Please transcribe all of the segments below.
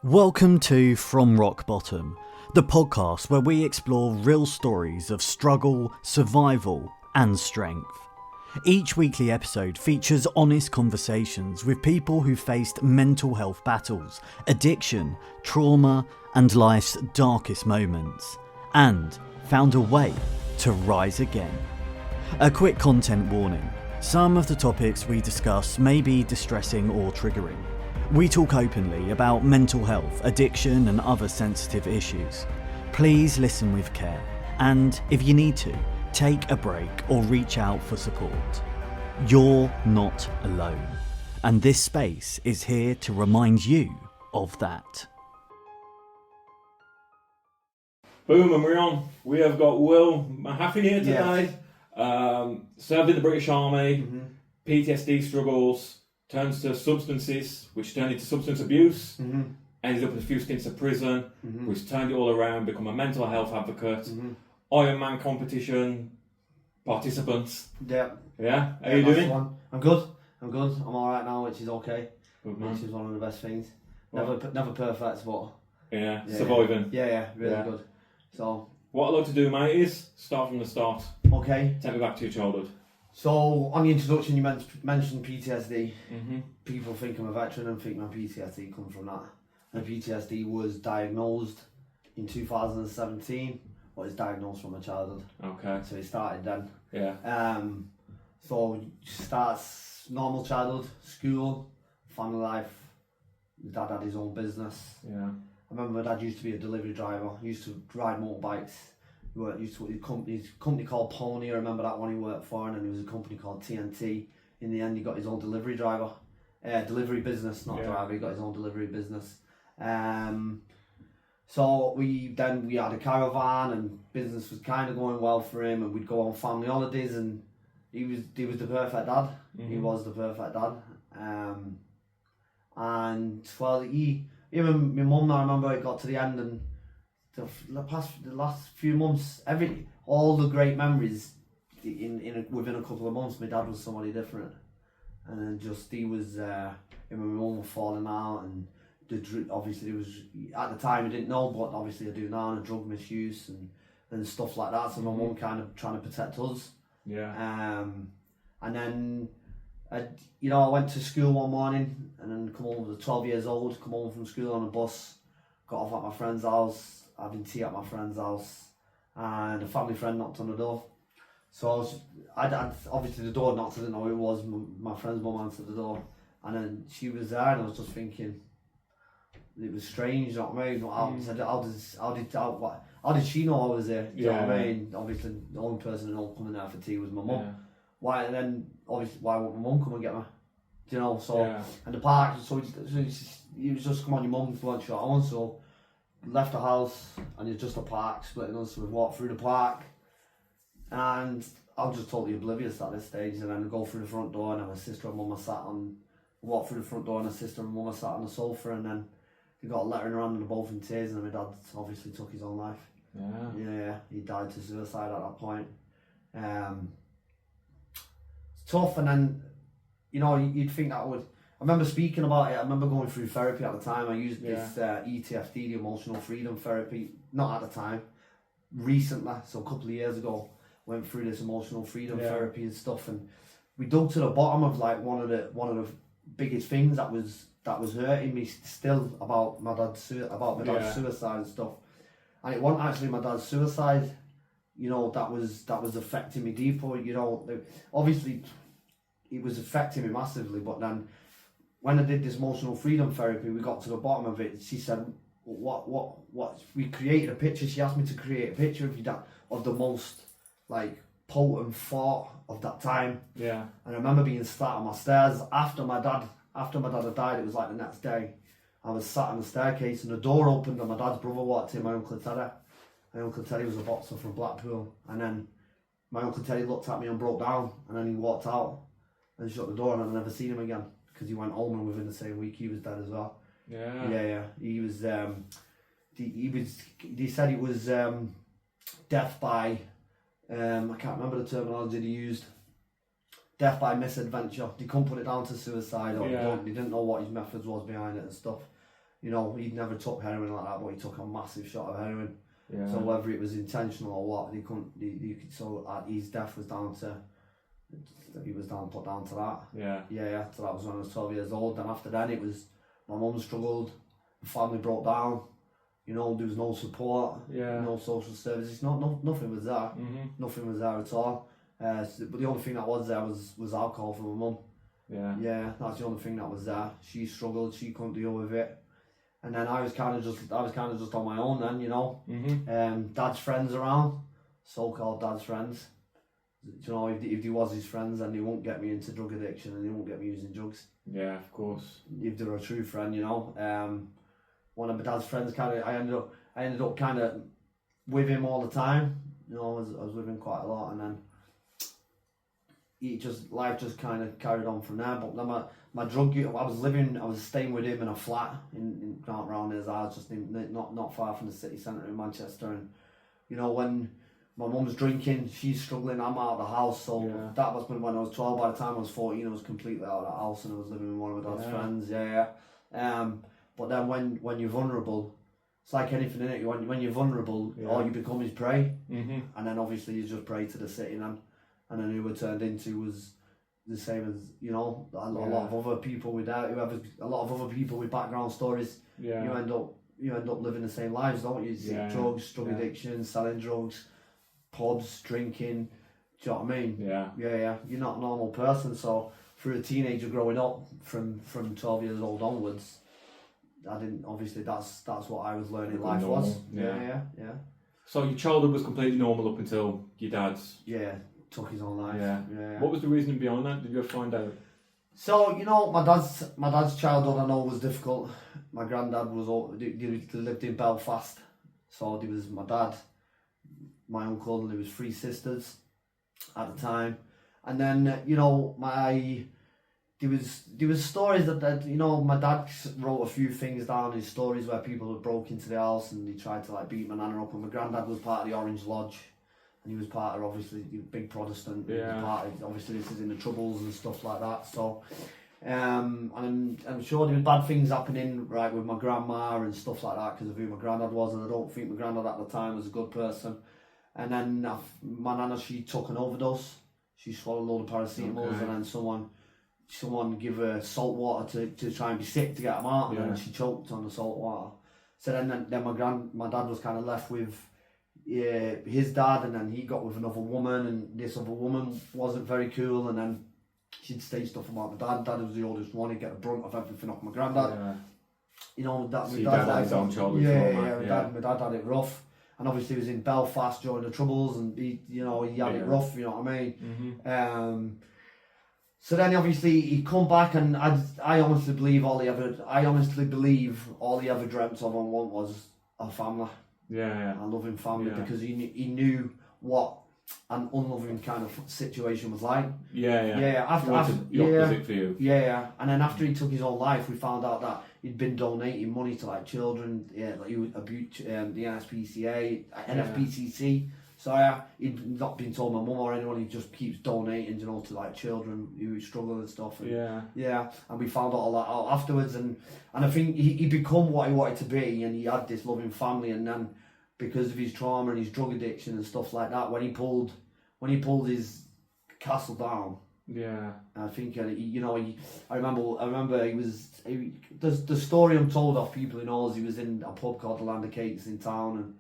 Welcome to From Rock Bottom, the podcast where we explore real stories of struggle, survival, and strength. Each weekly episode features honest conversations with people who faced mental health battles, addiction, trauma, and life's darkest moments, and found a way to rise again. A quick content warning: some of the topics we discuss may be distressing or triggering. We talk openly about mental health, addiction, and other sensitive issues. Please listen with care, and if you need to, take a break or reach out for support. You're not alone, and this space is here to remind you of that. Boom, and we're on. We have got Will Mahaffey here today. Served in the British Army, PTSD struggles, turns to substances, which turned into substance abuse, ended up in a few stints of prison, which turned it all around, become a mental health advocate, Ironman competition participants. Yeah. Yeah? How you doing? I'm good. I'm alright now, which is okay. Good, man. Which is one of the best things. Never perfect, but... Yeah, surviving. Really good. So... What I'd like to do, mate, is start from the start. Okay. Take me back to your childhood. So, on the introduction, you mentioned PTSD. People think I'm a veteran and think my PTSD comes from that. My PTSD was diagnosed in 2017, but it's diagnosed from my childhood. Okay. So it started then. Yeah. So it starts normal childhood, school, family life. My dad had his own business. Yeah. I remember my dad used to be a delivery driver. He used to ride motorbikes. He used to his company called Pony. I remember that one he worked for, and then there was a company called TNT. In the end, he got his own delivery business, not driver. He got his own delivery business. So we had a caravan, and business was kind of going well for him, and we'd go on family holidays, and he was the perfect dad. He was the perfect dad. And well, even my mum, I remember it got to the end, and the last few months, all the great memories within a couple of months, my dad was somebody different, and then just he was my mum was falling out, and obviously there was, at the time I didn't know, but obviously I do now, and drug misuse and stuff like that. So my mum kind of trying to protect us. Yeah. And then I went to school one morning, and then come home at 12 years old, come home from school on a bus, got off at my friend's house, having tea at my friend's house, and a family friend knocked on the door. So I obviously the door knocked, I didn't know who it was. My friend's mum answered the door, and then she was there, and I was just thinking, it was strange, you know what I mean? How did she know I was there? You know what I mean? Obviously the only person who know coming there for tea was my mum. Yeah. Why won't my mum come and get me? Do you know? So and the park, so he was just, come on, your mum weren't short on, so left the house, and it's just a park splitting us, so we walked through the park, and I was just totally oblivious at this stage. And then I go through the front door, and my sister and mum walked through the front door, and my sister and mum sat on the sofa, and then they got a letter in her hand, and they're both in tears, and my dad obviously took his own life. Yeah, he died to suicide at that point. It's tough, and then you'd think that would. I remember speaking about it. I remember going through therapy at the time. I used this ETFD, the emotional freedom therapy. Not at the time, recently, so a couple of years ago, went through this emotional freedom therapy and stuff, and we dug to the bottom of like one of the biggest things that was hurting me still about my dad's suicide and stuff. And it wasn't actually my dad's suicide, that was affecting me deeper. Obviously it was affecting me massively, but then when I did this emotional freedom therapy, we got to the bottom of it. She said, what we created a picture. She asked me to create a picture of your dad, of the most like potent thought of that time. Yeah. And I remember being sat on my stairs after my dad had died. It was like the next day. I was sat on the staircase, and the door opened, and my dad's brother walked in, my Uncle Teddy. My Uncle Teddy was a boxer from Blackpool, and then my Uncle Teddy looked at me and broke down, and then he walked out and shut the door, and I've never seen him again, because he went home, and within the same week he was dead as well. Yeah. He was he said it was death by I can't remember the terminology they used. Death by misadventure. They couldn't put it down to suicide, or they didn't know what his methods was behind it and stuff. You know, he'd never took heroin like that, but he took a massive shot of heroin. Yeah. So whether it was intentional or what, he couldn't. So his death was down to. He was put down to that. Yeah. Yeah. So that was when I was 12 years old. And after then, it was my mum struggled, the family broke down. You know, there was no support. Yeah. No social services. Nothing was there. Mm-hmm. Nothing was there at all. But the only thing that was there was alcohol for my mum. Yeah. Yeah, that's the only thing that was there. She struggled. She couldn't deal with it. And then I was kind of just on my own then, you know. Mm-hmm. Dad's friends around, so-called dad's friends. You know, if he was his friends, then he won't get me into drug addiction and he won't get me using drugs. Yeah, of course. If they're a true friend, you know. One of my dad's friends I ended up kind of with him all the time. You know, I was with him quite a lot, and then life just kind of carried on from there. But then my drug use, I was staying with him in a flat in Grant around his house, just not far from the city centre in Manchester. And you know, when my mum's drinking, she's struggling, I'm out of the house. So that was when I was 12. By the time I was 14, I was completely out of the house and I was living with one of my dad's friends. But then when you're vulnerable, it's like anything in it. When you're vulnerable, all you become is prey. Mm-hmm. And then obviously you just prey to the city then. And then who it turned into was the same as, you know, a lot of other people with that, a lot of other people with background stories. Yeah. You end up living the same lives, don't you? Drugs, drug addiction, selling drugs, pubs, drinking. Do you know what I mean? Yeah. Yeah. You're not a normal person. So for a teenager growing up from 12 years old onwards, obviously that's what I was learning life normal. was. Yeah. Yeah. So your childhood was completely normal up until your dad's. Yeah. Took his own life. Yeah. What was the reasoning behind that? Did you ever find out? So, you know, my dad's childhood I know was difficult. My granddad they lived in Belfast. So there was my dad, my uncle, and there was 3 sisters at the time. And then, you know, there was stories that you know, my dad wrote a few things down in stories where people had broke into the house and they tried to like beat my nana up, and my granddad was part of the Orange Lodge. And he was part of, obviously, the big Protestant. He was part of, obviously, this is in the Troubles and stuff like that. So, and I'm sure there was bad things happening, right, with my grandma and stuff like that because of who my granddad was. And I don't think my granddad at the time was a good person. And then my nana, she took an overdose. She swallowed a load of paracetamols, and then someone gave her salt water to try and be sick to get them out, and then she choked on the salt water. So then my dad was kind of left with his dad, and then he got with another woman, and this other woman wasn't very cool, and then she'd say stuff about my dad. Dad was the oldest one, he'd get the brunt of everything off my granddad. You know, my dad had it rough, and obviously he was in Belfast during the Troubles, and he had it rough, you know what I mean? Mm-hmm. So then obviously he come back, and I honestly believe all he ever dreamt of and want was a family. A loving family, because he knew what an unloving kind of situation was like. After the opposite for you. And then after he took his own life, we found out that he'd been donating money to like children. Like he would abuse the NSPCC. So he'd not been told my mum or anyone. He just keeps donating, you know, to like children who struggle and stuff. And, and we found out all that out afterwards, and I think he become what he wanted to be, and he had this loving family, and then because of his trauma and his drug addiction and stuff like that, when he pulled his castle down, I think I remember the story I'm told of people who knows, he was in a pub called the Land of Cakes in town,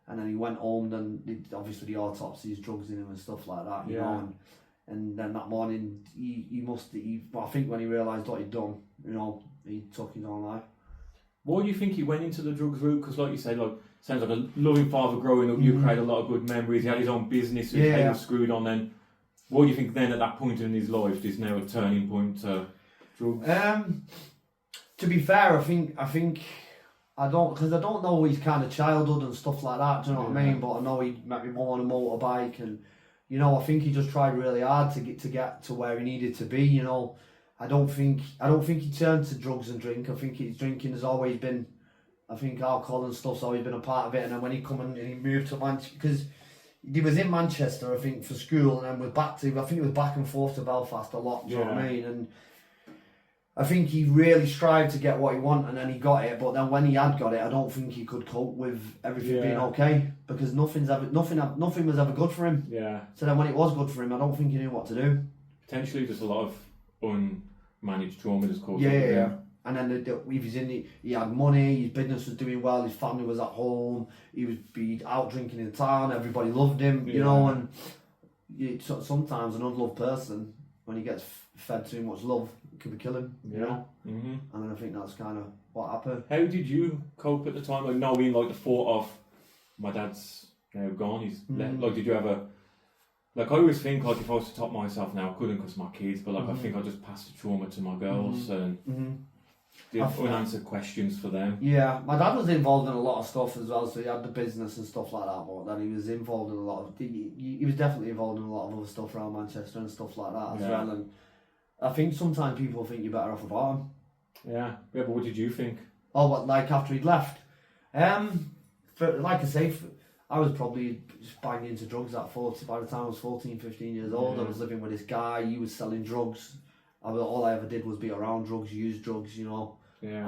and then he went home, and obviously the autopsies, drugs in him and stuff like that, you know, and then that morning I think when he realised what he'd done, you know, he took his own life. Why do you think he went into the drugs route? Because like you said, sounds like a loving father growing up, you created a lot of good memories, he had his own business, his head was screwed on. Then what do you think then at that point in his life is now a turning point to drugs? To be fair, I think I don't know his kind of childhood and stuff like that, do you know what I mean? But I know he met me more on a motorbike, and you know, I think he just tried really hard to get to where he needed to be, you know. I don't think he turned to drugs and drink. I think his drinking has always been, I think alcohol and stuff's always been a part of it. And then when he come and he moved to Manchester, because he was in Manchester, I think, for school, and then I think he was back and forth to Belfast a lot, do you know what I mean? And I think he really strived to get what he wanted, and then he got it. But then when he had got it, I don't think he could cope with everything being okay, because nothing was ever good for him. Yeah. So then when it was good for him, I don't think he knew what to do. Potentially just a lot of unmanaged trauma just caused. Yeah. And then he had money, his business was doing well, his family was at home, he was out drinking in town, everybody loved him, you know. And sometimes an unloved person, when he gets fed too much love, it can be killing, you know. Mm-hmm. And I think that's kind of what happened. How did you cope at the time, like knowing like the thought of my dad's now gone? He's left. Like, did you ever? Like, I always think, like, if I was to top myself now, I couldn't because my kids, but like I think I just passed the trauma to my girls and did unanswered questions for them. Yeah, my dad was involved in a lot of stuff as well, so he had the business and stuff like that, but then he was involved in a lot of, he was definitely involved in a lot of other stuff around Manchester and stuff like that as well, and I think sometimes people think you're better off without him. Yeah, but what did you think? Oh, what, like after he'd left? Like I say, I was probably just banging into drugs at 40, by the time I was 14, 15 years old. I was living with this guy, he was selling drugs. All I ever did was be around drugs, use drugs, you know. Yeah.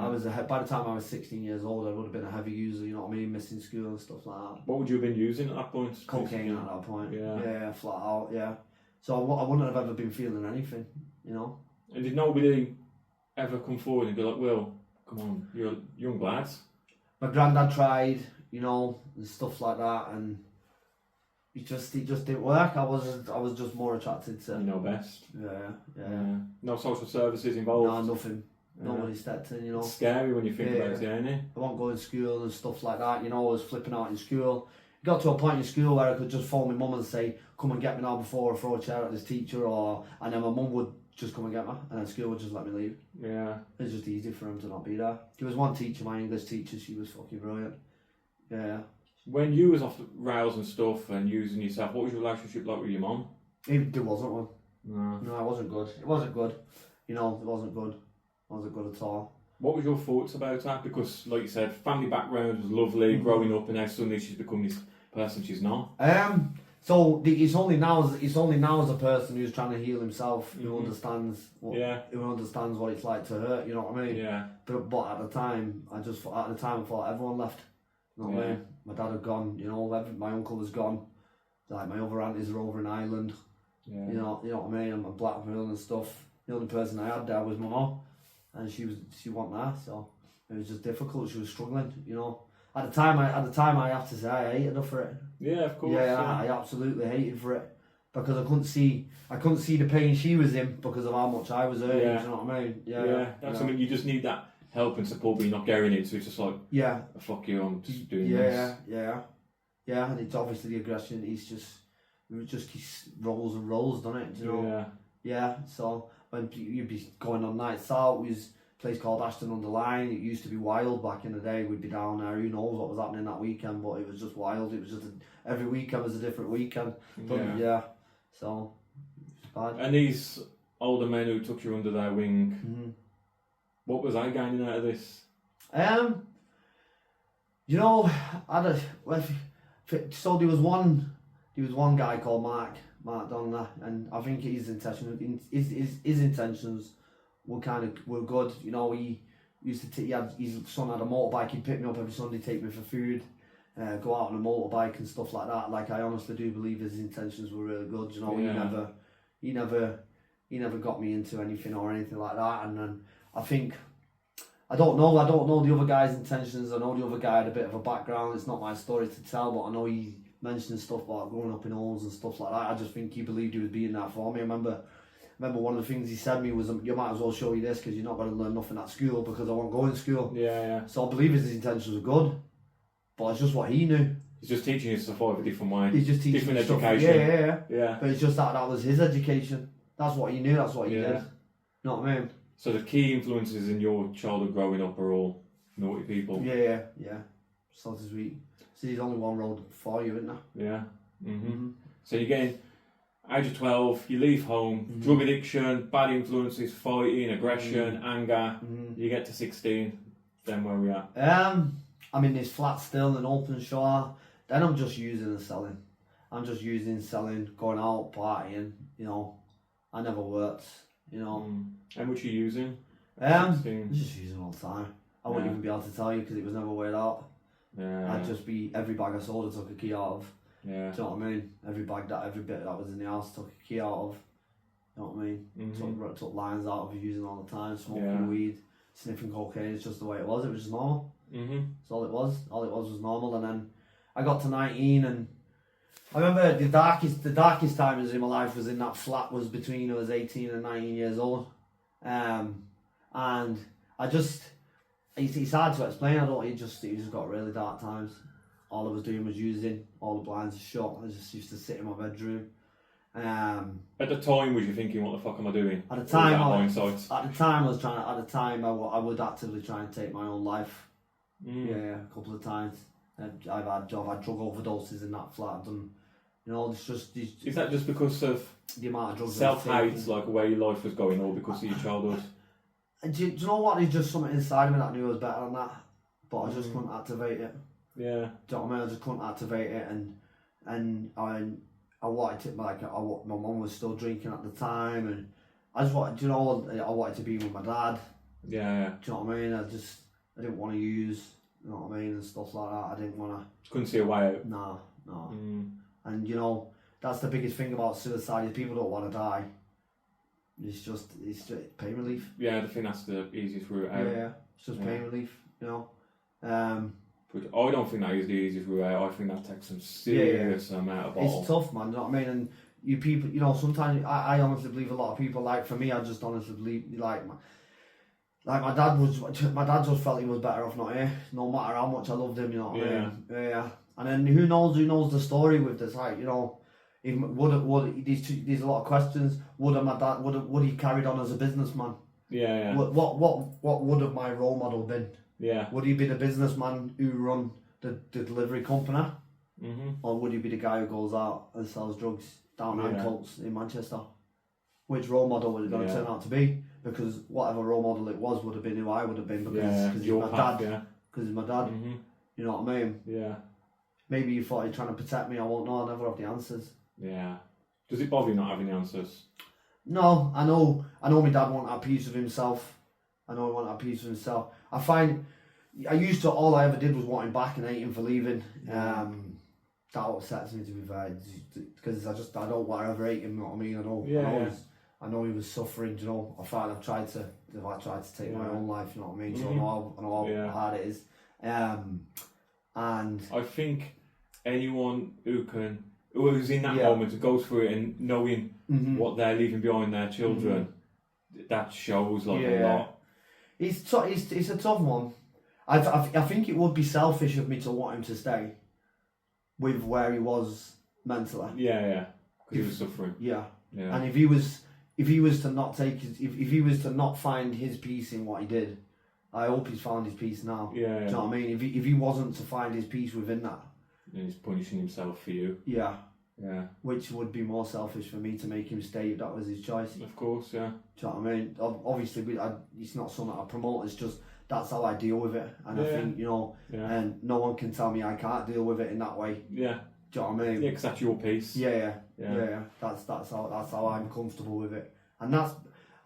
By the time I was 16 years old, I would have been a heavy user, you know what I mean, missing school and stuff like that. What would you have been using at that point? Cocaine at that point. Yeah, flat out, yeah. So I wouldn't have ever been feeling anything, you know. And did nobody ever come forward and be like, Will, come on, you're young lads? My granddad tried, you know, and stuff like that, and it just didn't work. I was just more attracted to... You know best. Yeah. No social services involved? No, nothing. Nobody stepped in, you know. It's scary when you think about it, ain't it? I won't go in school and stuff like that, you know. I was flipping out in school. It got to a point in school where I could just phone my mum and say, come and get me now before I throw a chair at this teacher, and then my mum would just come and get me, and then school would just let me leave. Yeah. It's just easy for him to not be there. There was one teacher, my English teacher, she was fucking brilliant. Yeah. When you was off the rails and stuff and using yourself, what was your relationship like with your mum? There wasn't one. No, it wasn't good. It wasn't good. You know, it wasn't good. It wasn't good at all. What was your thoughts about that? Because, like you said, family background was lovely, growing up, and now suddenly she's become this person she's not. So it's only now as a person who's trying to heal himself who understands what it's like to hurt. You know what I mean? Yeah. But at the time, I thought everyone left. You know what I mean? My dad had gone. You know, my uncle was gone. Like my other aunties are over in Ireland. Yeah. You know what I mean? I'm Blackpool and stuff. The only person I had there was my mum, and she wasn't there, so it was just difficult. She was struggling. You know. At the time, I have to say I hated her for it. Yeah, of course. Yeah, I absolutely hated for it because I couldn't see the pain she was in because of how much I was hurting. Yeah. You know what I mean? Yeah. That's something you just need, that help and support, but you're not going into. It's just like, fuck you, I'm just doing this. Yeah, and it's obviously the aggression. It just keeps rolls and rolls, doesn't it? You know? Yeah. So when you'd be going on nights out, it was a place called Ashton-under-Lyne. It used to be wild back in the day. We'd be down there. Who knows what was happening that weekend? But it was just wild. It was just every weekend was a different weekend. But so it's bad. And these older men who took you under their wing, what was I gaining out of this? You know, so there was one guy called Mark Donnelly, and I think his intentions were good. You know, he used to his son had a motorbike. He'd pick me up every Sunday, take me for food, go out on a motorbike and stuff like that. Like, I honestly do believe his intentions were really good. You know, he never got me into anything or anything like that. And then I think, I don't know the other guy's intentions. I know the other guy had a bit of a background. It's not my story to tell, but I know he mentioned stuff about growing up in holes and stuff like that. I just think he believed he was being that for me. I remember one of the things he said to me was, you might as well show you this because you're not going to learn nothing at school because I won't go in school. Yeah. So I believe his intentions were good, but it's just what he knew. He's just teaching you to survive a different way. He's just teaching different education. Yeah. But it's just that was his education. That's what he knew. That's what he did. You know what I mean? So the key influences in your childhood growing up are all naughty people. Yeah. So to speak. So there's only one road for you, isn't there? Yeah. So you're getting age of 12, you leave home, drug addiction, bad influences, fighting, aggression, anger. You get to 16, then where are we at? I'm in this flat still in Openshaw. Then I'm just using and selling. Selling, going out, partying, you know. I never worked, you know. How much are you using? I 16. was just using all the time. I wouldn't Yeah. even be able to tell you because it was never weighed out. Yeah. I'd just be, every bag I sold I took a key out of. Yeah. Do you know what I mean? Every bit that was in the house took a key out of. You know what I mean? Mhm. Took lines out of using all the time, smoking Yeah. weed, sniffing cocaine. It's just the way it was. It was just normal. Mhm. That's all it was. All it was normal. And then I got to 19, and I remember the darkest times in my life was in that flat. Was between I was 18 and 19 years old, and I just it's hard to explain. It just got really dark times. All I was doing was using. All the blinds were shut. I just used to sit in my bedroom. At the time, was you thinking, what the fuck am I doing? At the time, I I would actively try and take my own life. Mm. Yeah, a couple of times. I've had drug overdoses in that flat. I've done, Is that just because of the amount of drugs. self-hate, like where your life was going, or because of your childhood? Do you know what? There's just something inside of me that knew I was better than that, but I just couldn't activate it. Yeah. Do you know what I mean? I just couldn't activate it, and I wanted to, like, my mum was still drinking at the time, and I just wanted, I wanted to be with my dad. Yeah. Do you know what I mean? I didn't want to use, you know what I mean, and stuff like that. I didn't want Just couldn't see a way out. to. No. Mm. And that's the biggest thing about suicide. Is people don't want to die. It's just pain relief. Yeah, I think that's the easiest route out. Yeah, it's just pain relief. But I don't think that is the easiest route out. I think that takes some serious amount of bottle. It's tough, man. You know what I mean? And you people, sometimes I honestly believe a lot of people, like, for me, I just honestly believe, like my dad just felt he was better off not here, no matter how much I loved him. You know what I mean? Yeah. And then who knows the story with this? Like, there's a lot of questions. Would he carried on as a businessman? Yeah. What would have my role model been? Yeah. Would he be the businessman who run the delivery company? Mm-hmm. Or would he be the guy who goes out and sells drugs down Ancoats in Manchester? Which role model was it going to turn out to be? Because whatever role model it was would have been who I would have been, because he's my dad. Because he's my dad. Mm-hmm. You know what I mean? Yeah. Maybe you thought he's trying to protect me. I won't know. I never have the answers. Yeah. Does it bother you not having the answers? No, I know my dad wanted a piece of himself. I find all I ever did was want him back and hate him for leaving. That upsets me, to be fair, because I don't want to ever hate him. You know what I mean? I know he was suffering. I find I've tried to take my own life. You know what I mean? So I know how hard it is. And I think anyone who's in that moment, who goes through it and knowing what they're leaving behind their children, that shows a lot. It's a tough one. I think it would be selfish of me to want him to stay with where he was mentally. Yeah, because he was suffering. Yeah. Yeah. And if he was to not take if he was to not find his peace in what he did, I hope he's found his peace now. Yeah. Do you know what I mean? If he wasn't to find his peace within that, and he's punishing himself for you. Yeah. Yeah. Which would be more selfish for me to make him stay if that was his choice. Of course, yeah. Do you know what I mean? Obviously, it's not something I promote. It's just that's how I deal with it, and I think and no one can tell me I can't deal with it in that way. Yeah. Do you know what I mean? Yeah, because that's your piece. Yeah. That's how I'm comfortable with it, and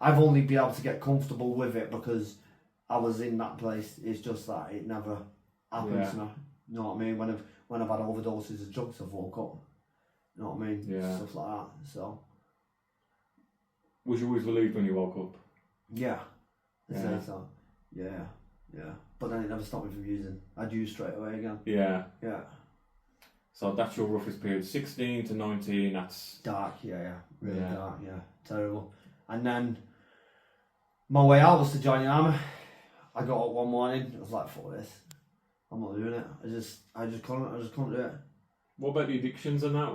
I've only been able to get comfortable with it because I was in that place. It's just that it never happened to me. You know what I mean? When I've had overdoses of drugs, I've woke up. You know what I mean? Yeah. Stuff like that. So. Was you always relieved when you woke up? Yeah. So. Yeah. But then it never stopped me from using. I'd use straight away again. Yeah. Yeah. So that's your roughest period, 16 to 19. That's dark. Yeah. Really dark. Yeah. Terrible. And then my way out was to join the army. I got up one morning. I was like, "Fuck this! I'm not doing it." I just couldn't do it. What about the addictions and that?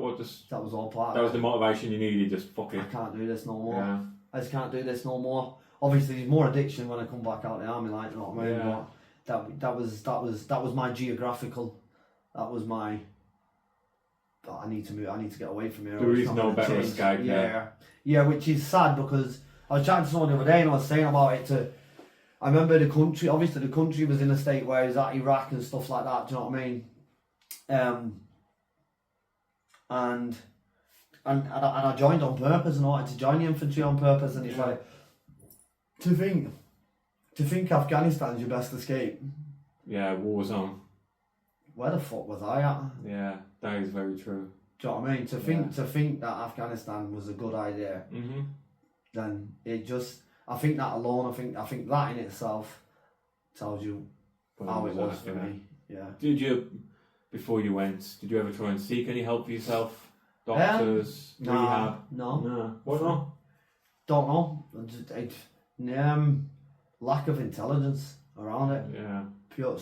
That was all part. That was the motivation you needed. Just fuck it. I can't do this no more. Yeah. I just can't do this no more. Obviously, there's more addiction when I come back out of the army, like, you know what I mean? Yeah. But that was my geographical. That was my. I need to move. I need to get away from here. There is no better escape. Yeah, which is sad because I was chatting to someone the other day and I was saying about it. I remember the country. Obviously, the country was in a state where it was at Iraq and stuff like that. Do you know what I mean? And I joined on purpose, and I wanted to join the infantry on purpose, and it's like, to think Do you think Afghanistan's your best escape? Yeah, war zone. Where the fuck was I at? Yeah, that is very true. Do you know what I mean? To think that Afghanistan was a good idea, then it just, I think that alone, I think that in itself tells you how it was for me. Yeah. Did you, before you went, did you ever try and seek any help for yourself? Doctors, rehab? No. Why not? Don't know. Lack of intelligence around it. Yeah. Pure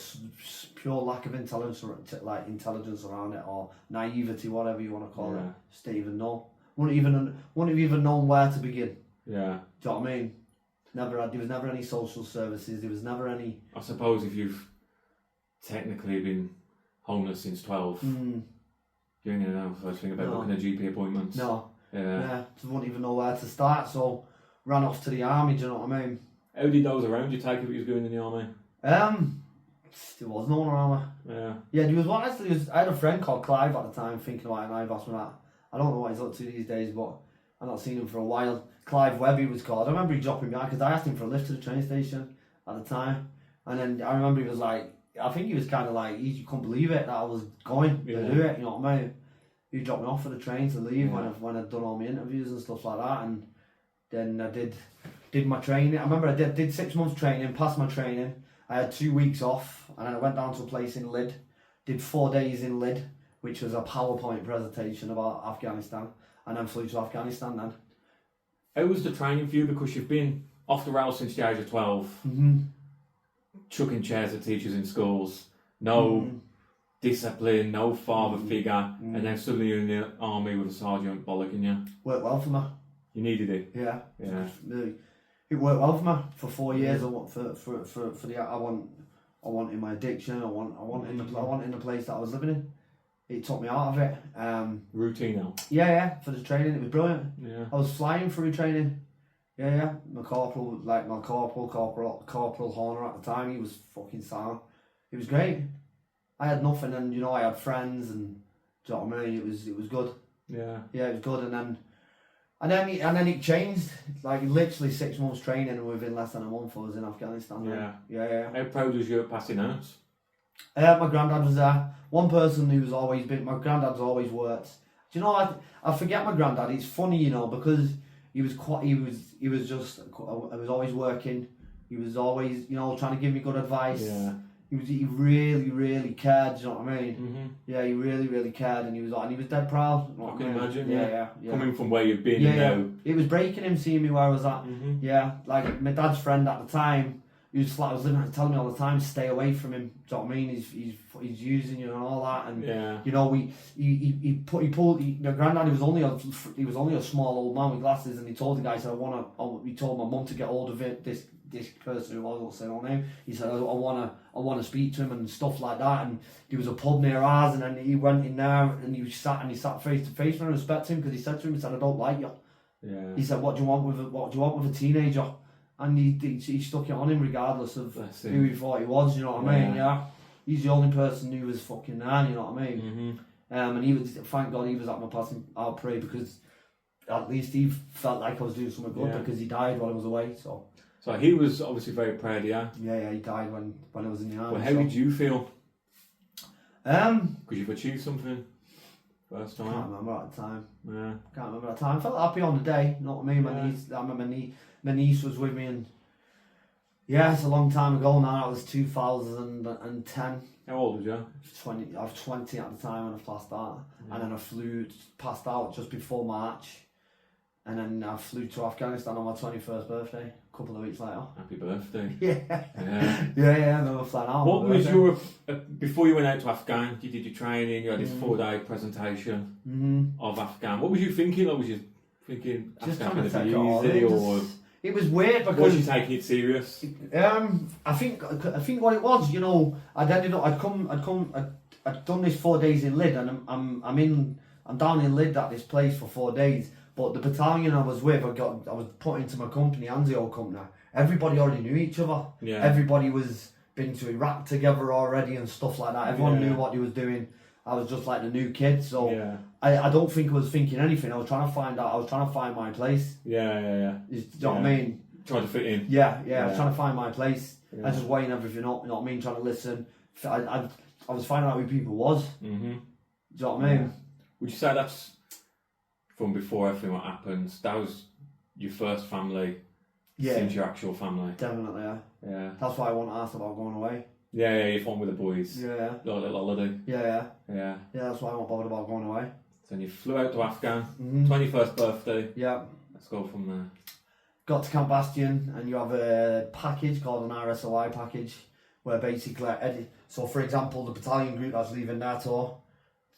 lack of intelligence, like intelligence around it, or naivety, whatever you want to call it. Just didn't even know. Wouldn't have even known where to begin. Yeah. Do you know what I mean? There was never any social services. There was never any. I suppose if you've technically been homeless since 12, you ain't gonna know the first thing about booking a GP appointment. No. Yeah. Just wouldn't even know where to start. So ran off to the army. Do you know what I mean? How did those around you take it he was going in the army? There was no one around me. Yeah, there was one actually. I had a friend called Clive at the time, thinking about it, and I've asked me that. I don't know what he's up to these days, but I've not seen him for a while. Clive Webb, he was called. I remember he dropping me out because I asked him for a lift to the train station at the time, and then I remember he was like, I think he was kind of like, he couldn't believe it that I was going to do it. You know what I mean? He dropped me off for the train to leave when I'd done all my interviews and stuff like that, and then I did my training. I remember I did 6 months training, passed my training. I had 2 weeks off, and then I went down to a place in Lyd, did 4 days in Lyd, which was a PowerPoint presentation about Afghanistan, and then flew to Afghanistan then. How was the training for you? Because you've been off the rails since the age of 12, chucking chairs at teachers in schools, no discipline, no father figure, and then suddenly you're in the army with a sergeant bollocking you. Worked well for me. You needed it. Yeah. It worked well for me for 4 years. I wanted my addiction. I wanted the place that I was living in. It took me out of it. Routine now. Yeah. For the training, it was brilliant. Yeah. I was flying through training. Yeah. My corporal Horner at the time, he was fucking sound. It was great. I had nothing, and I had friends, and do you know what I mean? It was good. Yeah. Yeah, it was good, and then it changed. Like literally 6 months training, and within less than a month I was in Afghanistan. Yeah. How proud was you at passing out? My granddad was there. One person who's always been. My granddad's always worked. Do you know? I forget my granddad. It's funny, because he was always working. He was always, trying to give me good advice. Yeah. He really, really cared. Do you know what I mean? Mm-hmm. Yeah, he really, really cared, and he was dead proud. You know I can imagine. Yeah. Coming from where you've been now. It was breaking him seeing me where I was at. Mm-hmm. Yeah, like my dad's friend at the time, he was like, telling me all the time, stay away from him. Do you know what I mean? He's using you and all that, and my granddad, he was only a small old man with glasses, and he told the guy, he said, he told my mum to get hold of it. This person who I won't say no name, he said, I want to speak to him and stuff like that, and there was a pub near ours, and then he went in there and he sat face to face, and I respect him because he said to him, he said, I don't like you. Yeah. He said, what do you want with a teenager? And he stuck it on him regardless of who he thought he was. You know what I mean? Yeah. He's the only person who was fucking there. You know what I mean? Mm-hmm. And he was, thank God, he was at my passing out parade, because at least he felt like I was doing something good, because he died while I was away. So he was obviously very proud of you. Yeah, he died when I was in the army. Well, how did you feel? Because you've achieved something first time. I can't remember at the time. Yeah. Can't remember at the time. I felt happy on the day. You know what I mean? I remember my niece was with me, and it's a long time ago now. It was 2010. How old was you? I was 20 at the time when I passed out, and then I passed out just before March, and then I flew to Afghanistan on my 21st birthday. A couple of weeks later. Happy birthday. Yeah. And then I flying out. What was your, before you went out to Afghan, you did your training, you had this 4-day presentation of Afghan. What was you thinking? Or was you thinking just Afghan trying to going to be easy? Or it was weird because... Was you taking it serious? I think what it was, I'd done this 4 days in Lyd, and I'm down in Lyd at this place for 4 days. But the battalion I was with, I was put into my company, Anzio company. Everybody already knew each other. Yeah. Everybody was been to Iraq together already and stuff like that. Everyone knew what he was doing. I was just like the new kid, so I don't think I was thinking anything. I was trying to find my place. Yeah. Do you know what I mean? Trying to fit in. Yeah, I was trying to find my place. Yeah. I was just weighing everything up, you know what I mean? Trying to listen. I was finding out who people was. Mm-hmm. Do you know what I mean? Would you say that's from before everything what happens? That was your first family since your actual family? Definitely, yeah. Yeah. That's why I want to ask about going away. Yeah, you're fun with the boys. Yeah. Little holiday. Yeah. Yeah. Yeah, that's why I'm not bothered about going away. So then you flew out to Afghan, 21st birthday. Yeah. Let's go from there. Got to Camp Bastion, and you have a package called an RSOI package, where basically, so for example, the battalion group that's leaving their tour,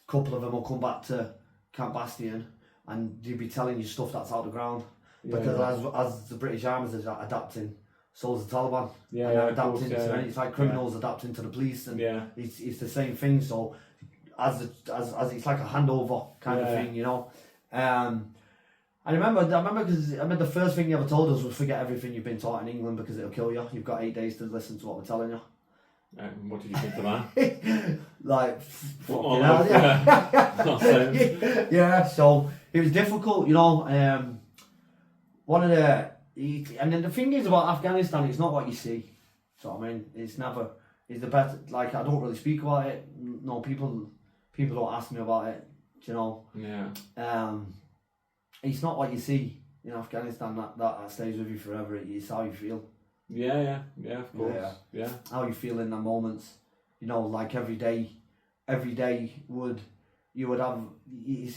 a couple of them will come back to Camp Bastion, and they'll be telling you stuff that's out the ground. Because as the British Army is adapting, so is the Taliban. Yeah, and they're of course, adapting to it's like criminals adapting to the police, and it's the same thing. So as it's like a handover kind of thing, you know. I remember because the first thing you ever told us was forget everything you've been taught in England because it'll kill you. You've got 8 days to listen to what we're telling you. What did you think of that? Like, fucking hell, yeah. Yeah, so it was difficult, you know. One of the, and then the thing is about Afghanistan, it's not what you see. So I mean, it's the best. Like, I don't really speak about it. No, people don't ask me about it. Do you know? Yeah. It's not what you see in Afghanistan that stays with you forever. It's how you feel. Yeah, of course. Yeah. How you feel in the moments. You know, like every day you would have.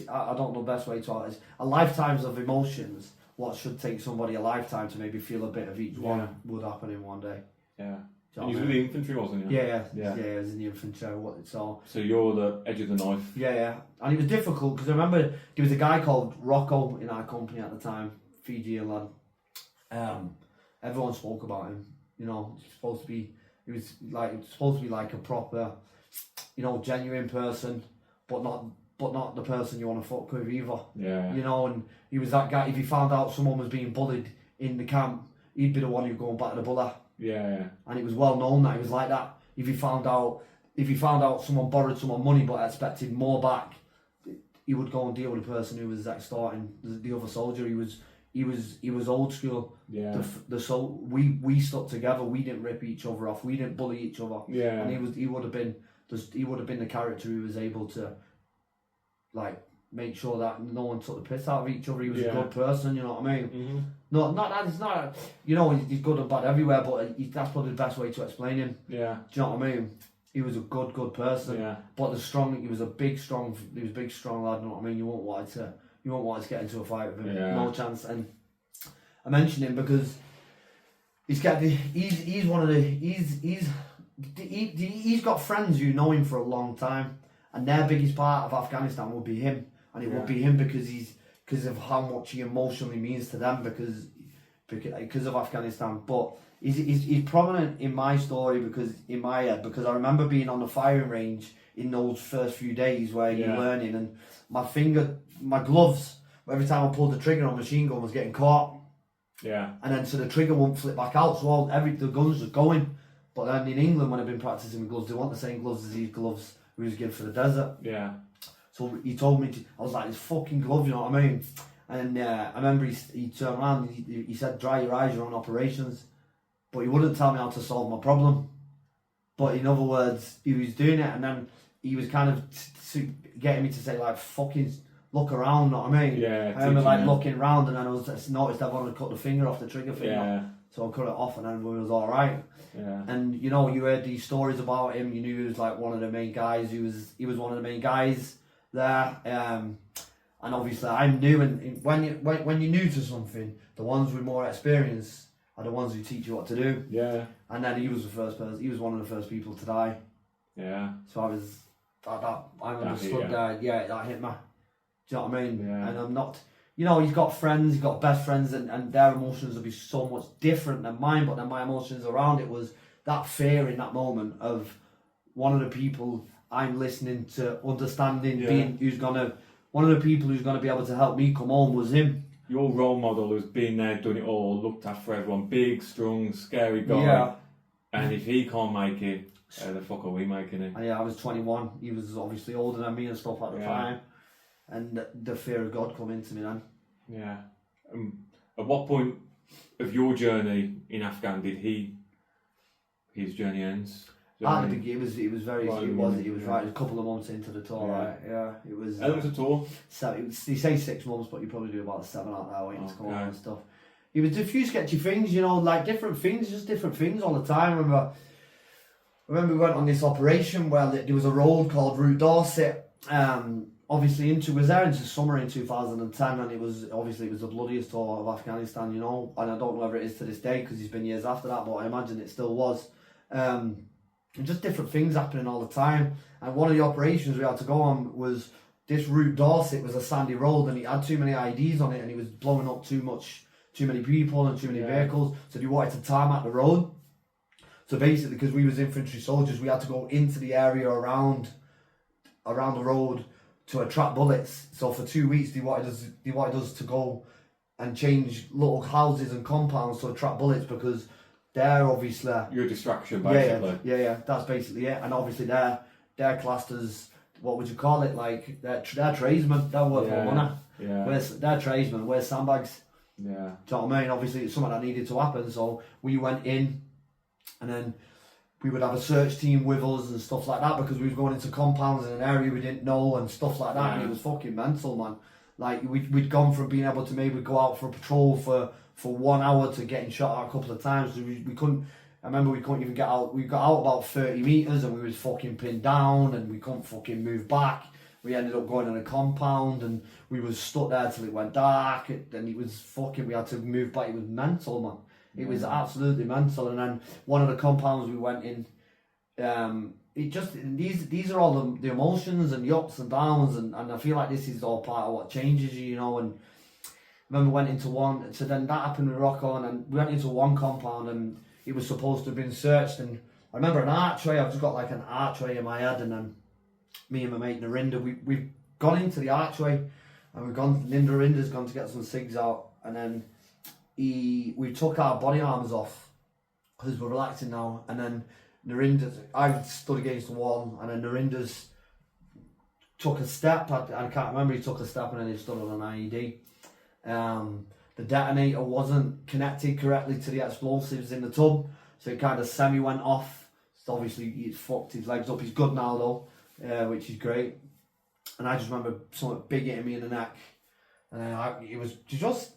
I don't know the best way to it is a lifetimes of emotions. What should take somebody a lifetime to maybe feel a bit of each one would happen in one day. Yeah. You was with the infantry, wasn't you? Yeah, I was in the infantry. So you're the edge of the knife. Yeah. And it was difficult because I remember there was a guy called Rocco in our company at the time, Fijian lad. Everyone spoke about him. You know, he was supposed to be like a proper, you know, genuine person, but not the person you want to fuck with either. Yeah. You know, and he was that guy. If he found out someone was being bullied in the camp, he'd be the one who'd go back to the bully. Yeah. And it was well known that he was like that. If he found out someone borrowed someone money but expected more back, he would go and deal with the person who was extorting the other soldier. He was old school. Yeah. We stuck together. We didn't rip each other off. We didn't bully each other. Yeah. And he would have been the character who was able to, like, make sure that no one took the piss out of each other. He was a good person, you know what I mean? Mm-hmm. Not that it's not, you know, he's good and bad everywhere, but that's probably the best way to explain him. Yeah. Do you know what I mean? He was a good person. Yeah. But he was a big, strong lad, you know what I mean? You won't want to get into a fight with him. Yeah. No chance. And I mention him because he's got friends who know him for a long time, and their biggest part of Afghanistan will be him. And it will be him because of how much he emotionally means to them because of Afghanistan. But he's prominent in my story because I remember being on the firing range in those first few days where you're learning, and my gloves, every time I pulled the trigger on a machine gun was getting caught. Yeah. And then so the trigger won't flip back out, so the guns are going. But then in England, when I've been practicing with gloves, they want the same gloves as these gloves we was given for the desert. Yeah. So he told me I was like, this fucking glove, you know what I mean? And I remember he turned around and he said, dry your eyes, you're on operations. But he wouldn't tell me how to solve my problem. But in other words, he was doing it, and then he was kind of getting me to say, like, fucking look around, you know what I mean? Yeah. I remember like looking around, and then I noticed everyone had cut the finger off the trigger finger. Yeah. So I cut it off, and then it was alright. Yeah. And you know, you heard these stories about him, you knew he was like one of the main guys, he was one of the main guys there. And obviously I'm new, and when you're new to something, the ones with more experience are the ones who teach you what to do. Yeah. And then he was one of the first people to die. Yeah. So I understood that hit me. Do you know what I mean? Yeah. And I'm not, you know, he's got friends, he's got best friends, and their emotions will be so much different than mine, but then my emotions around it was that fear in that moment of one of the people I'm listening to, understanding, one of the people who's gonna be able to help me come home was him. Your role model who's been there, done it all, looked after everyone, big, strong, scary guy. Yeah. And if he can't make it, how the fuck are we making it? And I was 21, he was obviously older than me and stuff at the time. And the fear of God come into me then. Yeah. At what point of your journey in Afghan did his journey ends? At the beginning, it was right a couple of months into the tour, Yeah. right? Yeah, it was. How long was the tour? So they say 6 months, but you probably do about 7 out there waiting to come on Okay. and stuff. It was a few sketchy things, you know, like different things, just different things all the time. I remember we went on this operation where there was a road called Route Dorset. Obviously, was there into summer in 2010, and it was the bloodiest tour of Afghanistan, you know. And I don't know whether it is to this day because it's been years after that, but I imagine it still was. And just different things happening all the time. And one of the operations we had to go on was this Route Dorset was a sandy road, and it had too many IDs on it, and it was blowing up too many people and too many vehicles. So they wanted to tarmac the road. So basically, because we was infantry soldiers, we had to go into the area around the road to attract bullets. So for 2 weeks, they wanted us to go and change little houses and compounds to attract bullets, because they're obviously You're a distraction, basically. Yeah. That's basically it. And obviously they're classed as, what would you call it? Like they're tradesmen. They're worth more money. Yeah. They're tradesmen. Where's sandbags? Yeah. Do you know what I mean? Obviously, it's something that needed to happen. So we went in, and then we would have a search team with us and stuff like that, because we was going into compounds in an area we didn't know and stuff like that. Yeah. And it was fucking mental, man. Like we'd gone from being able to maybe go out for a patrol for 1 hour to getting shot at a couple of times. We couldn't. I remember we couldn't even get out. We got out about 30 meters and we was fucking pinned down and we couldn't fucking move back. We ended up going in a compound and we was stuck there till it went dark. And it was fucking. We had to move back. It was mental, man. It was absolutely mental. And then one of the compounds we went in, it just, these are all the emotions and the ups and downs, and I feel like this is all part of what changes you, you know. And I remember went into one, so then that happened with Rocco, and then we went into one compound and it was supposed to have been searched, and I remember an archway. I've just got like an archway in my head, and then me and my mate Narinda, we've gone into the archway and Narinda's gone to get some cigs out, and then we took our body armors off because we're relaxing now, and then I stood against the wall, and then Narinda's took a step. I can't remember, he took a step and then he stood on an IED. The detonator wasn't connected correctly to the explosives in the tub, so it kind of semi went off. So obviously he's fucked his legs up. He's good now though, which is great. And I just remember something big hitting me in the neck, and then it was just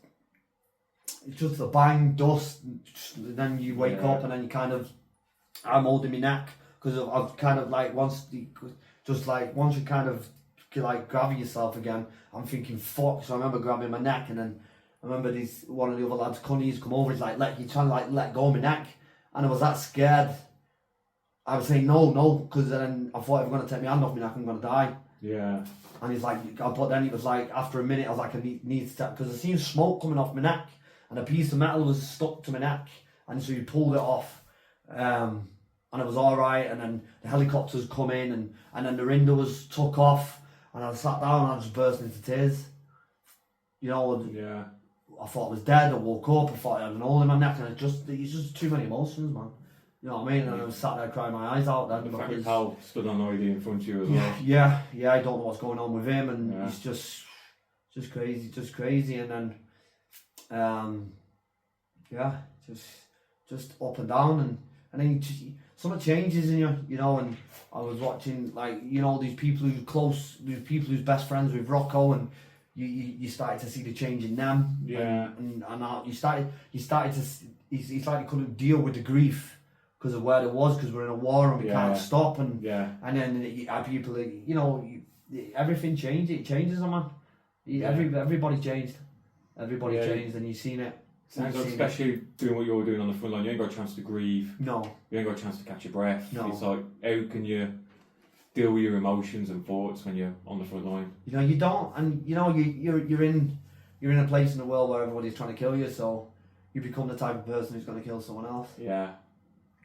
the bang, dust, and then you wake up and then you kind of, I'm holding my neck because I've kind of like once you kind of like grab yourself again, I'm thinking fuck. So I remember grabbing my neck, and then I remember one of the other lads, Cunny's, come over. He's like, you're trying to like let go of my neck, and I was that scared. I was saying no, because then I thought if I'm gonna take my hand off my neck, I'm gonna die. Yeah. And he's like, but then it was like after a minute, I was like, I need to, because I seen smoke coming off my neck, and a piece of metal was stuck to my neck, and so he pulled it off. And it was alright, and then the helicopters come in, and then the window was took off, and I sat down and I just burst into tears. You know, yeah. I thought I was dead. I woke up, I thought I had an hole in my neck, and it's just too many emotions, man. You know what I mean? And I was sat there crying my eyes out then. The fact your pal stood on ID in front of you as well. Yeah, I don't know what's going on with him, and it's just crazy, and then, just up and down, and then something changes in you, you know. And I was watching, like, you know, these people who's best friends with Rocco, and you started to see the change in them. Yeah. And you started to, it's like he couldn't deal with the grief because of where it was, because we're in a war and we can't stop, and then you have people, you know, everything changed. It changes, man. Everybody changed. Everybody changed, and you've seen it. Sounds like, especially doing what you're doing on the front line, you ain't got a chance to grieve. No. You ain't got a chance to catch your breath. No. It's like, how can you deal with your emotions and thoughts when you're on the front line? You know, you don't, and you know, you're in a place in the world where everybody's trying to kill you, so you become the type of person who's going to kill someone else. Yeah.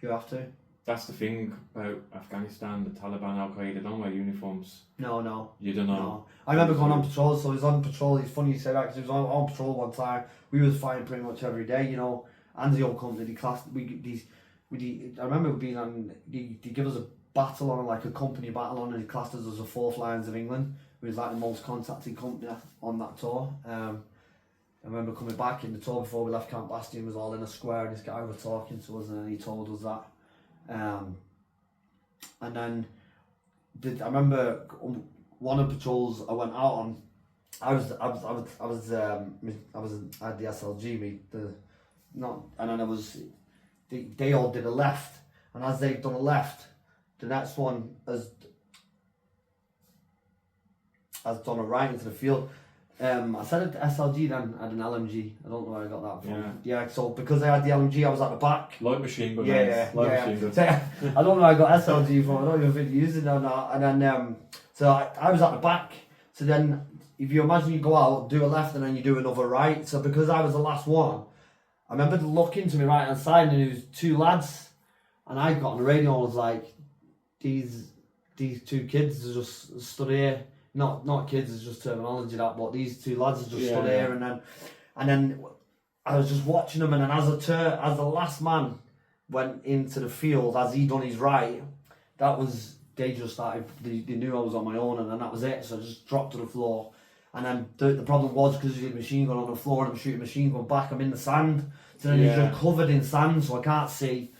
You have to. That's the thing about Afghanistan, the Taliban, Al Qaeda, don't wear uniforms. No. You don't know. No. I remember going on patrol, so he was on patrol. It's funny you say that, because he was on patrol one time. We was fighting pretty much every day, you know. And the old company, I remember being on, they give us a battle on, like a company battle on, and he classed us as the 4th Lions of England. We was like the most contacted company on that tour. I remember coming back in the tour before we left Camp Bastion, was all in a square, and this guy was talking to us, and then he told us that. And then I remember one of the patrols I went out on. I had the SLG, and then they all did a left, and as they've done a left, the next one has done a right into the field. I said SLG then, I had an LMG. I don't know where I got that from. Yeah, so because I had the LMG, I was at the back. Light machine gun. Machine gun. So, I don't know where I got SLG from. I don't even think using it or not. And then, so I was at the back. So then, if you imagine you go out, do a left, and then you do another right. So because I was the last one, I remember looking to my right hand side, and there was two lads, and I got on the radio and was like, these two kids just stood here. Not kids, it's just terminology that, but these two lads have just stood here, and then I was just watching them, and then as the last man went into the field, as he done his right, they just started, they knew I was on my own, and then that was it, so I just dropped to the floor. And then the problem was, because there's a machine gun on the floor and I'm shooting a machine gun back, I'm in the sand, so then it's just covered in sand, so I can't see.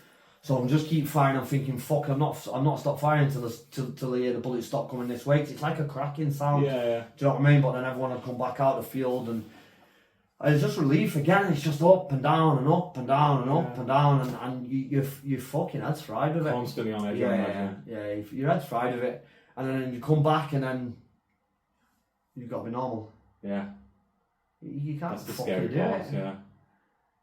So I'm just keep firing. I'm thinking, fuck, I'm not stop firing till the bullets stop coming this way. 'Cause it's like a cracking sound. Yeah. Do you know what I mean? But then everyone had come back out the field, and it's just relief again. It's just up and down and up and down and up and down, and you fucking head's fried with it. Constantly on edge. Yeah. Your head's fried with it, and then you come back, and then you've got to be normal. Yeah. You can't That's the fucking scary do part. it. Yeah.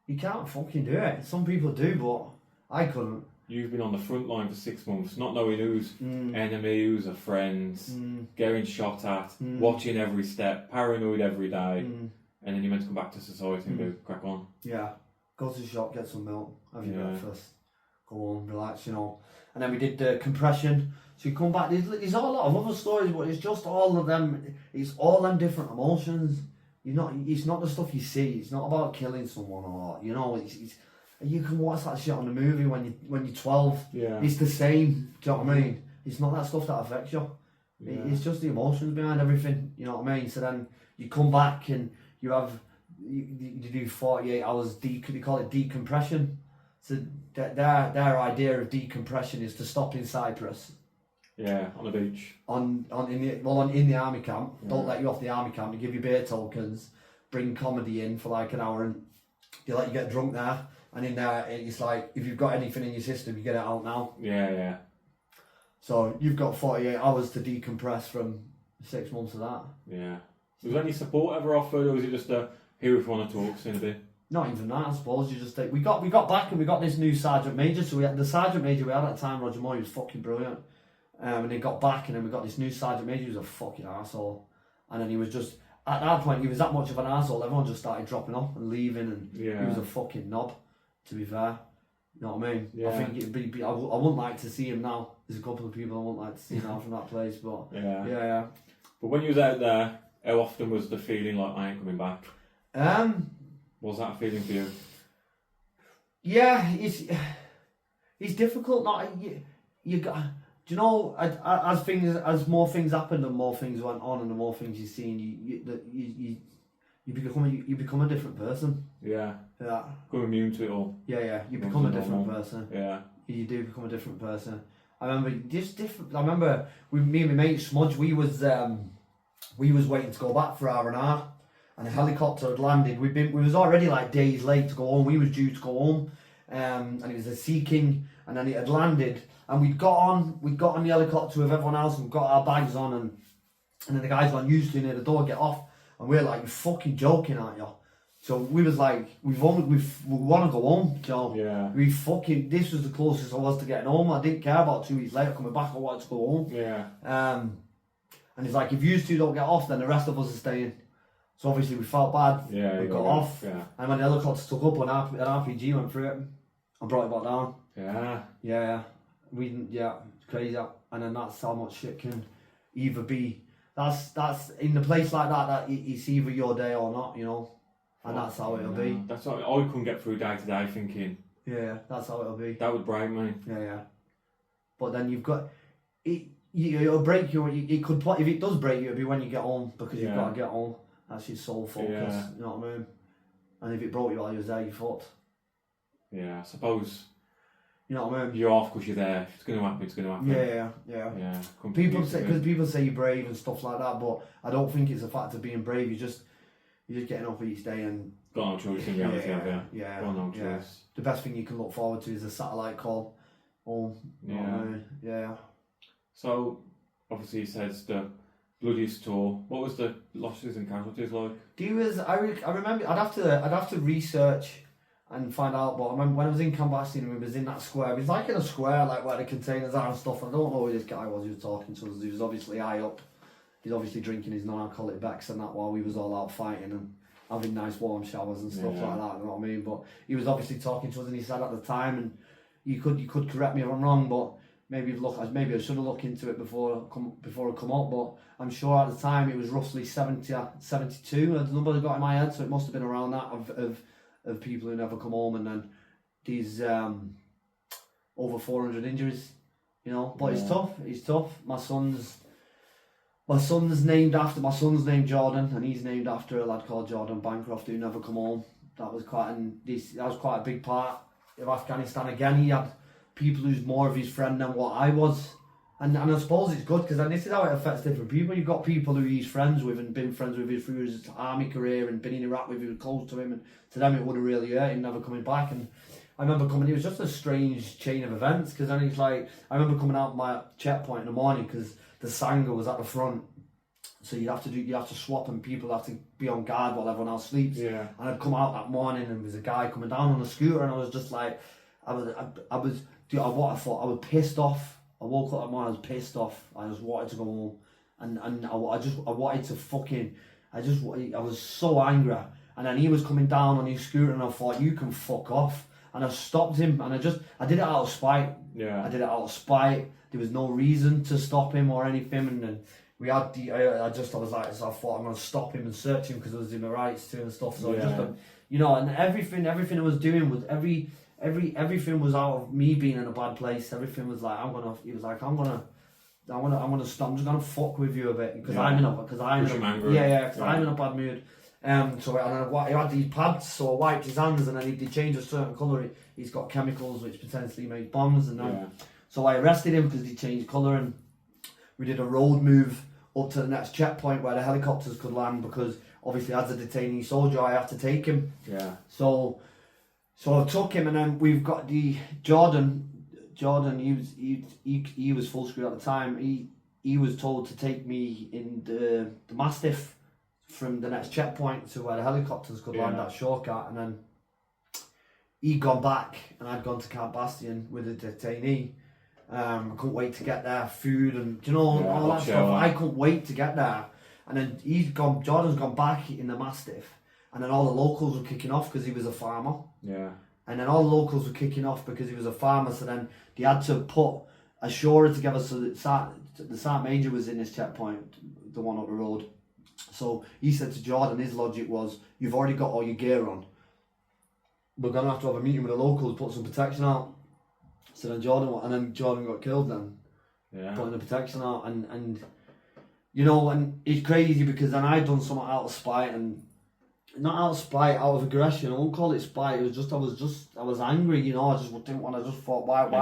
You can't fucking do it. Some people do, but I couldn't. You've been on the front line for 6 months, not knowing who's enemy, who's a friend, getting shot at, watching every step, paranoid every day, and then you're meant to come back to society and go crack on. Yeah, go to the shop, get some milk, have your breakfast, go home, relax, And then we did the compression. So you come back. There's a lot of other stories, but it's just all of them. It's all them different emotions. It's not the stuff you see. It's not about killing someone or It's you can watch that shit on the movie when you're 12. Yeah. It's the same. Do you know what I mean? It's not that stuff that affects you. Yeah. It's just the emotions behind everything. You know what I mean? So then you come back and you do 48 hours. They call it decompression. So their idea of decompression is to stop in Cyprus. Yeah, on the beach. In the army camp. Don't let you off the army camp. They give you beer tokens. Bring comedy in for like an hour, and they let you get drunk there. And in there, it's like, if you've got anything in your system, you get it out now. Yeah. So you've got 48 hours to decompress from 6 months of that. Yeah. Was there any support ever offered, or was it just here if you want to talk, in a bit? Not even that, I suppose. You just take. We got back and we got this new sergeant major. So we had the sergeant major we had at the time, Roger Moore. He was fucking brilliant. And he got back, and then we got this new sergeant major. He was a fucking arsehole. And then he was just, at that point, he was that much of an arsehole. Everyone just started dropping off and leaving, and he was a fucking knob. To be fair, you know what I mean? Yeah. I think it'd be I wouldn't like to see him now. There's a couple of people I wouldn't like to see now from that place, but yeah. But when you was out there, how often was the feeling like I ain't coming back? Was that a feeling for you? Yeah, it's difficult. Not you got. Do you know? As more things happened and more things went on, and the more things you've seen, you become a different person. Yeah. Become immune to it all. Yeah. You become a different person. Yeah. You do become a different person. I remember with me and my mate Smudge, we was waiting to go back for R&R, and a helicopter had landed. We was already like days late to go home. We was due to go home, and it was a Sea King, and then it had landed, and we'd got on the helicopter with everyone else, and we got our bags on, and then the guys went, "You near the door, get off." And we're like, "You're fucking joking, aren't you?" So we was like, we want to go home. So this was the closest I was to getting home. I didn't care about 2 weeks later coming back. I wanted to go home. Yeah. And it's like, if you two don't get off, then the rest of us are staying. So obviously we felt bad. Yeah. We got off. Yeah. And when the helicopter took up, an RPG went through it and brought it back down. Yeah. Yeah. It's crazy. And then that's how much shit can either be. That's in a place like that it's either your day or not, and that's how it'll be. That's how I couldn't get through day to day thinking. Yeah, that's how it'll be. That would break me. Yeah. But then you've got it. It'll break you. It could. If it does break you, it'll be when you get home, because you've got to get home. That's your sole focus. You know what I mean? And if it broke you while you was there, you fucked. Yeah, I suppose. You know what I mean? You're off because you're there. If it's going to happen, it's going to happen. Yeah. Completely People say you're brave and stuff like that, but I don't think it's a fact of being brave. You're just getting up each day and got no choice in reality, have you? Yeah. Got no choice. The best thing you can look forward to is a satellite call home. Yeah. So obviously he says the bloodiest tour. What was the losses and casualties like? I remember I'd have to research and find out, but I remember when I was in Cambastian, we was in that square. It was like in a square, like where the containers are and stuff. I don't know who this guy was who was talking to us. He was obviously high up. He's obviously drinking his non-alcoholic Becks and that while we was all out fighting and having nice warm showers and stuff like that. You know what I mean? But he was obviously talking to us, and he said at the time, and you could correct me if I'm wrong, but maybe I should have looked into it before it come up. But I'm sure at the time it was roughly 72. The number I got in my head, so it must have been around that of people who never come home, and then these over 400 injuries, you know. But it's tough. My son's named Jordan, and he's named after a lad called Jordan Bancroft who never come home. That was quite a big part of Afghanistan. Again, he had people who's more of his friend than what I was. And I suppose it's good because this is how it affects different people. You've got people who he's friends with and been friends with him through his army career and been in Iraq with him, close to him, and to them it would have really hurt him never coming back. And I remember it was just a strange chain of events, because then it's like, I remember coming out my checkpoint in the morning because the Sangha was at the front, so you have to swap, and people have to be on guard while everyone else sleeps. And I'd come out that morning and there was a guy coming down on a scooter, and I was just like, I was pissed off. I woke up that morning, I was pissed off. I just wanted to go home, and I wanted to fucking, I was so angry. And then he was coming down on his scooter, and I thought, you can fuck off. And I stopped him, and I did it out of spite. I did it out of spite. There was no reason to stop him or anything. And then we had I thought I'm gonna stop him and search him because I was in the rights to and stuff. So and everything I was doing was everything was out of me being in a bad place. Everything was like, I'm gonna stop. I'm just gonna fuck with you a bit because I'm in a bad mood. So he had these pads, so I wiped his hands, and then if they change a certain colour, he's got chemicals which potentially make bombs. And then, so I arrested him because he changed colour, and we did a road move up to the next checkpoint where the helicopters could land, because obviously as a detainee soldier I have to take him. So I took him, and then we've got the Jordan. He was full screen at the time. He was told to take me in the Mastiff from the next checkpoint to where the helicopters could land at Shortcut, and then he'd gone back and I'd gone to Camp Bastion with a detainee. I couldn't wait to get there, food and all that stuff. I couldn't wait to get there. And then Jordan's gone back in the Mastiff, and then all the locals were kicking off because he was a farmer. And then all the locals were kicking off because he was a farmer, so then they had to put a shorer together so that the Sergeant Major was in this checkpoint, the one up the road. So he said to Jordan, his logic was, you've already got all your gear on. We're going to have a meeting with the locals, put some protection out. So then Jordan got killed then. Putting the protection out. And it's crazy because then I'd done something out of spite, and not out of spite, out of aggression. I won't call it spite. It was just, I was angry, I just didn't want to, I just thought, why have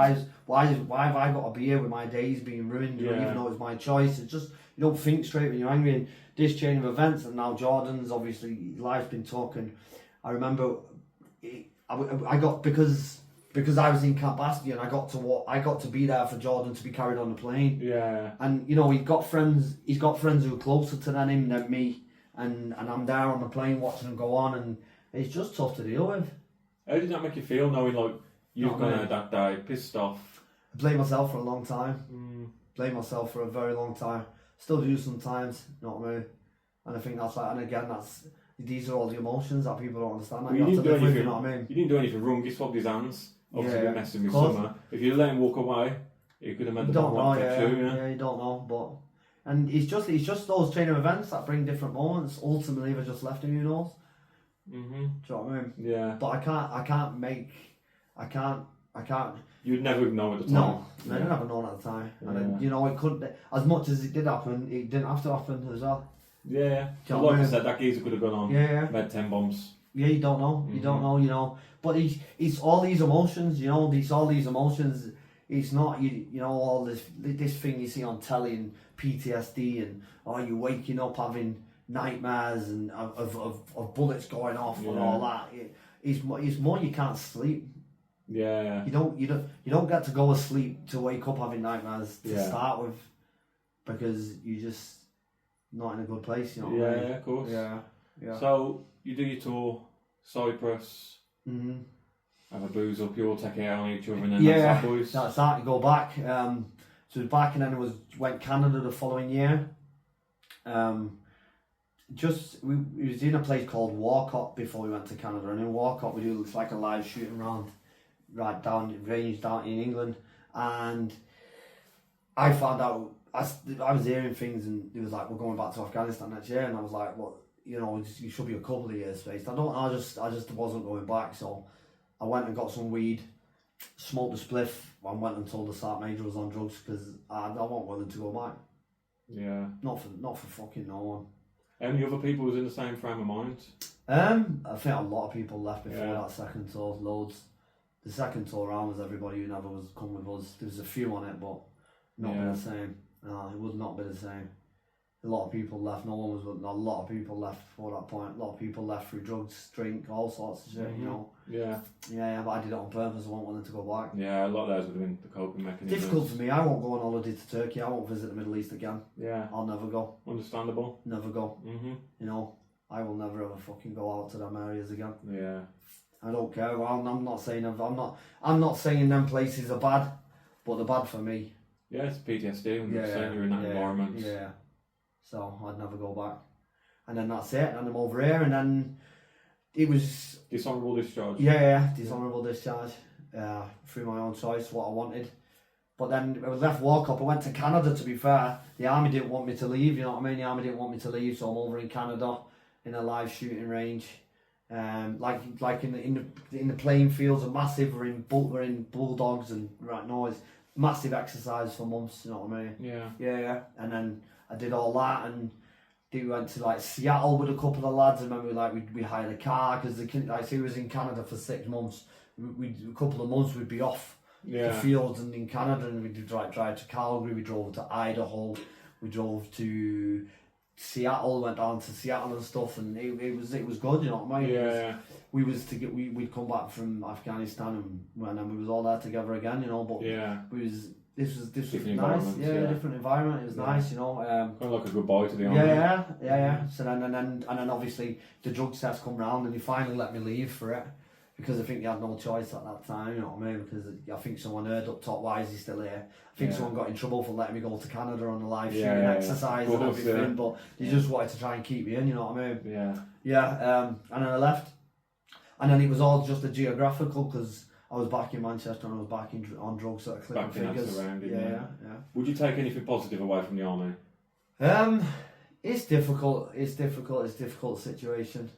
I got to be here with my days being ruined, even though it's my choice. It's just, you don't think straight when you're angry. And this chain of events, and now Jordan's obviously, his life's been took. And I remember I got, because I was in Camp Bastion, I got to be there for Jordan to be carried on the plane. And he's got friends who are closer to him than me, and I'm there on the plane watching them go on, and it's just tough to deal with. How did that make you feel, knowing like you've gone out that day, pissed off? I blame myself for a long time. Blame myself for a very long time. Still do sometimes, you know what I mean? And I think these are all the emotions that people don't understand. Well, you know what I mean? You didn't do anything wrong, you swapped his hands. Obviously been messing with Summer. If you let him walk away, he could have meant the bomb you don't know, but and it's just those chain of events that bring different moments. Ultimately, if I just left him, who knows? Do you know what I mean? Yeah. But I can't. You'd never know at the time. No, I didn't have known at the time. And then, it couldn't, as much as it did happen, it didn't have to happen as well. Yeah. So like I said, that geezer could have gone on, made 10 bombs. Yeah, you don't know. You don't know, you know. But it's all these emotions, you know, all these emotions. It's not, you know, all this thing you see on telly and PTSD and, you waking up having nightmares and of bullets going off and all that. It's more you can't sleep. Yeah. You don't get to go to sleep to wake up having nightmares to start with, because you're just not in a good place, you know what I mean? Yeah, of course. Yeah. So you do your tour, Cyprus, Mm-hmm. have a booze up, you all take it out on each other, and then that's that, boys. That's that. You go back. So it was back, and then went Canada the following year. We was in a place called Walcott before we went to Canada, and in Walcott we do, it's like a live shooting round right down range down in England, and I found out I was hearing things, and it was like, we're going back to Afghanistan next year, and I was like, well, you know, you should be a couple of years spaced. I just wasn't going back, so I went and got some weed, smoked a spliff, and went and told the Sergeant Major I was on drugs, because I wasn't willing to go back. Yeah. Not for fucking no one. How many other people was in the same frame of mind? I think a lot of people left before Yeah. that second tour, loads. The second tour round was everybody who never was come with us. There was a few on it, but not been the same. No, it would not be the same. A lot of people left. No one was. A lot of people left before that point. A lot of people left through drugs, drink, all sorts of shit. You know. Yeah. Yeah, but I did it on purpose. I wasn't willing to go back. Yeah, a lot of those would have been the coping mechanisms. Difficult for me. I won't go on holiday to Turkey. I won't visit the Middle East again. Yeah. I'll never go. Understandable. Never go. Mhm. You know, I will never ever fucking go out to them areas again. Yeah. I don't care. I'm not saying I'm not saying them places are bad, but they're bad for me. Yeah, it's PTSD when you're in that environment. Yeah. So I'd never go back. And then that's it. And I'm over here, and then it was Dishonourable discharge. Yeah, dishonourable discharge. Through my own choice, what I wanted. But then I was left Walcott. I went to Canada. To be fair, the army didn't want me to leave. You know what I mean? The army didn't want me to leave, so I'm over in Canada in a live shooting range. Like in the playing fields are massive. We're in bulldogs and right now it's massive exercise for months. You know what I mean? Yeah. Yeah. And then I did all that, and we went to like Seattle with a couple of lads. I remember we hired a car because he was in Canada for 6 months. A couple of months we'd be off the fields and in Canada, and we'd drive to Calgary. We drove to Idaho. We drove to Seattle, went down to Seattle and stuff, and it was good, you know what I mean? Yeah. We'd come back from Afghanistan, and then we was all there together again, you know. But this was nice, different environment. It was nice, you know. Kind of like a goodbye to the army. Yeah. So then obviously the drug test come round, and he finally let me leave for it. Because I think they had no choice at that time, you know what I mean? Because I think someone heard up top, why is he still here? I think someone got in trouble for letting me go to Canada on the live shooting exercise and everything, but they just wanted to try and keep me in, you know what I mean? Yeah, and then I left. And then it was all just a geographical, because I was back in Manchester and I was back on drugs at a click of fingers. Yeah. Would you take anything positive away from the army? It's difficult. It's a difficult situation.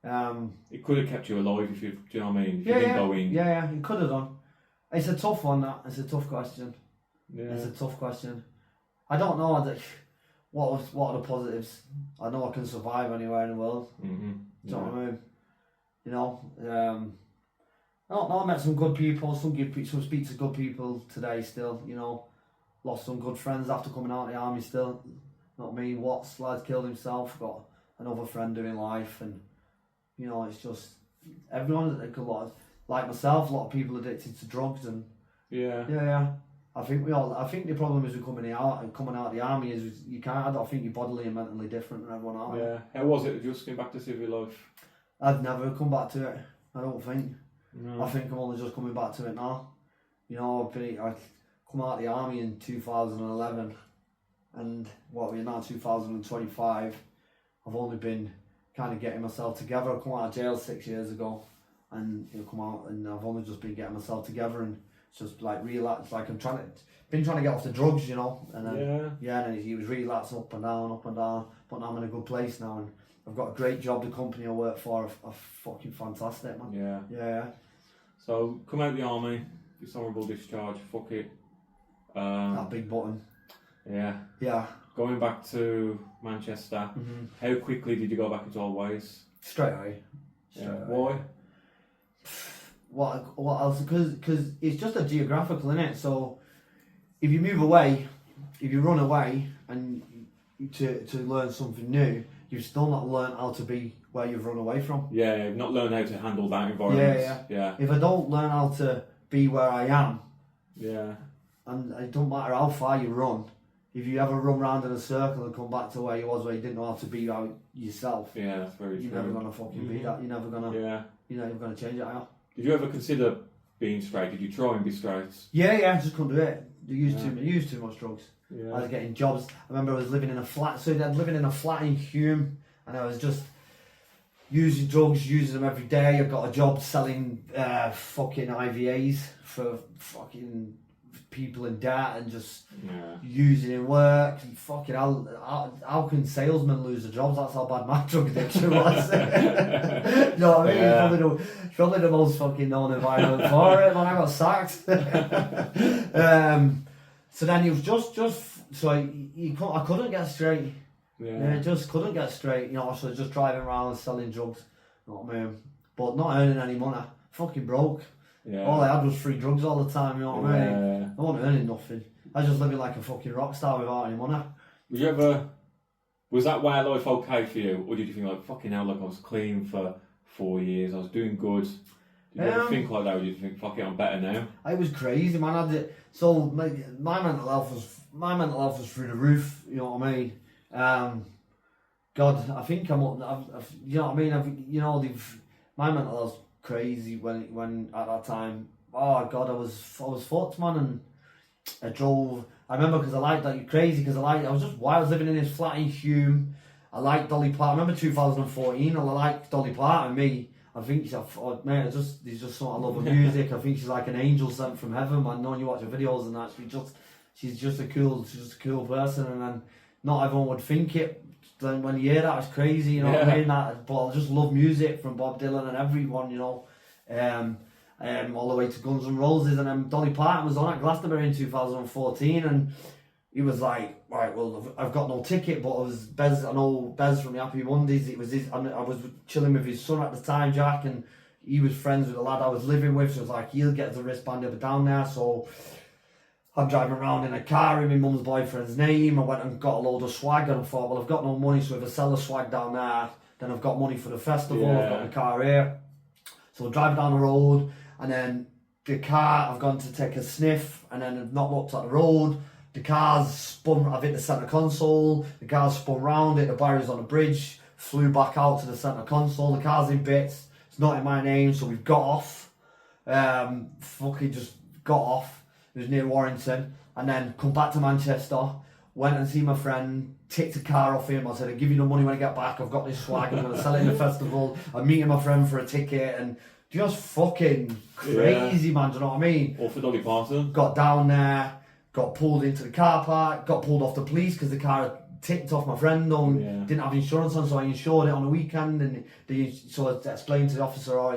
It could have kept you alive if you, do you know what I mean? If you didn't go in. Yeah, it could have done. It's a tough one, that. It's a tough question. Yeah. It's a tough question. I don't know what are the positives. I know I can survive anywhere in the world. Mm-hmm. Do you know what I mean? You know, I don't know, I met some good people, some speak to good people today still, you know. Lost some good friends after coming out of the army still. You know what I mean? Watts, lad killed himself, got another friend doing life, and you know, it's just everyone, like myself, a lot of people addicted to drugs, and I think the problem is with coming out of the army is I don't think you're bodily and mentally different than everyone else. Yeah. How was it adjusting back to civil life? I'd never come back to it. I don't think. No. I think I'm only just coming back to it now. You know, I come out of the army in 2011, and what we're now 2025. I've only been kind of getting myself together. I come out of jail 6 years ago, and come out, and I've only just been getting myself together and just like relapse. Like I'm trying to get off the drugs, you know, and then and then it was relapse up and down, but now I'm in a good place now, and I've got a great job. The company I work for are fucking fantastic, man. Yeah. So come out of the army, dishonourable discharge. Fuck it. That big button. Yeah. Going back to Manchester, how quickly did you go back into old ways? Straight away. Why? What else? Because it's just a geographical, innit? So if you move away, if you run away and to learn something new, you've still not learned how to be where you've run away from. Yeah, you've not learned how to handle that environment. Yeah. If I don't learn how to be where I am, and it don't matter how far you run, if you ever run round in a circle and come back to where you was, where you didn't know how to be yourself, that's very true. You're never gonna fucking be that. You're never gonna change it. Did you ever consider being straight? Did you try and be straight? Yeah, I just couldn't do it. They used too much drugs. Yeah. I was getting jobs. I remember I was living in a flat. So I'd living in a flat in Hume, and I was just using drugs, using them every day. I got a job selling fucking IVAs for fucking people in debt and just using it in work. And fucking how can salesmen lose their jobs? That's how bad my drug addiction was. You know what I mean? Probably the most fucking known environment for it. Man, I got sacked. So then it was just so I couldn't get straight. Yeah, just couldn't get straight. You know, so just driving around selling drugs. You know what I mean? But not earning any money. Fucking broke. Yeah. All I had was free drugs all the time. You know what I mean? I wasn't earning nothing. I was just living like a fucking rock star without any money. Was that way of life okay for you, or did you think like fucking hell? Like I was clean for 4 years. I was doing good. Did you ever think like that, or did you think, fuck it, I'm better now? I was crazy, man. So my mental health was through the roof. You know what I mean? God, I think I'm up. You know what I mean? My mental health was crazy when at that time. Oh God, I was fucked, man. And I drove. I remember because I liked that. Crazy because I was living in this flat in Hume. I liked Dolly Parton. I remember 2014. I liked Dolly Parton. Me. I think she's just sort of love her music. I think she's like an angel sent from heaven, man. Knowing you watch her videos and that, she's just a cool person. And then not everyone would think it. Then when you hear that, it's crazy, you know what I mean? But I just love music from Bob Dylan and everyone, you know. All the way to Guns N' Roses, and then Dolly Parton was on at Glastonbury in 2014, and he was like, right, well, I've got no ticket, but it was Bez. I know Bez from the Happy Mondays. It was his. I was chilling with his son at the time, Jack, and he was friends with the lad I was living with. So it was like, he'll get the wristband over down there. So I'm driving around in a car in my mum's boyfriend's name. I went and got a load of swag, and I thought, well, I've got no money, so if I sell the swag down there, then I've got money for the festival. I've got my car here. So I drive down the road, and then the car, I've gone to take a sniff, and then I've not looked at the road. The car's spun, I've hit the centre console, the car's spun round, hit the barriers on the bridge, flew back out to the centre console, the car's in bits, it's not in my name, so we've got off. Fucking just got off. It was near Warrington, and then come back to Manchester, went and see my friend, ticked the car off him. I said, I'll give you the money when I get back, I've got this swag, I'm going to sell it in the festival. I'm meeting my friend for a ticket, and just fucking crazy, man, do you know what I mean? All for Dolly Parton. Got down there, got pulled into the car park, got pulled off the police because the car had ticked off my friend on, didn't have insurance on, so I insured it on the weekend, and so I explained to the officer, I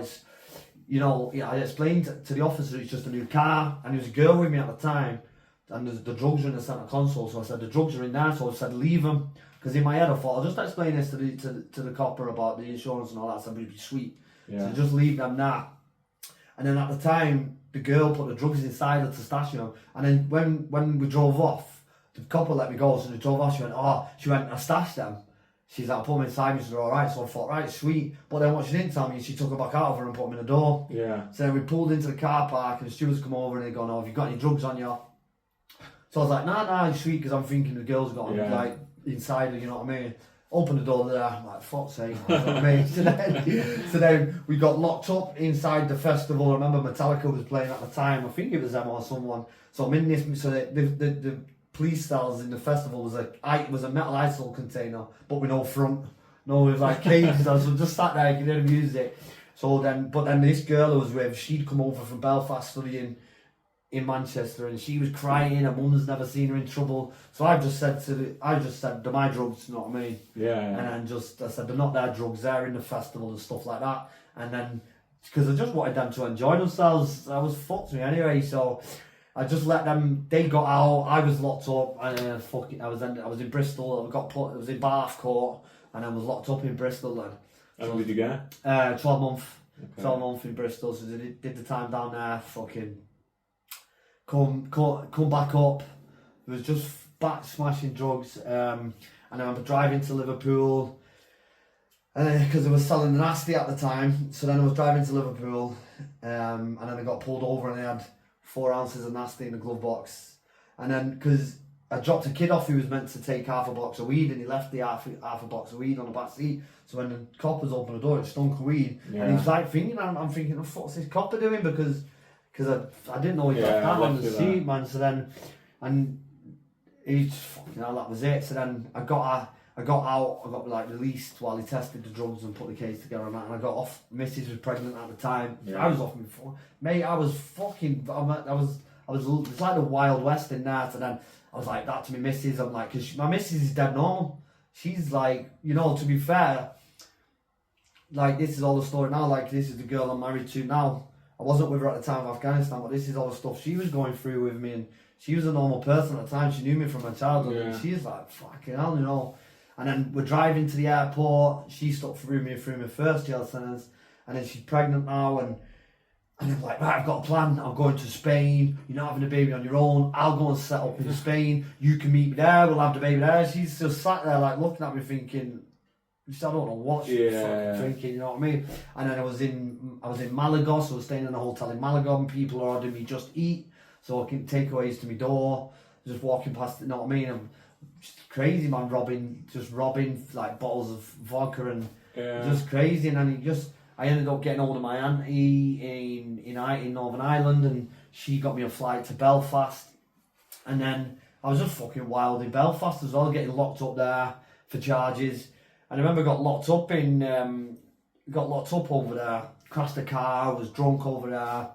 explained to the officer it's just a new car, and there was a girl with me at the time, and the drugs were in the centre console, so I said the drugs are in there, so I said leave them, because in my head I thought I'll just explain this to the copper about the insurance and all that, so it'd be sweet. So just leave them there. And then at the time, the girl put the drugs inside her pistachio, and then when we drove off, the copper let me go, so they drove off, she went, I stashed them. She's like, I put them inside me, she said, alright, so I thought, right, sweet. But then what she didn't tell me, she took her back out of her and put them in the door. Yeah. So then we pulled into the car park, and the stewards come over and they go, have you got any drugs on you? So I was like, nah, it's sweet, because I'm thinking the girl's got them, like, inside her, you know what I mean? Open the door there, I'm like, fuck's sake, you know what I mean? So then we got locked up inside the festival. I remember Metallica was playing at the time, I think it was them or someone. So I'm in this, so the police cells in the festival was a metal isol container, but with no front. No, with like cages, so just sat there, you could hear the music. So then, but then this girl I was with, she'd come over from Belfast studying in Manchester, and she was crying, her mum's never seen her in trouble. So I just said they're my drugs, you know what I mean? Yeah. And then I said they're not their drugs, they're in the festival and stuff like that. And then, because I just wanted them to enjoy themselves, I was fucked me anyway, so I just let them, they got out, I was locked up, and I was in Bristol, I was in Bath Court, and I was locked up in Bristol then. How long did you go? 12 months. Okay. 12 months in Bristol, so did the time down there, fucking come back up. It was just back smashing drugs, and I remember driving to Liverpool, because they were selling the nasty at the time, so then I was driving to Liverpool, and then I got pulled over and they had 4 ounces of nasty in the glove box, and then, because I dropped a kid off who was meant to take half a box of weed, and he left the half a box of weed on the back seat. So when the coppers opened the door, it stunk of weed, and he was like thinking, I'm thinking, what the fuck's this copper doing? Because I didn't know he got that on the seat, man. So then, and he just fucking hell, that was it. So then I got out, I got like released while he tested the drugs and put the case together and that, and I got off. Mrs. was pregnant at the time. I was off my mate. I was fucking. I was. It's like the Wild West in that, and then I was like that to my missus. I'm like, because my missus is dead normal. She's like, to be fair, like this is all the story now. Like this is the girl I'm married to now. I wasn't with her at the time of Afghanistan, but this is all the stuff she was going through with me, and she was a normal person at the time. She knew me from my childhood, and she's like, fucking hell, And then we're driving to the airport. She stuck through my first jail sentence, and then she's pregnant now, and I'm like, right, I've got a plan. I'm going to Spain. You're not having a baby on your own. I'll go and set up in Spain. You can meet me there. We'll have the baby there. She's just sat there, like, looking at me thinking, I don't know what she's fucking thinking, you know what I mean? And then I was in Malaga, so I was staying in a hotel in Malaga, and people ordered me just eat, so I can takeaways to my door, just walking past, you know what I mean? I'm just crazy, man, robbing like bottles of vodka and just crazy. And then I ended up getting hold of my auntie in Northern Ireland, and she got me a flight to Belfast. And then I was just fucking wild in Belfast as well, getting locked up there for charges. And I remember got locked up over there, crashed a car, was drunk over there.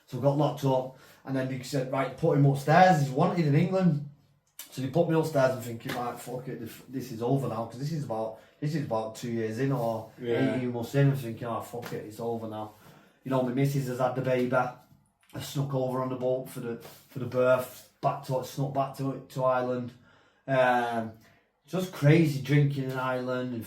So I got locked up, and then they said, right, put him upstairs, he's wanted in England. So they put me upstairs and thinking, like, fuck it, this is over now, because this is about 2 years in, or 18 months in. I'm thinking, fuck it, it's over now. My missus has had the baby. I snuck over on the boat for the birth, snuck back to Ireland. Just crazy drinking in Ireland and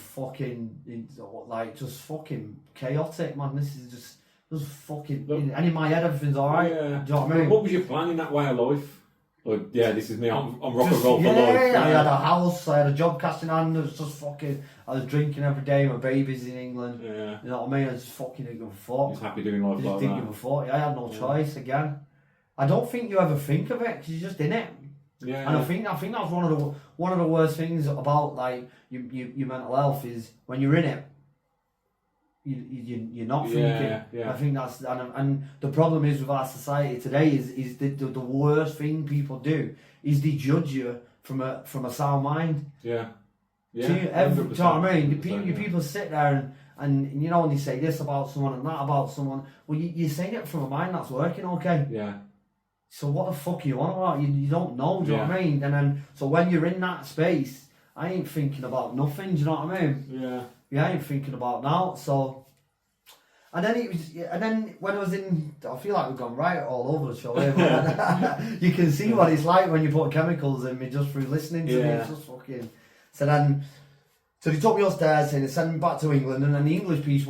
just fucking chaotic, man. This is just fucking. And in my head, everything's alright. Do you know what I mean? What was your plan in that way of life? Like, this is me. I'm rock and roll for life. I had a house. I had a job casting hand. It was just fucking. I was drinking every day. My baby's in England. Yeah. You know what I mean? I just fucking didn't give a fuck. Just happy doing life like that. Just didn't give a fuck. I had no choice again. I don't think you ever think of it because you're just in it. Yeah. And I think that's one of the worst things about like your mental health is when you're in it, you're not thinking. Yeah. I think that's and the problem is with our society today is the worst thing people do is they judge you from a sound mind. Yeah. Yeah. Do you know what I mean? People sit there and when they say this about someone and that about someone, well you're saying it from a mind that's working okay. Yeah. So what the fuck are you on about? You don't know, do you know what I mean? And then, so when you're in that space, I ain't thinking about nothing, do you know what I mean? Yeah, I ain't thinking about that, so... And then when I was in... I feel like we've gone right all over the show here, but you can see what it's like when you put chemicals in me just through listening to me, it's just fucking... So they took me upstairs and they sent me back to England, and then the English police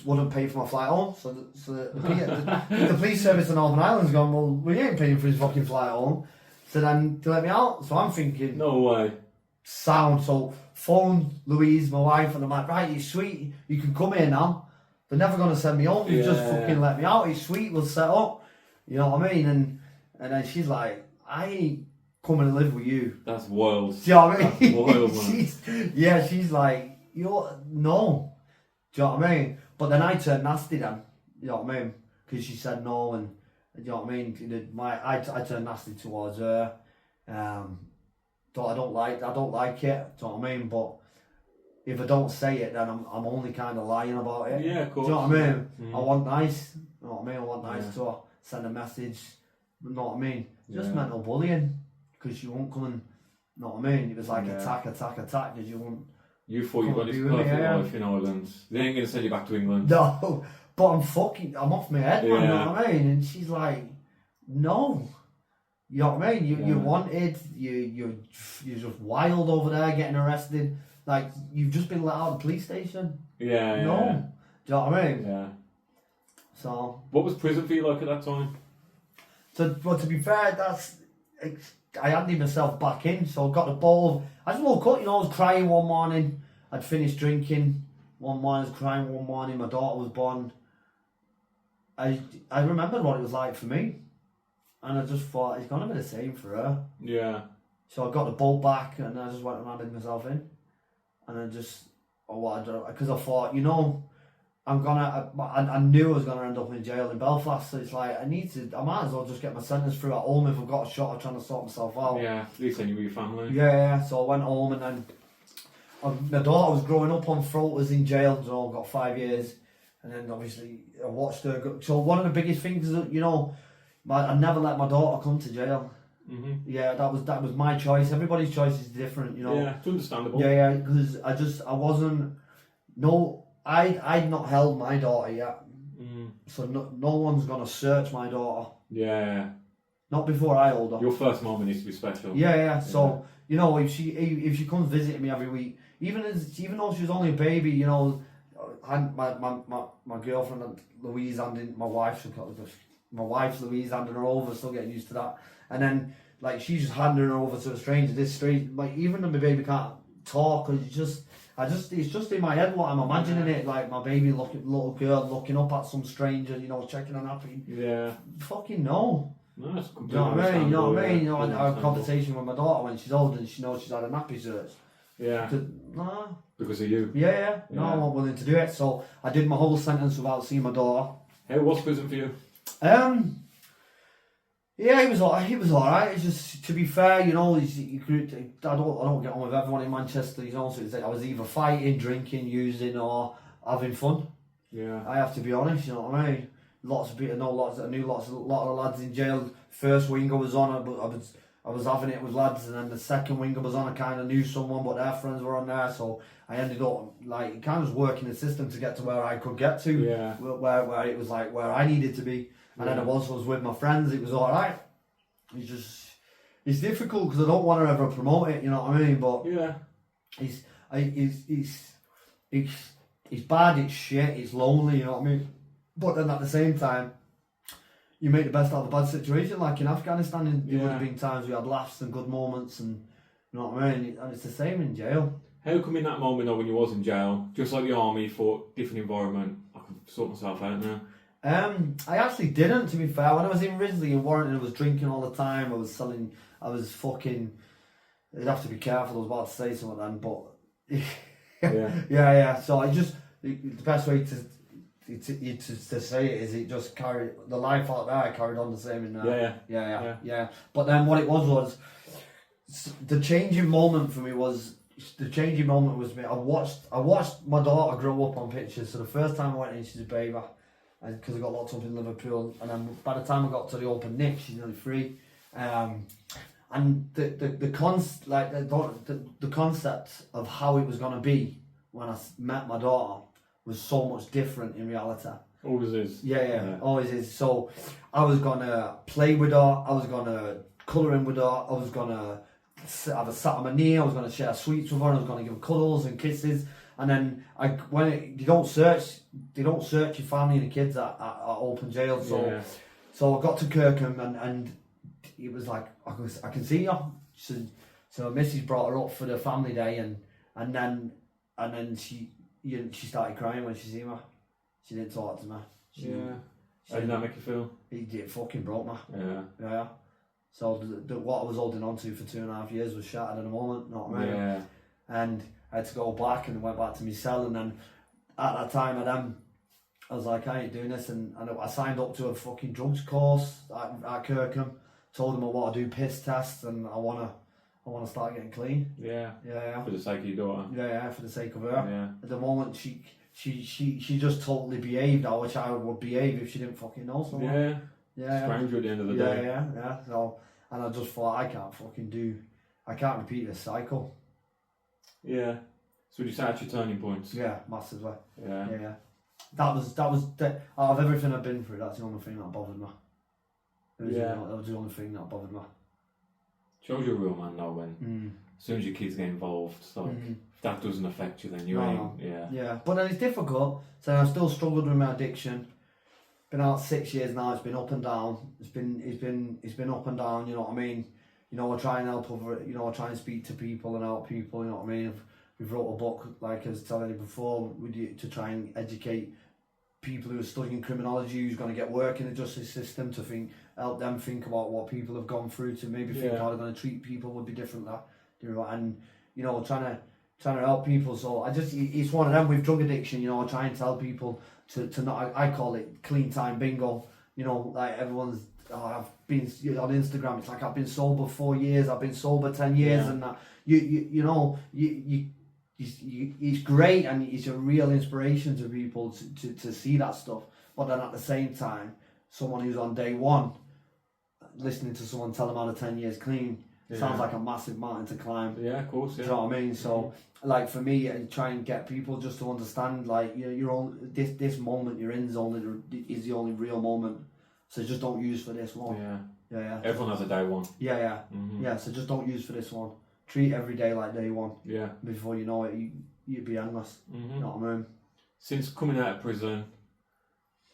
wouldn't pay for my flight home. So the police service in Northern Ireland's gone, well, we ain't paying for his fucking flight home. So then they let me out. So I'm thinking, no way. Sound. So phone Louise, my wife, and I'm like, right, it's sweet. You can come here now. They're never gonna send me home. You just fucking let me out. It's sweet. We'll set up. You know what I mean? And then she's like, I ain't coming to live with you. That's wild. Do you know what I mean? That's wild, man. she's like, no. Do you know what I mean? But then I turned nasty then. You know what I mean? Because she said no, and do you know what I mean? I turned nasty towards her. I don't like it. Do you know what I mean? But if I don't say it, then I'm only kind of lying about it. Yeah, of course. Do you know what I mean? I want nice. You know what I mean? I want nice to her. Send a message. You know what I mean? Just mental bullying. Because she won't come and, you know what I mean? It was like attack, because you won't... You thought you got this perfect life in Ireland. They ain't going to send you back to England. No, but I'm off my head, man, you know what I mean? And she's like, no. You know what I mean? You wanted, you're just wild over there getting arrested. like you've just been let out of the police station. Yeah. No. Yeah. Do you know what I mean? Yeah. So. What was prison for you like at that time? But to be fair, I handed myself back in, so I got the ball. I just woke up, I was crying one morning. I'd finished drinking. One morning, I was crying one morning. My daughter was born. I remembered what it was like for me, and I just thought it's gonna be the same for her. Yeah. So I got the ball back, and I just went and handed myself in, and I just because I thought, I knew I was gonna end up in jail in Belfast. So it's like I might as well just get my sentence through at home if I've got a shot at trying to sort myself out. Yeah, at least then you were your family. Yeah. So I went home, and then my daughter was growing up on floaters in jail, so I got 5 years. And then obviously I watched her go. So one of the biggest things is that, I never let my daughter come to jail. Mm-hmm. Yeah, that was my choice. Everybody's choice is different, Yeah, it's understandable. Yeah, because I'd not held my daughter yet. So no one's gonna search my daughter. Yeah. Not before I hold her. Your first moment needs to be special. Yeah. So if she comes visiting me every week, even though she was only a baby, my girlfriend Louise handing my wife's Louise handing her over, still getting used to that. And then she's just handing her over to a stranger. This street, even though my baby can't talk, it's just in my head what I'm imagining it, like my baby little girl looking up at some stranger, checking on happy. Yeah. Fucking no. No, it's completely You know what I mean? I have a understandable. conversation with my daughter when she's old and she knows she's had a nappy search. Yeah. Nah. Because of you. Yeah. No, I'm not willing to do it. So I did my whole sentence without seeing my daughter. How was prison for you? Yeah, it was alright. It's just, to be fair, I don't get on with everyone in Manchester. So I was either fighting, drinking, using, or having fun. Yeah. I have to be honest. You know what I mean? Lots of people know I knew a lot of lads in jail. First wing I was on, I was having it with lads, and then the second wing I was on, I kind of knew someone, but their friends were on there, so I ended up kind of working the system to get to where I could get to. Yeah. Where it was where I needed to be. And then once I was with my friends, it was alright. It's difficult because I don't want to ever promote it, you know what I mean? But yeah, it's bad, it's shit, it's lonely, you know what I mean? But then at the same time, you make the best out of a bad situation. Like in Afghanistan, there would have been times we had laughs and good moments, and you know what I mean? And it's the same in jail. How come in that moment though, when you was in jail, just like the army, for different environment, I could sort myself out now? I actually didn't, to be fair. When I was in Risley in Warrington, I was drinking all the time. I was fucking. You'd have to be careful. I was about to say something then, but yeah. So the best way to say it is it just carried the life out there. I carried on the same in there. Yeah. But then what it was the changing moment for me was. The changing moment was me. I watched my daughter grow up on pictures. So the first time I went in, she's a baby. Because I got locked up in Liverpool, and then by the time I got to the Open Nick, she's nearly 3. And the concept of how it was going to be when I met my daughter was so much different in reality. Always is. Yeah, always is. So I was going to play with her, I was going to colour in with her, I was going to have a sat on my knee, I was going to share sweets with her, I was going to give her cuddles and kisses. And then they don't search your family and the kids at open jail. So I got to Kirkham and it was like I can see her. So Mrs. brought her up for the family day and then she started crying when she seen me. She didn't talk to me. How did that make you feel? It fucking broke me. Yeah. So what I was holding on to for 2.5 years was shattered in a moment. Not right. Yeah. And I had to go back and went back to my cell, and then at that time I was like, I ain't doing this, and I signed up to a fucking drugs course at Kirkham, told them I want to do piss tests and I want to start getting clean. Yeah. Yeah. For the sake of your daughter. Yeah, for the sake of her. Yeah. At the moment she just totally behaved how a child would behave if she didn't fucking know someone. Yeah. Stranger at the end of the day. Yeah. So, and I just thought I can't repeat this cycle. Yeah. So would you say that's your turning points? Yeah, massively. Yeah. That was out of everything I've been through, that's the only thing that bothered me. That was the only thing that bothered me. Shows you're a real man though when as soon as your kids get involved, it's like if that doesn't affect you, then you ain't. Yeah, but then it's difficult. So I've still struggled with my addiction. Been out 6 years now. It's been up and down. It's been up and down. You know what I mean? You know, I try and help other. You know, I try and speak to people and help people. You know what I mean? We've wrote a book, like I was telling you before, to try and educate people who are studying criminology, who's going to get work in the justice system, to help them think about what people have gone through, to maybe think how they're going to treat people would be different. And you know, trying to help people. So it's one of them with drug addiction. You know, I try and tell people to not. I call it clean time bingo. You know, like everyone's. I've been on Instagram. It's like I've been sober 4 years. I've been sober 10 years, and that you know it's great, and it's a real inspiration to people to see that stuff. But then at the same time, someone who's on day one, listening to someone tell them out of 10 years clean, sounds like a massive mountain to climb. Yeah, of course. Yeah. Do you know what I mean? So, like for me, I try and get people just to understand, like you're on this moment you're in is the only real moment. So just don't use for this one. Yeah. Everyone has a day one. Yeah. Yeah. So just don't use for this one. Treat every day like day one. Yeah. Before you know it, you'd be endless. You know what I mean? Since coming out of prison,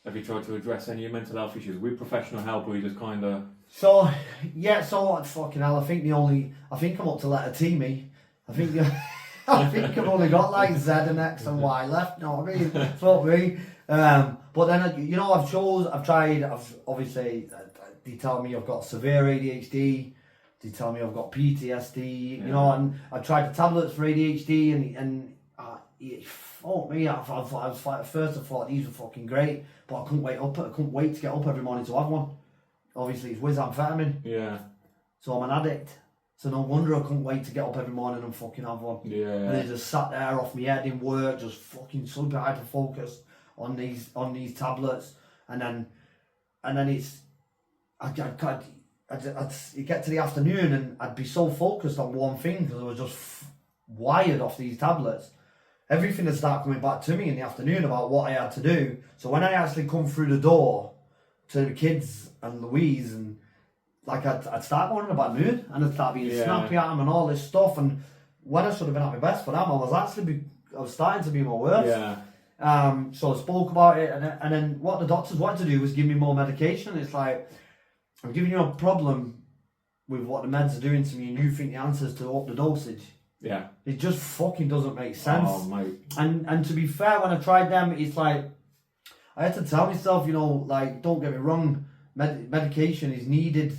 have you tried to address any of your mental health issues with professional help, or you just kind of? So fucking hell. I think I'm up to letter T, me. I think I've only got like Z and X and Y left. You know what I mean? Fuck me. But then you know, I've obviously they tell me I've got severe ADHD. They tell me I've got PTSD. You know, and I tried the tablets for ADHD, and fuck me. I was like, at first I thought these were fucking great, but I couldn't wait to get up every morning to have one. Obviously, it's with amphetamine. Yeah. So I'm an addict. So no wonder I couldn't wait to get up every morning and fucking have one. Yeah. And I just sat there off my head in work, just fucking super hyper focused on these tablets, and then it's I'd get to the afternoon and I'd be so focused on one thing because I was just wired off these tablets. Everything would start coming back to me in the afternoon about what I had to do. So when I actually come through the door to the kids and Louise, and like I'd start going in a bad mood, and I'd start being snappy at them and all this stuff. And when I should have been at my best for them, I was starting to be my worst. Yeah. So I spoke about it, and then what the doctors wanted to do was give me more medication. It's like, I'm giving you a problem with what the meds are doing to me, and you think the answer's to up the dosage. Yeah. It just fucking doesn't make sense. Oh, mate. And to be fair, when I tried them, it's like, I had to tell myself, you know, like, don't get me wrong, medication is needed.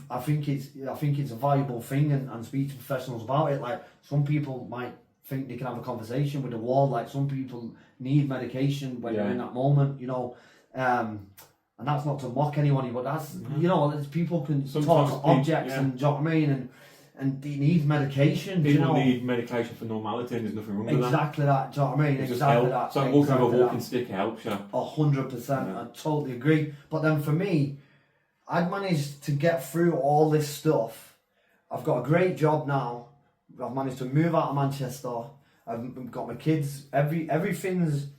I think it's a valuable thing, and speak to professionals about it. Like, some people might think they can have a conversation with the wall. Like, some people need medication when they're in that moment, you know. And that's not to mock anyone, but that's, you know, people can sometimes talk to objects, and do you know what I mean? And they need medication. People need medication for normality, and there's nothing wrong with that. Exactly that, do you know what I mean? Exactly that. So walking with a walking stick helps you. 100%, I totally agree. But then for me, I've managed to get through all this stuff. I've got a great job now. I've managed to move out of Manchester. I've got my kids. Everything's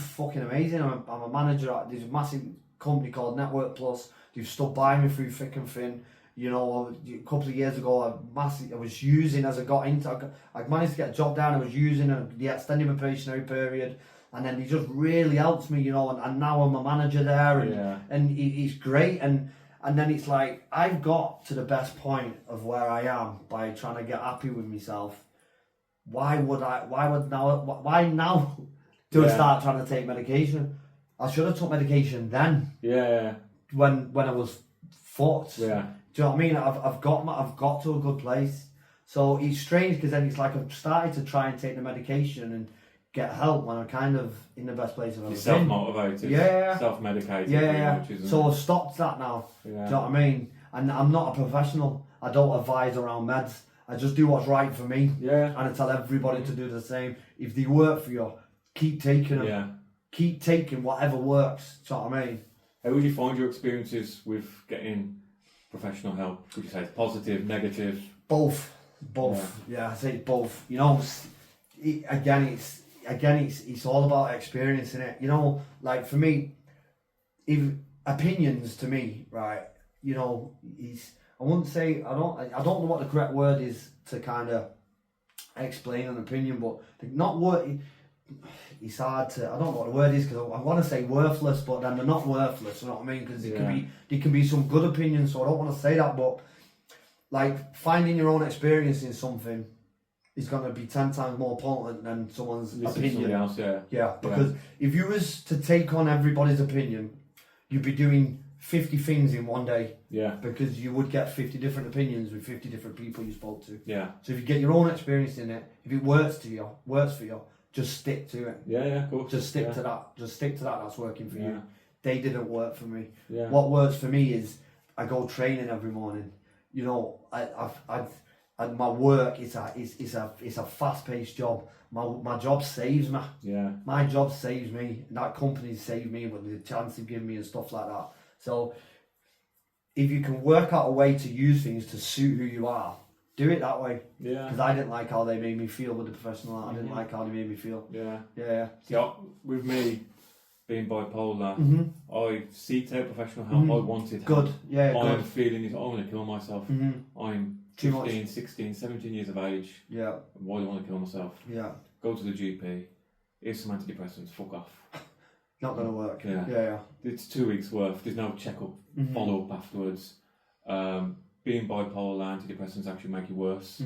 fucking amazing. I'm a manager at this massive company called Network Plus. They've stood by me through thick and thin. You know, a couple of years ago, I was using, as I got into, I managed to get a job down. I was using the extended probationary period, and then he just really helped me, you know. And now I'm a manager there, and he's great. And then it's like, I've got to the best point of where I am by trying to get happy with myself. Why now do I start trying to take medication? I should have took medication then. Yeah. When I was fucked. Yeah. Do you know what I mean? I've got to a good place. So it's strange, because then it's like I've started to try and take the medication and get help when I'm kind of in the best place I've ever been. Self-motivated. Yeah. Self-medicated. Yeah. Much, So I've stopped that now. Yeah. Do you know what I mean? And I'm not a professional. I don't advise around meds. I just do what's right for me. Yeah. And I tell everybody to do the same. If they work for you, keep taking them. Yeah. Keep taking whatever works. Do you know what I mean? How would you find your experiences with getting professional help? Would you say it's positive, negative? Both. Yeah, I say both. You know, it's all about experiencing it. You know, like for me, if opinions to me, right? You know, I wouldn't say, I don't know what the correct word is to kind of explain an opinion, but not word, it's hard to, I don't know what the word is, because I want to say worthless, but then they're not worthless, you know what I mean? Because there can be some good opinions, so I don't want to say that, but like finding your own experience in something is going to be 10 times more potent than someone's opinion. Else, because if you was to take on everybody's opinion, you'd be doing 50 things in one day. Yeah. Because you would get 50 different opinions with 50 different people you spoke to. Yeah. So if you get your own experience in it, if it works for you, just stick to it. Yeah, of course. Just stick to that. Just stick to that. That's working for you. They didn't work for me. Yeah. What works for me is I go training every morning. You know, my work is a fast-paced job. My job saves me. Yeah. My job saves me. That company saved me with the chance they've given me and stuff like that. So if you can work out a way to use things to suit who you are, do it that way. Yeah. Because I didn't like how they made me feel with the professional art. I didn't like how they made me feel. Yeah. Yeah. Yeah. With me being bipolar, I seeked out professional help. I wanted help. Good. Yeah. I'm feeling this. I want to kill myself. I'm Too 15, much. 16, 17 years of age. Yeah. Why do I want to kill myself? Yeah. Go to the GP. Here's some antidepressants. Fuck off. Not gonna work. Yeah. Yeah. It's 2 weeks worth. There's no checkup, follow up afterwards. Being bipolar, antidepressants actually make you worse.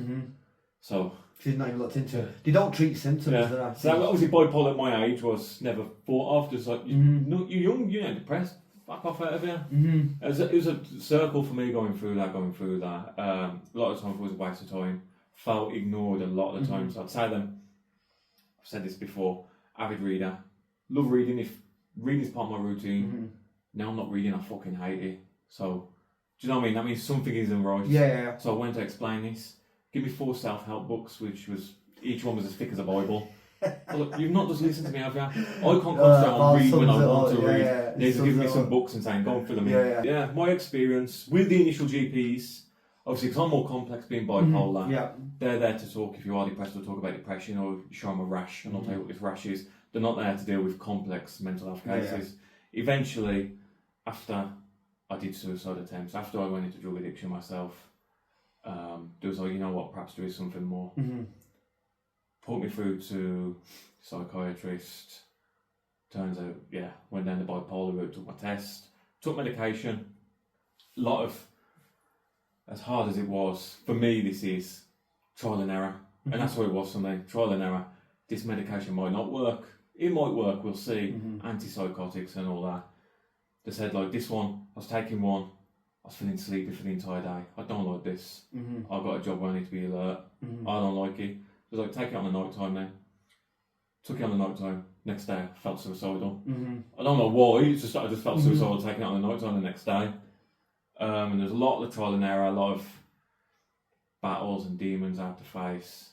So She's not even looked into it. They don't treat symptoms. yeah. So obviously bipolar at my age was never thought of. Just like you're young, you're not depressed. Fuck off out of here. It was a circle for me going through that. A lot of times it was a waste of time. Felt ignored a lot of the times. I'd say them. I've said this before. Avid reader. Love reading. If reading is part of my routine. Now I'm not reading. I fucking hate it. So do you know what I mean? That means something isn't right. Yeah. So I went to explain this. Give me 4 self-help books, which was each one was as thick as a Bible. Look, you've not just listened to me, have you? I can't concentrate on read when I want to read. Yeah. They just give me some books and saying, go and fill them in. Yeah, my experience with the initial GPs, obviously because I'm more complex being bipolar, they're there to talk, if you are depressed, they'll talk about depression, or you show them a rash and I'll tell you what this rash is. They're not there to deal with complex mental health cases. Eventually, after I did suicide attempts, after I went into drug addiction myself, there was like, you know what, perhaps there is something more. Put me through to psychiatrist. Turns out, went down the bipolar route, took my test, took medication. A lot of, as hard as it was, for me this is trial and error. And that's what it was for me, trial and error. This medication might not work. It might work, we'll see. Antipsychotics and all that. They said like this one, I was taking one, I was feeling sleepy for the entire day. I don't like this. I've got a job where I need to be alert. I don't like it. It was like, take it on the night time then. Took it on the night time. Next day, I felt suicidal. I don't know why, I just felt suicidal taking it on the night time the next day. And there's a lot of trial and error, a lot of battles and demons I have to face.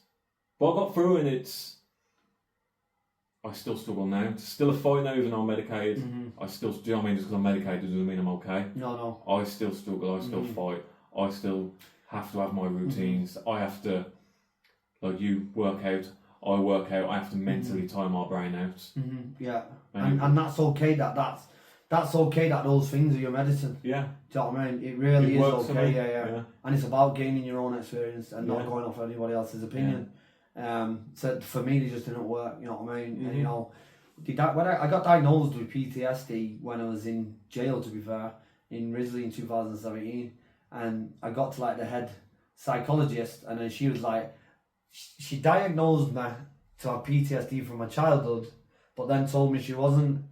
But I got through, and I still struggle now. It's still a fight now, even though I'm medicated. I still, do you know what I mean? Just because I'm medicated doesn't mean I'm okay. No. I still struggle, I still fight. I still have to have my routines. I have to, like you work out, I work out. I have to mentally time my brain out. Yeah, and that's okay. That's okay. That those things are your medicine. Yeah. Do you know what I mean? It really is okay. Yeah. And it's about gaining your own experience and not going off anybody else's opinion. So for me, they just didn't work. You know what I mean? And you know, when I got diagnosed with PTSD when I was in jail, to be fair, in Risley in 2017, and I got to like the head psychologist, and then she was like, she diagnosed me to have PTSD from my childhood, but then told me she wasn't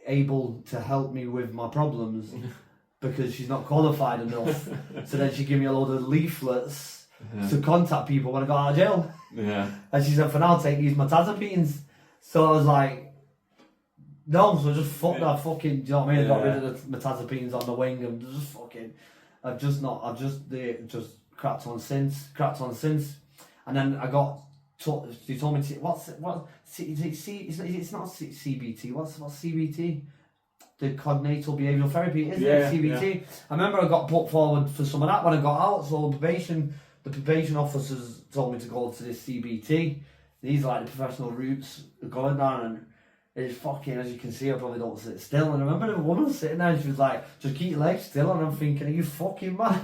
able to help me with my problems because she's not qualified enough. So then she gave me a load of leaflets to contact people when I got out of jail. And she said, for now, take these metazapines. So I was like, no, so just fuck that fucking, do you know what I mean? I got rid of the metazapines on the wing and just fucking, I've just cracked on since. And then I got, she told me, it's not CBT, what's CBT? The cognitive behavioural therapy, isn't it? CBT. I remember I got put forward for some of that when I got out, so the probation officers told me to go to this CBT. These are like the professional routes going down, and It's fucking, as you can see, I probably don't sit still. And I remember the woman sitting there and she was like, just keep your legs still. And I'm thinking, are you fucking mad?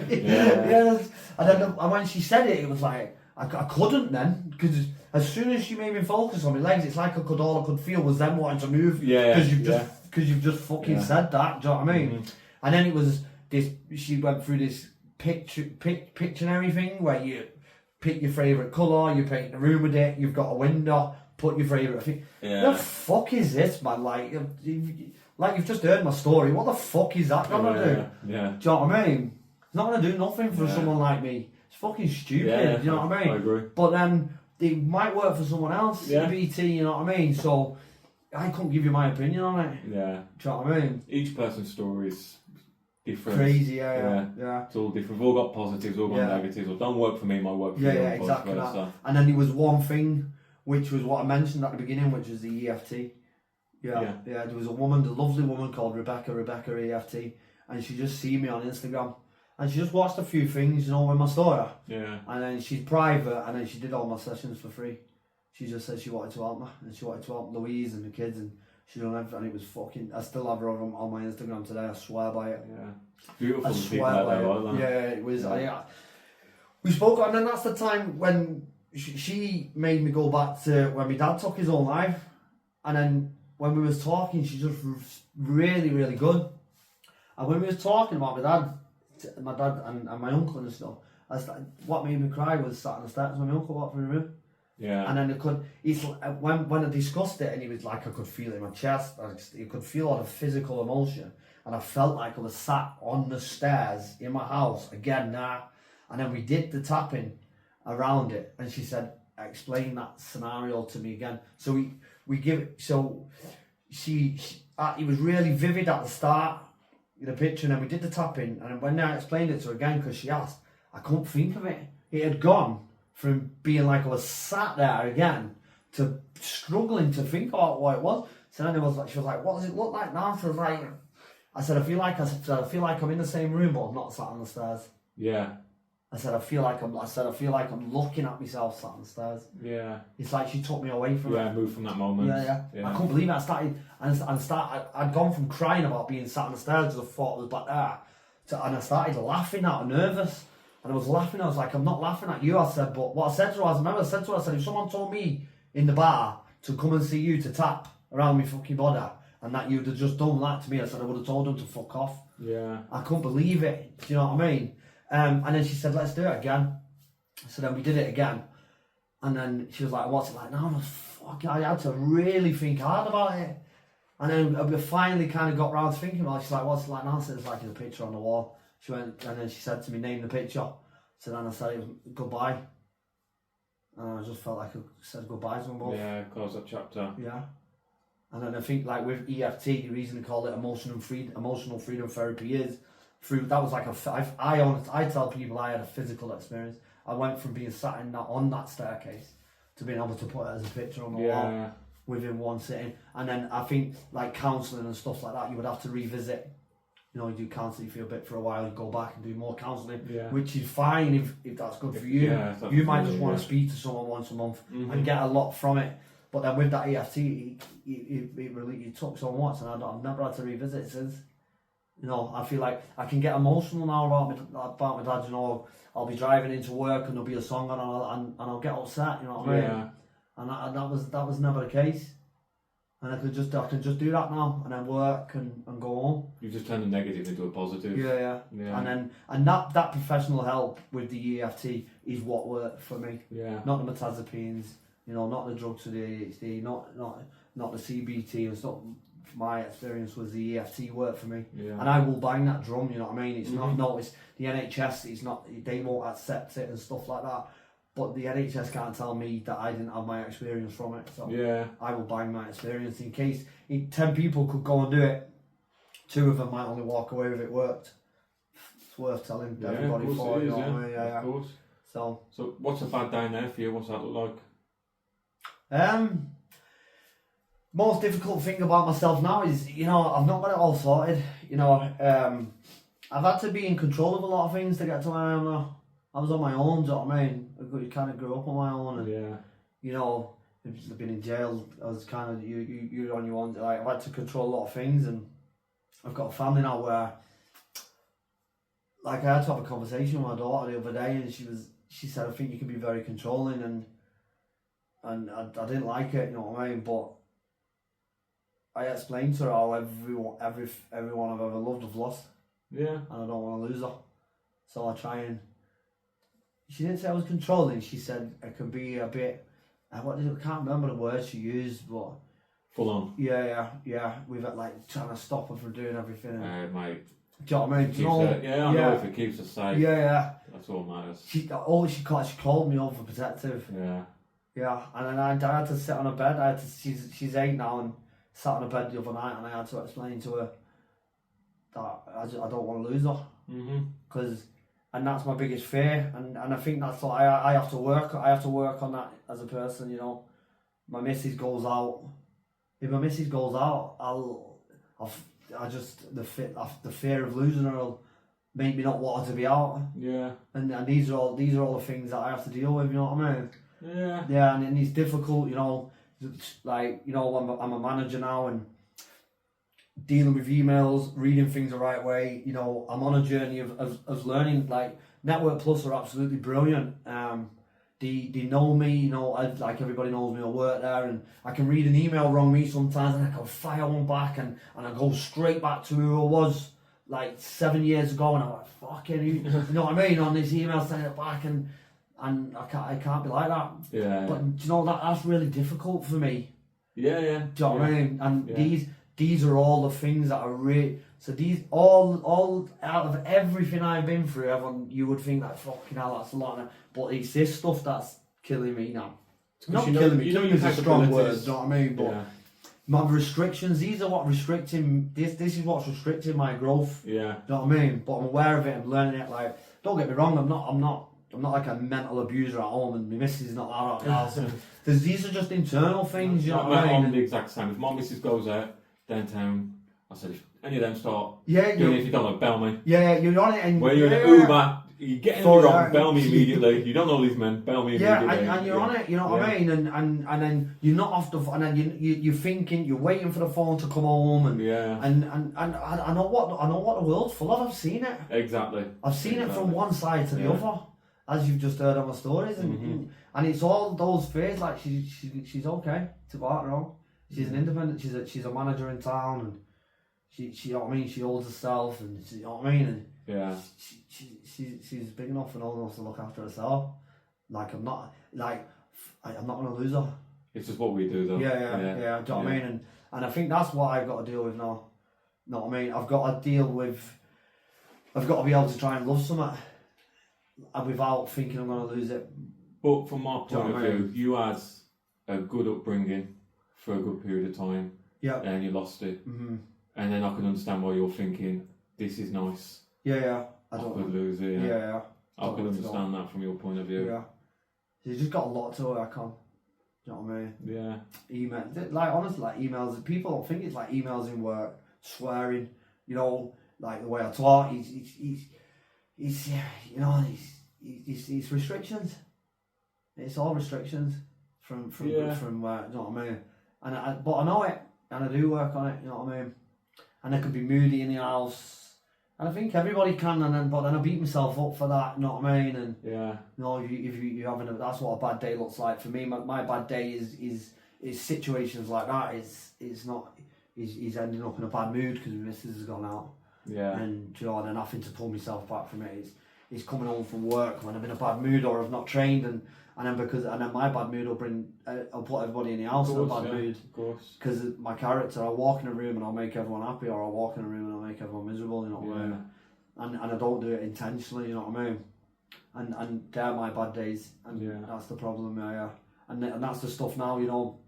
Yes. And then and when she said it, it was like, I couldn't then. Because as soon as she made me focus on my legs, it's like all I could feel was them wanting to move. Because you've just fucking said that. Do you know what I mean? Mm-hmm. And then it was this, she went through this Pictionary thing where you pick your favourite colour, you paint the room with it, you've got a window, put your favourite thing. Yeah. The fuck is this, man? Like you've just heard my story. What the fuck is that gonna do? Yeah. Do you know what I mean? It's not gonna do nothing for someone like me. It's fucking stupid. Yeah, you know what I mean? I agree. But then it might work for someone else. Yeah. BT, you know what I mean? So I couldn't give you my opinion on it. Yeah. Do you know what I mean? Each person's story is different. Crazy, yeah. It's all different. We've all got positives, all got negatives. Or don't work for me, might work for you. Yeah, exactly that. And then there was one thing, which was what I mentioned at the beginning, which was the EFT. Yeah. There was a woman, the lovely woman called Rebecca EFT, and she just see me on Instagram, and she just watched a few things, with my story. Yeah. And then she's private, and then she did all my sessions for free. She just said she wanted to help me, and she wanted to help Louise and the kids, and she done everything, and it was fucking. I still have her on my Instagram today. I swear by it. Yeah, beautiful. I swear by it. Yeah, it was. We spoke, and then that's the time when she made me go back to when my dad took his own life, and then when we was talking, she just really, really good. And when we was talking about my dad and my uncle and stuff, what made me cry was sat on the steps when my uncle walked through the room. Yeah. And then when I discussed it, and he was like, I could feel it in my chest. You could feel all the physical emotion, and I felt like I was sat on the stairs in my house again now. And then we did the tapping around it, and she said, explain that scenario to me again. So we give it. So it was really vivid at the start, the picture, and then we did the tapping, and when I explained it to her again, because she asked, I couldn't think of it. It had gone from being like I was sat there again to struggling to think about what it was. So then she was like, what does it look like now? So I said, I feel like I'm in the same room, but I'm not sat on the stairs. Yeah. I said, I feel like I'm looking at myself sat on the stairs. Yeah. It's like she took me away from it. Yeah, moved from that moment. Yeah. I couldn't believe it. I'd gone from crying about being sat on the stairs because I thought it was back there, and I started laughing out of nervous. And I was laughing, I was like, I'm not laughing at you, I said, but what I said to her, I said, if someone told me in the bar to come and see you to tap around me fucking body, and that you'd have just done that to me, I said, I would have told them to fuck off. Yeah. I couldn't believe it, do you know what I mean? And then she said, let's do it again. So then we did it again. And then she was like, what's it like now? I had to really think hard about it. And then we finally kind of got round to thinking about it. She's like, what's it like now? I said, it's like a picture on the wall. She went, and then she said to me, name the picture. So then I said, goodbye. And I just felt like I said goodbye to them both. Yeah, close that chapter. Yeah. And then I think like with EFT, the reason they call it emotional freedom therapy is through, that was like I tell people I had a physical experience. I went from being sat on that staircase to being able to put it as a picture on the wall within one sitting. And then I think like counselling and stuff like that, you would have to revisit. You do counselling for a bit for a while, you go back and do more counselling, which is fine if that's good for you. Yeah, you might just want to speak to someone once a month and get a lot from it. But then with that EFT, it really took so much, and I've never had to revisit it since. I feel like I can get emotional now about my dad. I'll be driving into work and there'll be a song on, and I'll get upset. You know what I mean? And that was never the case. And I can just do that now, and then work and go home. You just turn the negative into a positive. Yeah. And that professional help with the EFT is what worked for me. Yeah. Not the metazapines, not the drugs for the ADHD, not the CBT and stuff. My experience was the EFT worked for me. Yeah. And I will bang that drum. You know what I mean? It's not. It's the NHS. It's not. They won't accept it and stuff like that. But the NHS can't tell me that I didn't have my experience from it. So I will bang my experience in case 10 people could go and do it. 2 of them might only walk away if it worked. It's worth telling everybody for it. Of course. So what's a bad day now for you? What's that look like? Most difficult thing about myself now is, I've not got it all sorted. I've had to be in control of a lot of things to get to where I am now. I was on my own, do you know what I mean? I kind of grew up on my own, and I've been in jail. I was kind of you're on your own. Like I've had to control a lot of things, and I've got a family now where, like, I had to have a conversation with my daughter the other day, and she said, I think you can be very controlling, and I didn't like it, you know what I mean? But I explained to her how everyone I've ever loved I've lost. Yeah. And I don't want to lose her. So I try and... She didn't say I was controlling, she said I could be a bit... I can't remember the word she used, but... Full on. Yeah. We've like trying to stop her from doing everything. Mate. Do you know what I mean? I know if it keeps us safe. Yeah. That's all that matters. She called me overprotective. Yeah, and then I had to sit on her bed. She's 8 now, and sat on her bed the other night, and I had to explain to her that I don't want to lose her. And that's my biggest fear, and I think that's what I have to work. I have to work on that as a person. You know, my missus goes out. If my missus goes out, the fear of losing her will make me not want her to be out. Yeah. And these are all the things that I have to deal with. You know what I mean? Yeah. Yeah, and it's difficult. You know, like, you know, I'm a manager now, and dealing with emails, reading things the right way. You know, I'm on a journey of learning. Like, Network Plus are absolutely brilliant. They know me, you know, like everybody knows me, I work there, and I can read an email wrong me sometimes, and I can fire one back, and I go straight back to who I was like 7 years ago, and I'm like, fucking, you know what I mean, on this email, send it back, and I can't be like that. Yeah. But you know, that's really difficult for me. Yeah. Do you know what I mean? And these are all the things that are really... So these, all out of everything I've been through, everyone, you would think that, fucking hell, that's a lot. But it's this stuff that's killing me now. Not killing me, killing me is a strong word, you know what I mean? But my restrictions, these are what restricting, this is what's restricting my growth. Yeah. Do you know what I mean? But I'm aware of it, I'm learning it. Like, don't get me wrong, I'm not like a mental abuser at home, and my missus is not that at all. These are just internal things, you know what I mean? I'm the exact same. If my missus goes out downtown, I said, if any of them start doing it, if you don't know, bell me. Yeah, you're on it, and when you're in an Uber, you get in the wrong, bell me immediately. You don't know these men, bell me immediately. And you're on it, you know what I mean? And then you're not off the, and then you're thinking, you're waiting for the phone to come home, and I know what the world's full of. I've seen it. Exactly. I've seen it from one side to the other, as you've just heard on my stories, and it's all those fears. Like, she's okay to go out wrong. She's an independent. She's a manager in town, and she you know what I mean. She holds herself, and you know what I mean. And she's big enough and old enough to look after herself. Like, I'm not gonna lose her. It's just what we do, though. Yeah. Do you know what I mean? And I think that's what I've got to deal with now. You know what I mean? I've got to be able to try and love something, and without thinking I'm gonna lose it. But from my point of view, you had a good upbringing for a good period of time. Yeah. And you lost it. Mm-hmm. And then I can understand why you're thinking, this is nice. Yeah. I could lose it. Yeah. I can understand that from your point of view. Yeah. You just got a lot to work on. Do you know what I mean? Yeah. Email, like, honestly, like emails. People don't think it's like emails in work, swearing. You know, like the way I talk. He's you know, he's restrictions. It's all restrictions from work. You know what I mean? But I know it, and I do work on it. You know what I mean? And I can be moody in the house, and I think everybody can. But then I beat myself up for that. You know what I mean? And you know, if you having that's what a bad day looks like for me. My bad day is situations like that. He's ending up in a bad mood because my missus has gone out. Yeah. And you know, and then having to pull myself back from it. He's coming home from work when I'm in a bad mood or I've not trained, and then my bad mood will I'll put everybody in the house in a bad mood. Of course. Because my character, I'll walk in a room and I'll make everyone happy, or I'll walk in a room and I'll make everyone miserable. You know what I mean? And I don't do it intentionally. You know what I mean? And they're my bad days, and that's the problem. And that's the stuff now. You know,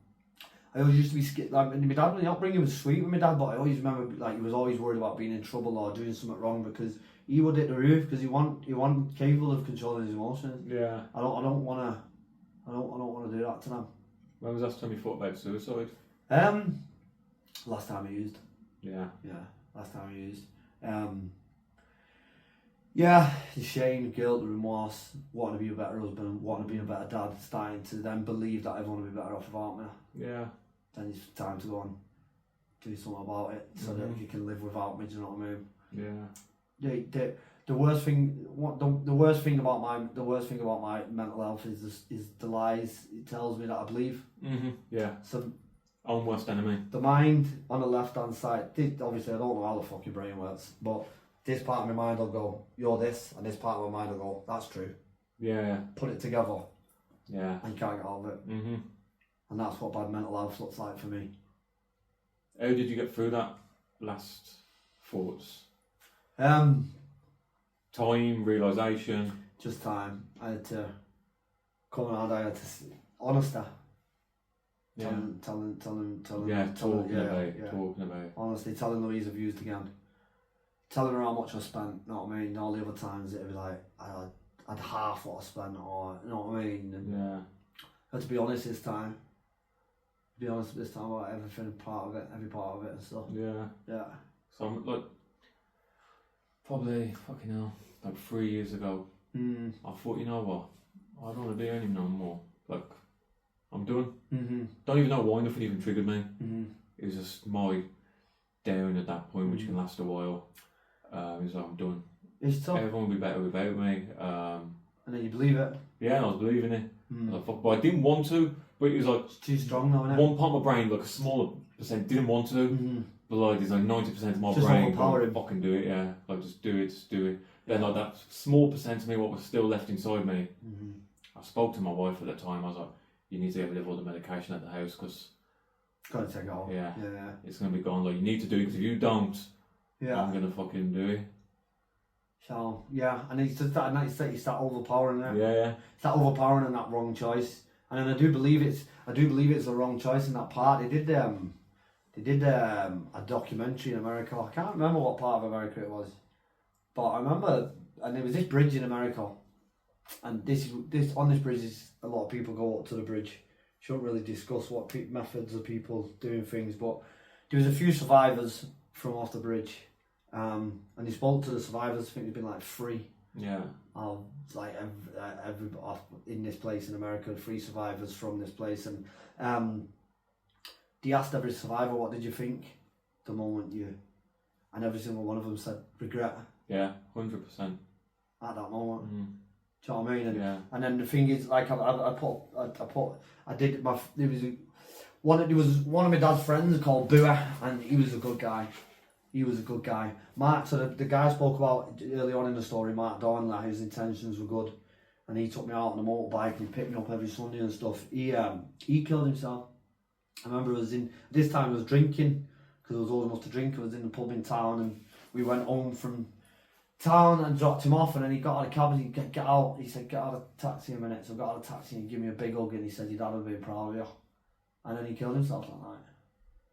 I always used to be scared. Like, my dad, the upbringing was sweet with my dad, but I always remember, like, he was always worried about being in trouble or doing something wrong, because he would hit the roof because he wasn't capable of controlling his emotions. Yeah. I don't want to do that to them. When was the last time you thought about suicide? Last time I used. Yeah. Yeah. Last time I used. Yeah, the shame, guilt, the remorse, wanting to be a better husband, wanting to be a better dad, starting to then believe that everyone will be better off without me. Yeah. Then it's time to go and do something about it so that you can live without me, do you know what I mean? Yeah. The worst thing about my mental health is the lies it tells me that I believe. Yeah. So Own worst enemy. the mind on the left hand side, obviously I don't know how the fuck your brain works, but this part of my mind will go, you're this, and this part of my mind will go, that's true. Yeah. Put it together. Yeah. And you can't get out of it. And that's what bad mental health looks like for me. How did you get through that last thoughts? Time, realisation? just time. I had to come out, I had to honesty. Yeah. Telling. Talking about. Honestly, telling Louise I've used again. Telling her how much I spent, you know what I mean? All the other times it'd be like, I'd half what I spent, or, you know what I mean? And yeah. I had to be honest this time. Be honest this time about everything, every part of it and stuff. Yeah. Yeah. So I'm like, probably, fucking hell, like 3 years ago, I thought, you know what, I don't want to be any no more. Like, I'm done. Don't even know why nothing even triggered me. It was just my down at that point, which can last a while. It was like, I'm done. It's tough. Everyone will be better without me. And then you believe it. Yeah, I was believing it. I was like, fuck, but I didn't want to. But it was like it's too strong now, innit? one part of my brain, like a smaller percent, didn't want to. But like there's like 90% of my just brain overpowering. Fucking do it, yeah. Like just do it. Then like that small percent of me, what was still left inside me, I spoke to my wife at the time. I was like, you need to get rid of all the medication at the house because gotta take it off. Yeah. It's gonna be gone. Like you need to do it because if you don't, I'm gonna fucking do it. So yeah, and it's just that, and it's that overpowering there. Yeah. It's that overpowering and that wrong choice. And then I do believe it's the wrong choice in that part. They did a documentary in America. I can't remember what part of America it was, but I remember, and there was this bridge in America, and on this bridge is a lot of people go up to the bridge. Shouldn't really discuss what methods of people doing things, but there was a few survivors from off the bridge, and he spoke to the survivors. I think there's been like 3. Yeah. Like every in this place in America, 3 survivors from this place, and they asked every survivor, "What did you think the moment you?" And every single one of them said regret. Yeah, 100%. At that moment. Do you know what I mean? And, yeah. And then the thing is, like there was one of my dad's friends called Bua, and he was a good guy. Mark, so the guy I spoke about early on in the story, Mark Dornler, whose intentions were good, and he took me out on a motorbike and he picked me up every Sunday and stuff. He killed himself. I remember this time I was drinking, because there was always much to drink. I was in the pub in town, and we went home from town and dropped him off, and then he got out of the cab and he get out. He said, "Get out of the taxi a minute." So I got out of the taxi and give me a big hug, and he said, "Your dad would be proud of you." And then he killed himself that night.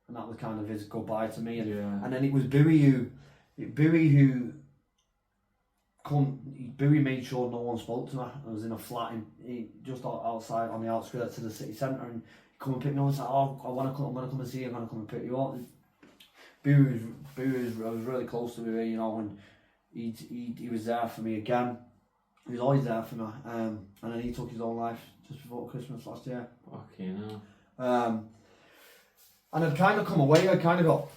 And that was kind of his goodbye to me. And then it was Bowie who made sure no one spoke to me. I was in a flat just outside on the outskirts of the city centre, and he come and pick me up and said, "Oh, I'm gonna come and see you. I'm gonna come and pick you up." Bowie was really close to me, you know, and he was there for me again. He was always there for me. And then he took his own life just before Christmas last year. Fucking hell. And I'd kind of come away, I kind of got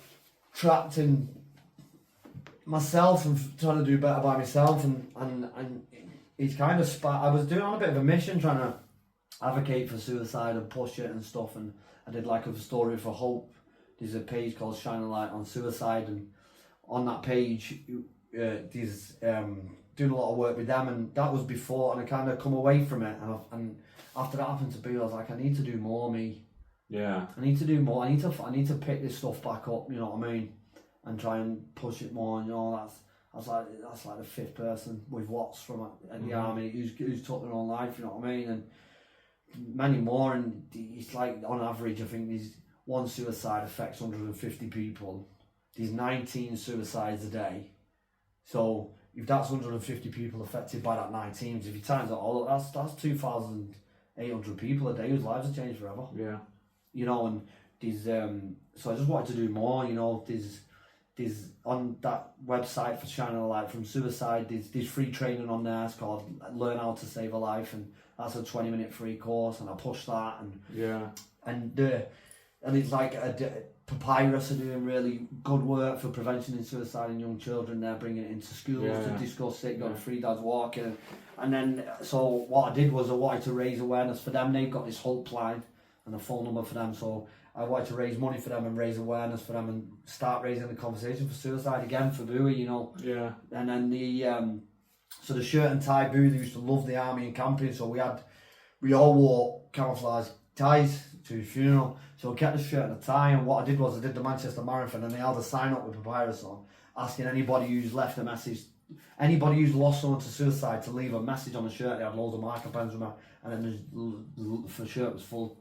trapped in myself and trying to do better by myself, and it's kind of I was doing on a bit of a mission trying to advocate for suicide and push it and stuff, and I did like a story for Hope. There's a page called Shine a Light on Suicide, and on that page there's doing a lot of work with them, and that was before, and I kind of come away from it, and after that happened to be, I was like, I need to do more, me. Yeah. I need to do more. I need to pick this stuff back up. You know what I mean? And try and push it more. And, you know, that's like the 5th person with Watts from the army who's took their own life. You know what I mean? And many more. And it's like on average, I think there's one suicide affects 150 people. There's 19 suicides a day. So if that's 150 people affected by that 19, if you times that all, that's 2,800 people a day whose lives have changed forever. Yeah. You know, and there's so I just wanted to do more. You know, there's there's on that website for shining a light from suicide, there's free training on there. It's called Learn How to Save a Life, and that's a 20-minute free course, and I push that, and it's like Papyrus are doing really good work for prevention in suicide in young children. They're bringing it into schools to discuss it, got a free dad's walking. And then, so what I did was I wanted to raise awareness for them. They've got this helpline and a phone number for them. So I wanted to raise money for them and raise awareness for them and start raising the conversation for suicide again for Bowie, you know. Yeah. And then so the shirt and tie Bowie, they used to love the army and camping. So we all wore camouflage ties to his funeral. So I kept the shirt and a tie, and what I did was I did the Manchester Marathon, and they had a sign up with Papyrus on, asking anybody who's left a message, anybody who's lost someone to suicide, to leave a message on the shirt. They had loads of marker pens with me, and then the shirt was full.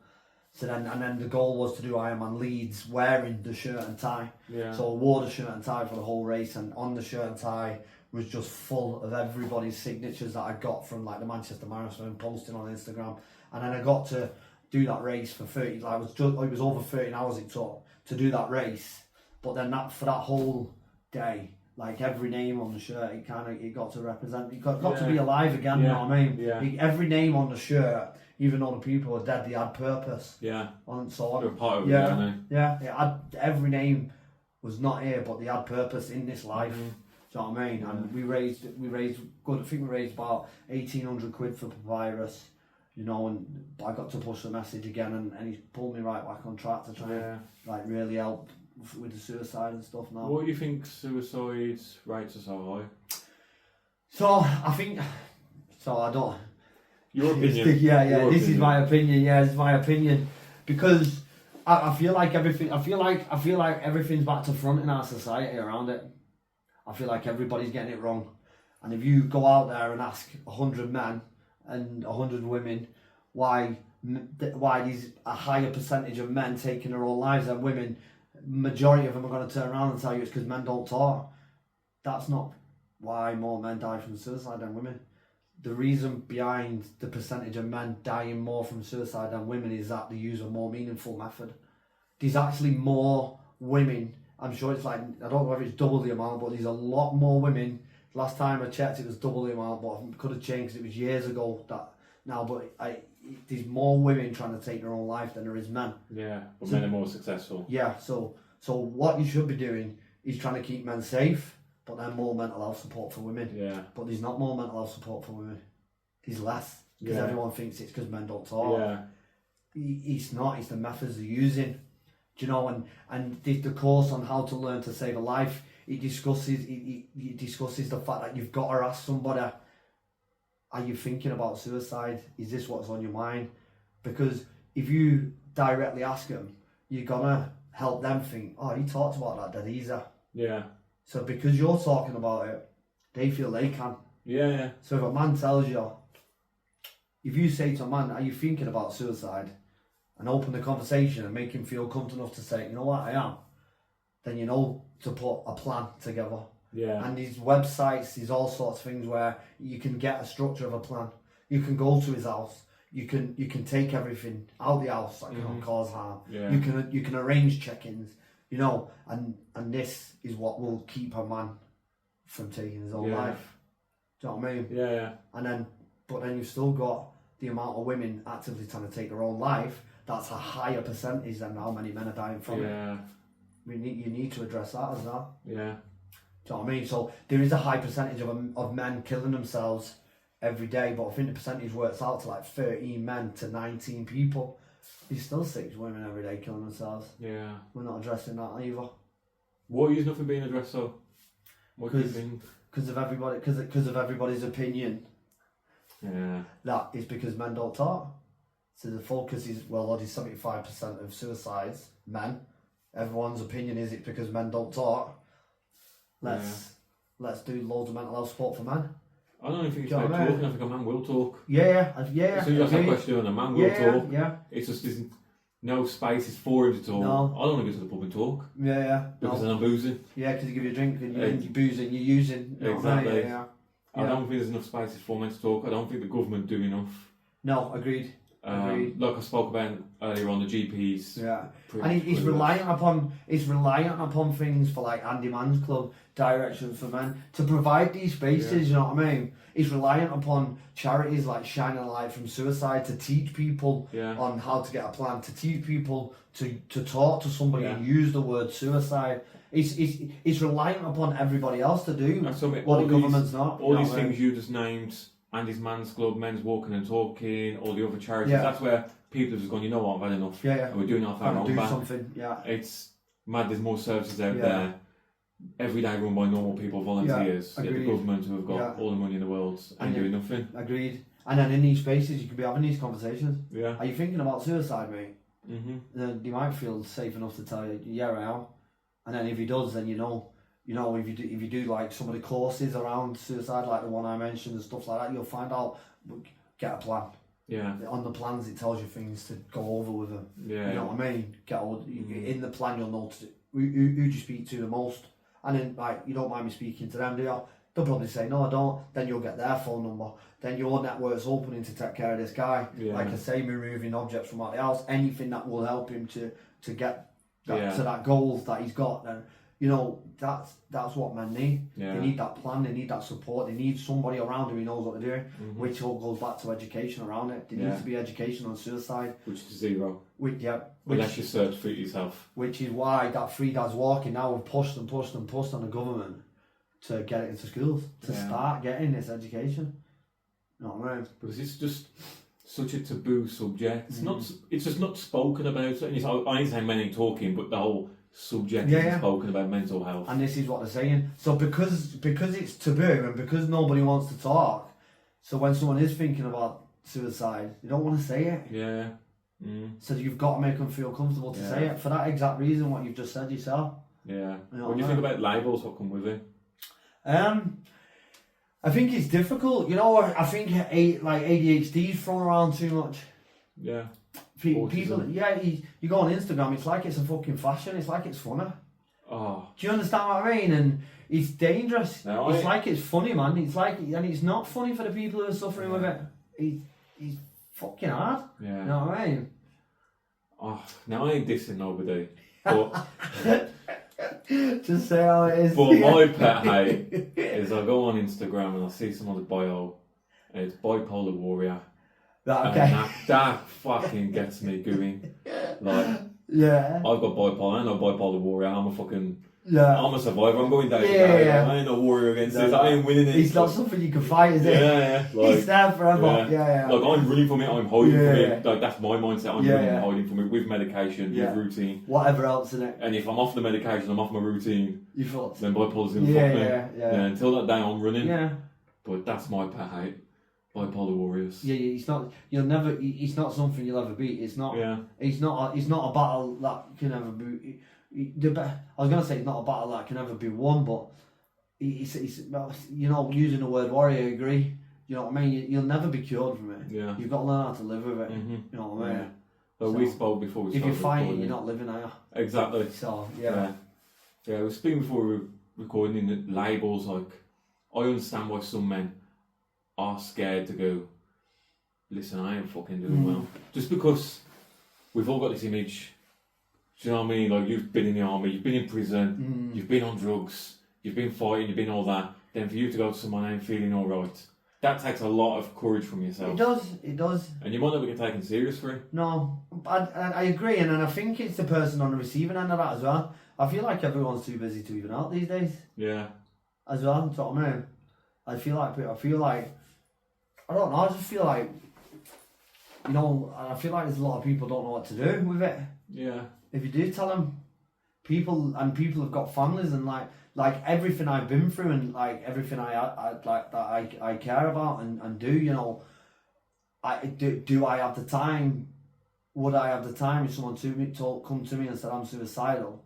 So then the goal was to do Ironman Leeds wearing the shirt and tie. Yeah. So I wore the shirt and tie for the whole race, and on the shirt and tie was just full of everybody's signatures that I got from like the Manchester Marathon, posting on Instagram, and then I got to do that race for 30. Like it was over 13 hours it took to do that race, but then for that whole day, like every name on the shirt, it got to represent. It got to be alive again. You know what I mean? Yeah. Every name on the shirt, even though the people were dead, they had purpose. Yeah. And so on. They were part of it. Every name was not here, but they had purpose in this life. Mm-hmm. Do you know what I mean? Yeah. And we raised good. I think we raised about 1,800 quid for Papyrus. You know, and I got to push the message again, and he pulled me right back on track to try and like really help with the suicide and stuff now. What do you think suicide rates are so high? So I think, I don't. Your opinion. This is my opinion. Yeah, it's my opinion because I feel like everything. I feel like everything's back to front in our society around it. I feel like everybody's getting it wrong, and if you go out there and ask 100 men and 100 women why there's a higher percentage of men taking their own lives than women, majority of them are going to turn around and tell you it's because men don't talk. That's not why more men die from suicide than women. The reason behind the percentage of men dying more from suicide than women is that they use a more meaningful method. There's actually more women, I'm sure it's like, I don't know if it's double the amount, but there's a lot more women. Last time I checked it was double the amount, but it could have changed, it was years ago there's more women trying to take their own life than there is men. Yeah, but men are more successful. Yeah, so what you should be doing is trying to keep men safe, but then more mental health support for women. Yeah. But there's not more mental health support for women. There's less, because everyone thinks it's because men don't talk. Yeah. It's not, it's the methods they're using. Do you know, and the course on how to learn to save a life, it discusses the fact that you've got to ask somebody, are you thinking about suicide? Is this what's on your mind? Because if you directly ask them, you're gonna help them think, oh, he talked about that dead easy. Yeah. So because you're talking about it, they feel they can. Yeah. So if a man tells you, if you say to a man, are you thinking about suicide? And open the conversation and make him feel comfortable enough to say, you know what, I am. Then you know to put a plan together. Yeah. And these websites, there's all sorts of things where you can get a structure of a plan. You can go to his house. You can take everything out the house that can cause harm. Yeah. You can arrange check-ins, you know, and this is what will keep a man from taking his own life. Do you know what I mean? Yeah. But then you've still got the amount of women actively trying to take their own life. That's a higher percentage than how many men are dying from it. You need to address that as well. Yeah. Do you know what I mean? So there is a high percentage of men killing themselves every day, but I think the percentage works out to like 13 men to 19 people. There's still 6 women every day killing themselves. Yeah. We're not addressing that either. What is nothing being addressed though? What do you think? Because of everybody's opinion. Yeah. That is because men don't talk. So the focus is, well, only 75% of suicides, men. Everyone's opinion is it's because men don't talk. Let's do loads of mental health support for men. I don't even think it's about talking. I think a man will talk. Yeah. So you ask that question, a man will talk. Yeah. It's just there's no spaces for him to talk. No. I don't want to go to the pub and talk. Yeah. Because then I'm boozing. Yeah, because you give you a drink and you're boozing, you're using. Exactly. Yeah. I don't think there's enough spaces for men to talk. I don't think the government do enough. No, agreed. Like I spoke about earlier on, the GPs. Yeah, and it's reliant upon things for like Andy Mann's Club, Direction for Men, to provide these spaces. You know what I mean? It's reliant upon charities like Shining a Light from Suicide to teach people on how to get a plan, to teach people to talk to somebody and use the word suicide. It's reliant upon everybody else to do what the government's not. All these things you just named. Andy's Man's Club, Men's Walking and Talking, all the other charities. That's where people have just gone, you know what, I've had enough. And we're doing it off our own back. Something. Yeah. It's mad, there's more services out there. Every day run by normal people, volunteers. The government who have got all the money in the world and doing nothing. Agreed. And then in these spaces, you could be having these conversations. Yeah. Are you thinking about suicide, mate? Mm-hmm. Then you might feel safe enough to tell you, yeah, I am. And then if he does, then you know, if you do like some of the courses around suicide, like the one I mentioned and stuff like that, you'll find out, get a plan. Yeah. On the plans, it tells you things to go over with them. Yeah. You know what I mean? In the plan, you'll know who do you speak to the most. And then, like, you don't mind me speaking to them, do you? They'll probably say, no, I don't. Then you'll get their phone number. Then your network's opening to take care of this guy. Yeah. Like I say, removing objects from out the house, anything that will help him to get to that goal that he's got. Then, that's what men need. Yeah. They need that plan, they need that support, they need somebody around who knows what they're doing, which all goes back to education around it. There needs to be education on suicide. Which is zero. Unless you search for it yourself. Which is why that Free Dads Walking now have pushed and pushed and pushed on the government to get it into schools, to start getting this education. You know what I mean? Because it's just such a taboo subject. It's just not spoken about. And I ain't saying men ain't talking, but the whole subject is spoken about mental health. And this is what they're saying. So because it's taboo and because nobody wants to talk, so when someone is thinking about suicide, they don't want to say it. Yeah. So you've got to make them feel comfortable to say it for that exact reason what you've just said yourself. Yeah. What do you think about labels? What come with it? I think it's difficult. I think like ADHD is thrown around too much. Yeah. People, you go on Instagram, it's like it's a fucking fashion, it's like it's funny. Oh. Do you understand what I mean? And it's dangerous. No, it's like it's funny, man. It's like, and it's not funny for the people who are suffering with it. It's fucking hard. Yeah. You know what I mean? Oh, now I ain't dissing nobody, but just say how it is. But my pet hate is I go on Instagram and I see someone's bio, and it's bipolar warrior. That fucking gets me going. Like, I've got bipolar. I'm not bipolar warrior. I'm a fucking. I'm a survivor. I'm going down. I ain't a warrior against this. I ain't winning it. It's not something you can fight, is it? Like, it's there forever. Yeah. Like, I'm running from it. I'm hiding from it. Like, that's my mindset. I'm running and hiding from it with medication, with routine. Whatever else in it. And if I'm off the medication, I'm off my routine. You thought? Then bipola's gonna fuck me. Until that day, I'm running. Yeah. But that's my pet hate. Bipolar warriors. Yeah, it's not. You'll never. It's not something you'll ever beat. It's not. Yeah. It's not a battle that can ever be. I was gonna say it's not a battle that can ever be won, but it's using the word warrior. I agree. You know what I mean? You'll never be cured from it. Yeah. You've got to learn how to live with it. You know what I mean? But we spoke before we started. If you're fighting, you're not living, are you? Exactly. So yeah, we were speaking before we were recording the labels. Like, I understand why some men are scared to go, listen, I ain't fucking doing well. Just because we've all got this image, do you know what I mean? Like, you've been in the army, you've been in prison, you've been on drugs, you've been fighting, you've been all that. Then for you to go to someone ain't feeling alright, that takes a lot of courage from yourself. It does. And you might never get taken serious for it. No, I agree, and I think it's the person on the receiving end of that as well. I feel like everyone's too busy to even out these days. Yeah. As well, that's what I mean. I feel like I don't know, I just feel like, I feel like there's a lot of people don't know what to do with it. Yeah. If you do tell them, people have got families and like everything I've been through and like everything I like that I care about and do, do I have the time? Would I have the time if someone come to me and said I'm suicidal?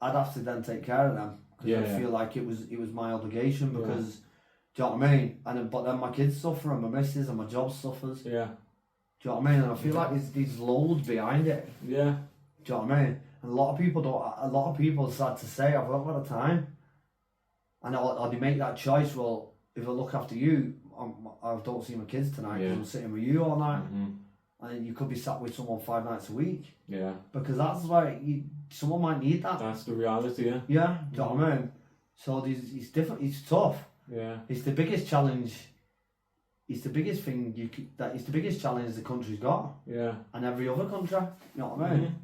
I'd have to then take care of them because I feel like it was my obligation because. Do you know what I mean? But then my kids suffer and my missus and my job suffers. Yeah. Do you know what I mean? And I feel like there's loads behind it. Yeah. Do you know what I mean? And a lot of people, sad to say, I've not got the time. And or they make that choice, well, if I look after you, I don't see my kids tonight because I'm sitting with you all night. and you could be sat with someone 5 nights a week. Yeah. Because that's like, someone might need that. That's the reality, yeah. Yeah, do you know what I mean? So it's different, it's tough. Yeah. It's the biggest challenge. It's the biggest thing it's the biggest challenge the country's got. Yeah. And every other country. You know what I mean?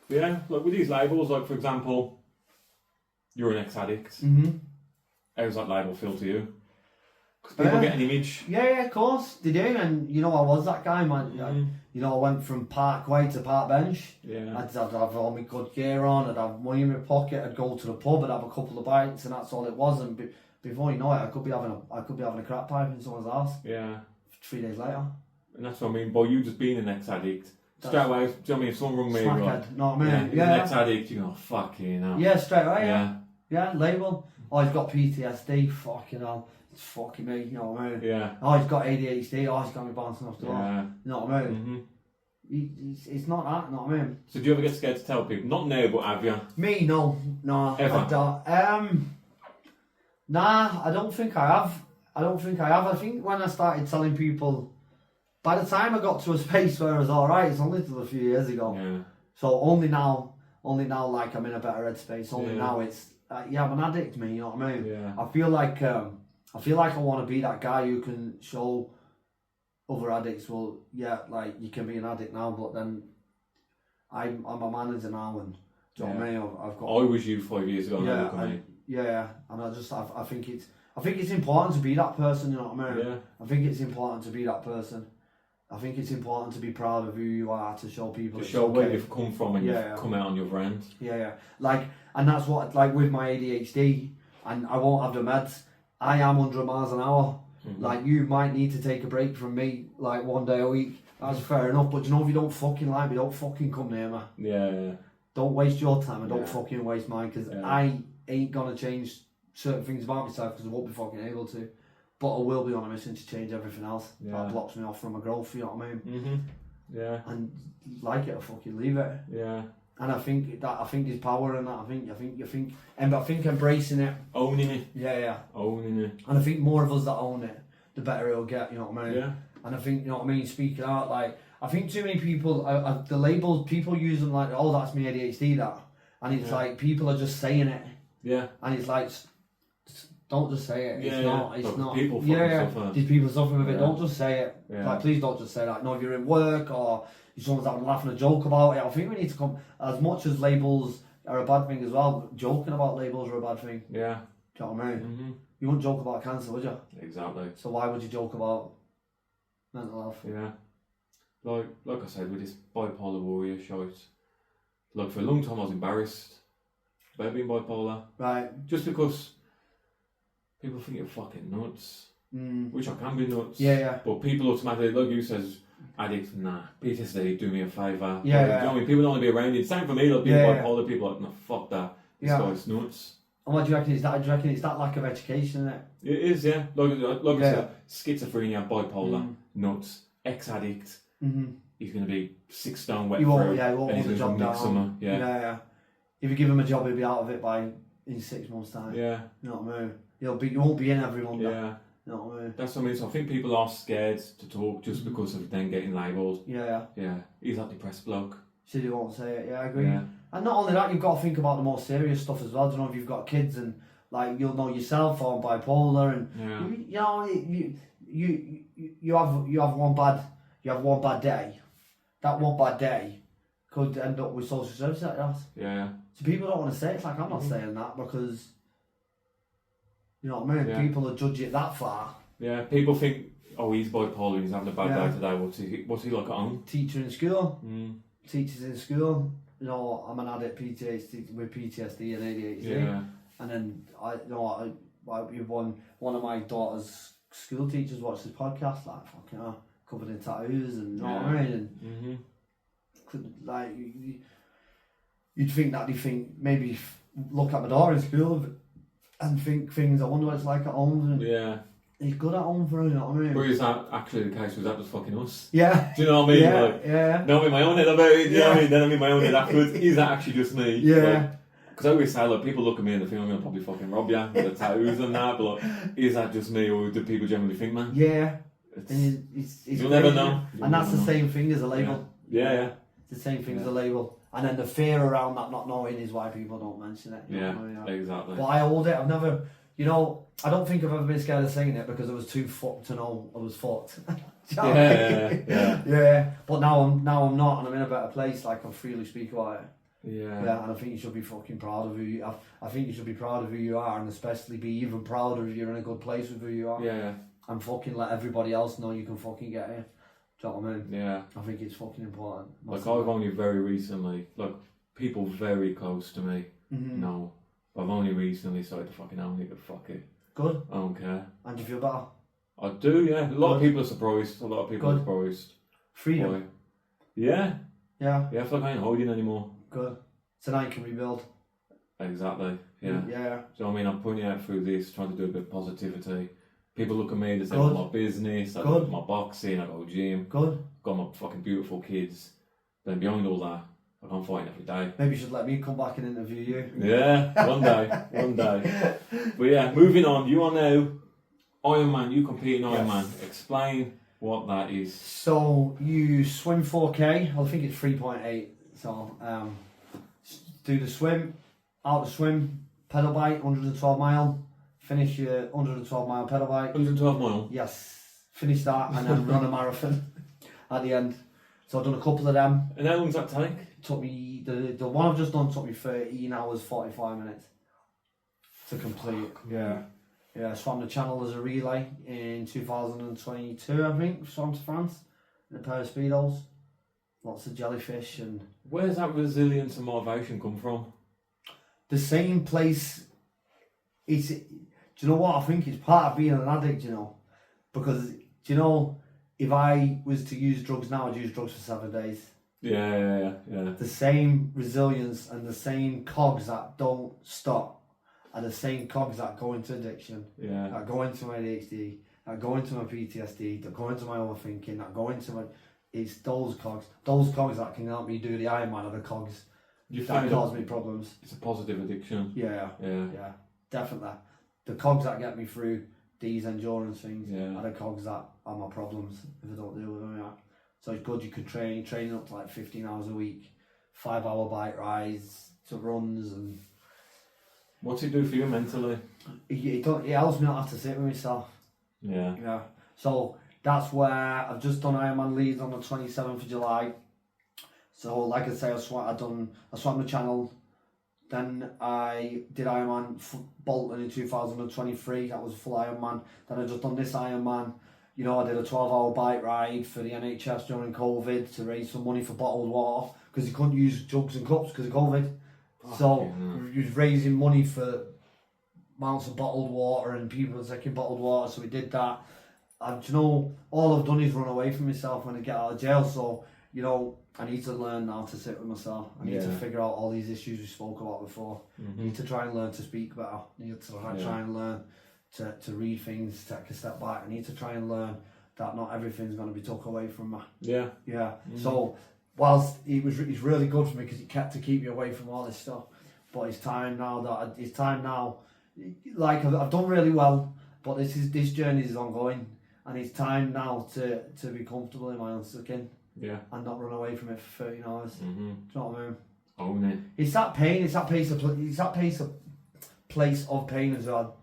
Yeah, like with these labels, like for example, you're an ex-addict. How does that label feel to you? Because people get an image. Yeah, of course they do. And you know, I was that guy, man. I went from Parkway to Park Bench. Yeah. I'd have all my good gear on. I'd have money in my pocket. I'd go to the pub. I'd have a couple of bites, and that's all it was. And before you know it, I could be having a crack pipe in someone's house. Yeah. 3 days later. And that's what I mean. By you just being an ex-addict, straight away. Do you know what I mean? If someone rung me, Smackhead, know what I mean? Yeah. An ex-addict, you go, fuck you know. Yeah, straight away. Yeah. Yeah, label. Oh, he's got PTSD. Fucking hell. It's fucking me, you know what I mean? Yeah. Oh, he's got ADHD. Oh, he's got me bouncing off the wall. Yeah. You know what I mean? It's not that, you know what I mean? So do you ever get scared to tell people? Not now, but have you? Me, no. Ever? I don't. Nah, I don't think I have. I think when I started telling people, by the time I got to a space where I was alright, it's only till a few years ago. Yeah. So only now, like I'm in a better headspace. Only now it's, I'm an addict, me. You know what I mean? Yeah. I feel like I want to be that guy who can show other addicts. Well, yeah, like you can be an addict now, but then I'm a manager now, and do you know what I mean? I've got. I was you 5 years ago. Yeah, and I think it's important to be that person. You know what I mean? Yeah. I think it's important to be that person. I think it's important to be proud of who you are, to show people. To show where you've come from and you've come out on your brand. Yeah. Like, and that's what, like with my ADHD, and I won't have the meds. I am 100 miles an hour. Like, you might need to take a break from me, like 1 day a week. That's fair enough. But you know, if you don't fucking like me, don't fucking come near me. Yeah. Don't waste your time and don't fucking waste mine, because I ain't gonna change certain things about myself because I won't be fucking able to. But I will be on a mission to change everything else that blocks me off from my growth, you know what I mean? Yeah. And like it or fucking leave it. Yeah. And I think there's power in that. I think embracing it. Owning it. Yeah. Owning it. And I think more of us that own it, the better it'll get, you know what I mean? Yeah. And I think, you know what I mean, speaking out, like, I think too many people, the labels, people use them like, oh, that's me ADHD, that. And it's like, people are just saying it. Yeah. And it's like, don't just say it. It's not. People suffer. These people suffer with it. Don't just say it. Yeah. Like, please don't just say that. No, if you're in work or someone's having a laugh and a joke about it, I think we need to come, as much as labels are a bad thing as well, joking about labels are a bad thing. Yeah. Do you know what I mean? You wouldn't joke about cancer, would you? Exactly. So why would you joke about mental health? Yeah. Like I said, with this bipolar warrior shite, like for a long time I was embarrassed about being bipolar. Right. Just because people think you're fucking nuts. Which I can be nuts. Yeah. But people automatically, like you says, addict, nah, PTSD, do me a favour. Yeah. You know what I mean? People don't want to be around you. Same for me, like being bipolar, people are like, no, fuck that. This guy's nuts. And what do you reckon? Do you reckon it's that lack of education, isn't it? It is, yeah. Like I said, schizophrenia, bipolar, nuts, ex-addict. He's going to be 6 stone wet through. He won't and he's hold the job down. Summer. Yeah. If you give him a job, he'll be out of it in 6 months' time. Yeah. You know what I mean? You won't be in every Monday. Yeah. You know what I mean? That's what I mean. So I think people are scared to talk just because of them getting labelled. Yeah. He's that depressed bloke. So they won't say it. Yeah, I agree. Yeah. And not only that, you've got to think about the more serious stuff as well. Do you know, if you've got kids and like you'll know yourself or bipolar and you know you have one bad day. That one bad day could end up with social services like that. Yeah. So people don't want to say it. It's like, I'm not saying that because, you know what I mean? Yeah. People will judge it that far. Yeah, people think, oh, he's bipolar, he's having a bad day today. What's he like at home? Teacher in school. Teachers in school. You know, I'm an addict with PTSD and ADHD. Yeah. And then one of my daughter's school teachers watched this podcast, like fucking hell, covered in tattoos and you know what I mean. And like you'd think that they think maybe look at my daughter in school and think things. I wonder what it's like at home. And he's good at home for her, you know what I mean. But is that actually the case? Was that just fucking us? Yeah. Do you know what I mean? Yeah. No, I'm in my own head about it. Do you know what I mean? Then I'm in my own head afterwards. Is that actually just me? Yeah. Because I always say, like, people look at me and they think I'm going to probably fucking rob you with the tattoos and that, but like, is that just me or do people generally think, man? Yeah. You'll never know. And that's the same thing as a label. Yeah. It's the same thing as a label. And then the fear around that not knowing is why people don't mention it. Exactly. But I hold it. I've never, I don't think I've ever been scared of saying it because I was too fucked to know I was fucked. Yeah. But now I'm not, and I'm in a better place. Like, I freely speak about it. Yeah, and I think you should be fucking proud of who you are. I think you should be proud of who you are, and especially be even prouder if you're in a good place with who you are. Yeah. And fucking let everybody else know you can fucking get here. Do you know what I mean? Yeah. I think it's fucking important. Like, I've only very recently, like, people very close to me know. I've only recently started to fucking own it, fuck it. Good. I don't care. And you feel better? I do, yeah. A lot of people are surprised. A lot of people are surprised. Freedom. Boy. Yeah. Yeah. Yeah, I feel like I ain't holding anymore. Good. Tonight can rebuild. Exactly. Yeah. Yeah. So, I mean, I'm putting out through this, trying to do a bit of positivity. People look at me, they say I'm my business, I got my boxing, I go gym. Good. Got my fucking beautiful kids. Then behind all that, I'm fighting every day. Maybe you should let me come back and interview you. Yeah, one day. But yeah, moving on. You are now Ironman. You compete in Ironman. Explain what that is. So you swim 4K. I think it's 3.8. So do the swim, out the swim, pedal bike, 112 mile. Finish your 112 mile pedal bike. 112 mile. Yes. Finish that and then run a marathon at the end. So I've done a couple of them. And how long does that take? Took me the one I've just done took me 13 hours 45 minutes to complete. Yeah, I swam the Channel as a relay in 2022, I think. Swam to France in a pair of speedos, lots of jellyfish. And where's that resilience and motivation come from? The same place. Do you know what I think? It's part of being an addict. Because if I was to use drugs now, I'd use drugs for 7 days. Yeah. The same resilience and the same cogs that don't stop are the same cogs that go into addiction, that go into my ADHD, that go into my PTSD, that go into my overthinking, that go into my... It's those cogs that can help me do the Ironman are the cogs that cause me problems. It's a positive addiction. Yeah, definitely. The cogs that get me through these endurance things are the cogs that are my problems if I don't deal with them. So it's good you could training up to like 15 hours a week, 5-hour bike rides, to runs, and... What's it do for you mentally? It helps me not have to sit with myself. Yeah. So that's where I've just done Ironman Leeds on the 27th of July. So like I say, I swam the Channel. Then I did Ironman Bolton in 2023. That was a full Ironman. Then I just done this Ironman. I did a 12-hour bike ride for the NHS during COVID to raise some money for bottled water because you couldn't use jugs and cups because of COVID. So we was raising money for amounts of bottled water and people were taking bottled water. So we did that. And all I've done is run away from myself when I get out of jail. So I need to learn now to sit with myself. I need to figure out all these issues we spoke about before. I need to try and learn to speak better. I need to try and learn to read things, take a step back. I need to try and learn that not everything's going to be took away from me. Yeah. So whilst it's really good for me because it kept to keep me away from all this stuff, but it's time now. Like I've done really well, but this journey is ongoing, and it's time now to be comfortable in my own skin. Yeah. And not run away from it for 13 hours. Do you know what I mean? Own it. It's that pain. It's that place of pain as well.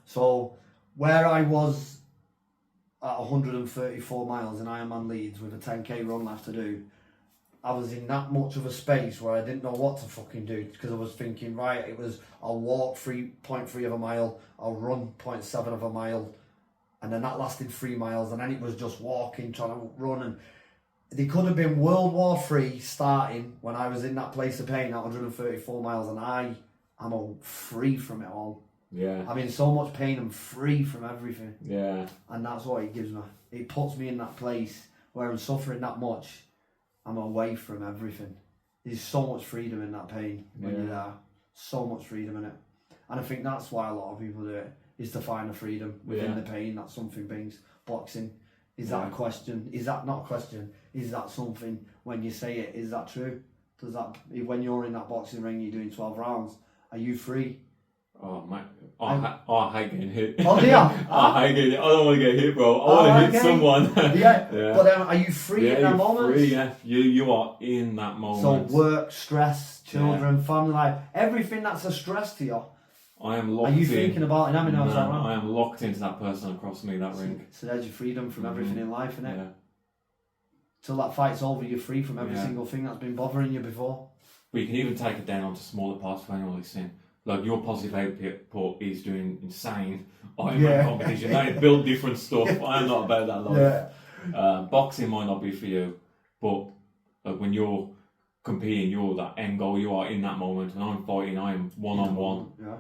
So where I was at 134 miles in Ironman Leeds with a 10k run left to do, I was in that much of a space where I didn't know what to fucking do because I was thinking, right, it was I'll walk 3.3 of a mile, I'll run 0.7 of a mile, and then that lasted 3 miles, and then it was just walking, trying to run, and they could have been World War III starting when I was in that place of pain at 134 miles, and I'm all free from it all. Yeah. I'm in so much pain, I'm free from everything. Yeah. And that's what it gives me. It puts me in that place where I'm suffering that much, I'm away from everything. There's so much freedom in that pain when you're there. So much freedom in it. And I think that's why a lot of people do it, is to find the freedom within the pain that something brings. Boxing, is that a question? Is that not a question? Is that something, when you say it, is that true? Does that, when you're in that boxing ring, you're doing 12 rounds, are you free? Oh, mate. I hate getting hit. Oh, do you? I hate getting hit. I don't want to get hit, bro. I want to hit someone. Yeah. But are you free in that moment? Free, yeah. You are in that moment. So work, stress, children, family life, everything that's a stress to you. I am locked in. Are you thinking about it? I am locked into that person across me, that ring. So there's your freedom from everything in life, innit? Yeah. Till that fight's over, you're free from every single thing that's been bothering you before. But you can even take it down onto smaller parts of anyone listening. Like your positive output is doing insane. I'm in competition. They build different stuff. I'm not about that life. Boxing might not be for you, but like when you're competing, you're that end goal. You are in that moment. And I'm fighting. I am one-on-one. Yeah.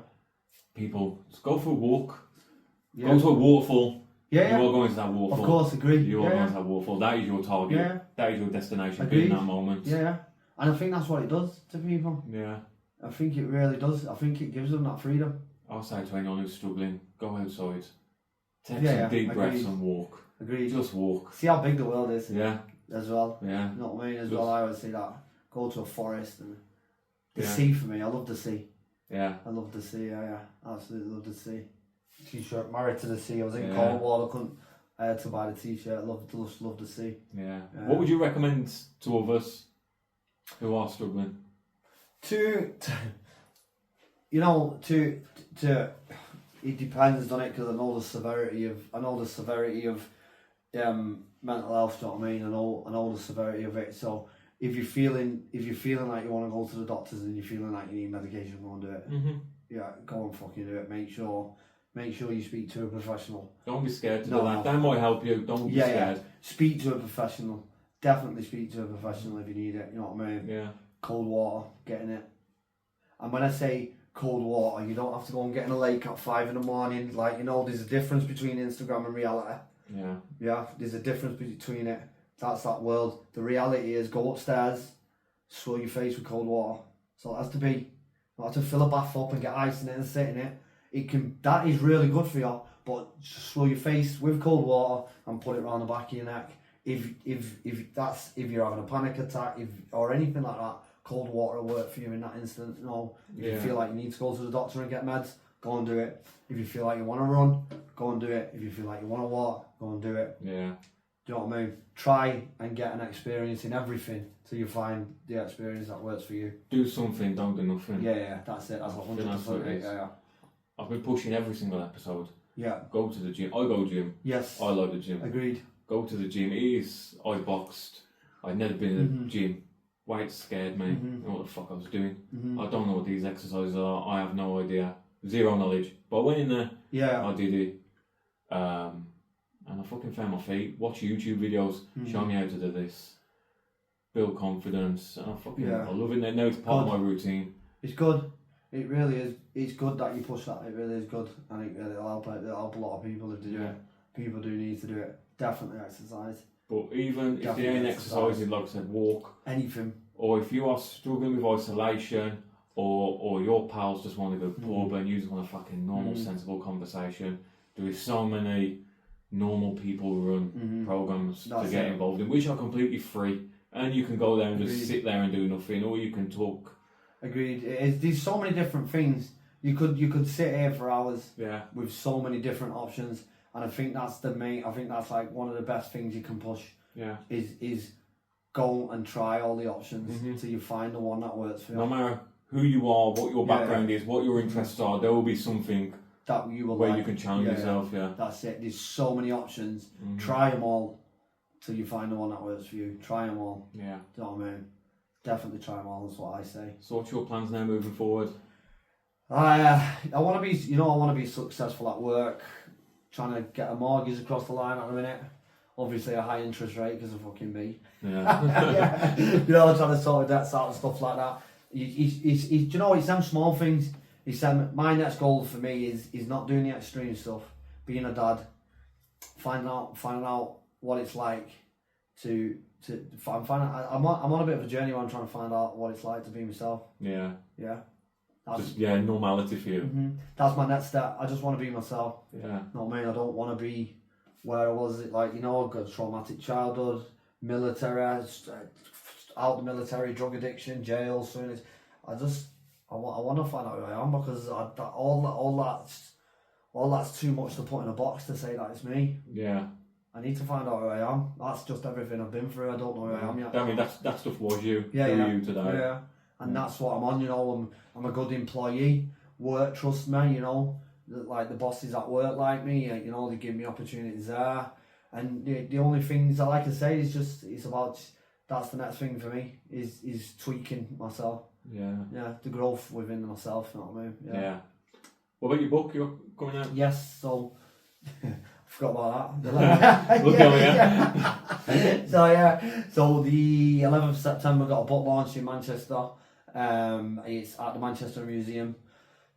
People, just go for a walk. Yeah. Go to a waterfall. Yeah. You are going to that waterfall. Of course, agree. You are going to that waterfall. That is your target. Yeah. That is your destination. Agreed. In that moment. Yeah. And I think that's what it does to people. Yeah. I think it really does. I think it gives them that freedom. I'll say to anyone who's struggling, go outside. Take some deep breaths and walk. Agreed. Just walk. See how big the world is. Yeah. As well. Yeah. You know what I mean? As well, I would say that. Go to a forest and the sea for me. I love the sea. Yeah. I love the sea. Yeah. Absolutely love the sea. T-shirt, married to the sea. I was in Cornwall. I had to buy the T-shirt. Love the sea. Yeah. What would you recommend to others who are struggling? To it depends on it, because I know the severity of mental health. You know what I mean? I know the severity of it. So if you're feeling like you want to go to the doctors and you're feeling like you need medication, go and do it. Mm-hmm. Yeah, go and fucking do it. Make sure you speak to a professional. Don't be scared to do that. That might help you. Don't be scared. Speak to a professional. Definitely speak to a professional if you need it. You know what I mean? Yeah. Cold water, getting it. And when I say cold water, you don't have to go and get in a lake at 5 in the morning. Like, there's a difference between Instagram and reality. Yeah. Yeah, there's a difference between it. That's that world. The reality is go upstairs, swirl your face with cold water. So it has to be. You don't have to fill a bath up and get ice in it and sit in it. That is really good for you, but just swirl your face with cold water and put it around the back of your neck. If you're having a panic attack, or anything like that, cold water will work for you in that instant. If you feel like you need to go to the doctor and get meds, go and do it. If you feel like you want to run, go and do it. If you feel like you want to walk, go and do it. Yeah. Do you know what I mean? Try and get an experience in everything till you find the experience that works for you. Do something, don't do nothing. Yeah, that's it. That's 100% it. Yeah. I've been pushing every single episode. Yeah. Go to the gym. I go gym. Yes. I like the gym. Agreed. Go to the gym. I boxed. I'd never been in the gym. Weight scared me. I know what the fuck I was doing. I don't know what these exercises are. I have no idea. Zero knowledge. But I went in there. Yeah. I did it. And I fucking found my feet. Watch YouTube videos. Show me how to do this. Build confidence. And I love it. Now it's part of my routine. It's good. It really is. It's good that you push that. It really is good. And it'll help a lot of people if they do it. People do need to do it. Definitely exercise. But even if they ain't exercising, like I said, walk. Anything. Or if you are struggling with isolation, or your pals just want to go pub and you just want a fucking normal, sensible conversation, there is so many normal people who run programs to get involved in, which are completely free. And you can go there and just sit there and do nothing, or you can talk. Agreed. There's so many different things. You could sit here for hours. Yeah. With so many different options. And I think that's like one of the best things you can push. Yeah. Is go and try all the options until you find the one that works for you. No matter who you are, what your background is, what your interests are, there will be something that you will where you can challenge yourself. Yeah. That's it. There's so many options. Try them all till you find the one that works for you. Try them all. Yeah. Do you know what I mean? Definitely try them all. That's what I say. So what's your plans now moving forward? I want to be successful at work. Trying to get a mortgage across the line at the minute. Obviously a high interest rate because of fucking me. Yeah. Trying to sort of debts out and stuff like that. It's them small things. My next goal for me is not doing the extreme stuff. Being a dad, finding out what it's like I'm on a bit of a journey where I'm trying to find out what it's like to be myself. Yeah. Yeah. Normality for you. That's my next step. I just want to be myself. Yeah. You know what I mean? I don't want to be where I was. I've got a traumatic childhood, military, out the military, drug addiction, jail. I I want to find out who I am, because all that's too much to put in a box to say that it's me. Yeah. I need to find out who I am. That's just everything I've been through. I don't know who I am yet. I mean, that stuff was you. Yeah, you today. Yeah. And that's what I'm on, you know. I'm a good employee. Work trusts me, you know. Like the bosses at work like me, you know, they give me opportunities there. And the only things I like to say is just, it's about, that's the next thing for me, is tweaking myself. Yeah. Yeah, the growth within myself, you know what I mean? Yeah. What about your book you're coming out? Yes, so forgot about that. Look yeah. So the 11th of September got a book launch in Manchester. It's at the Manchester Museum.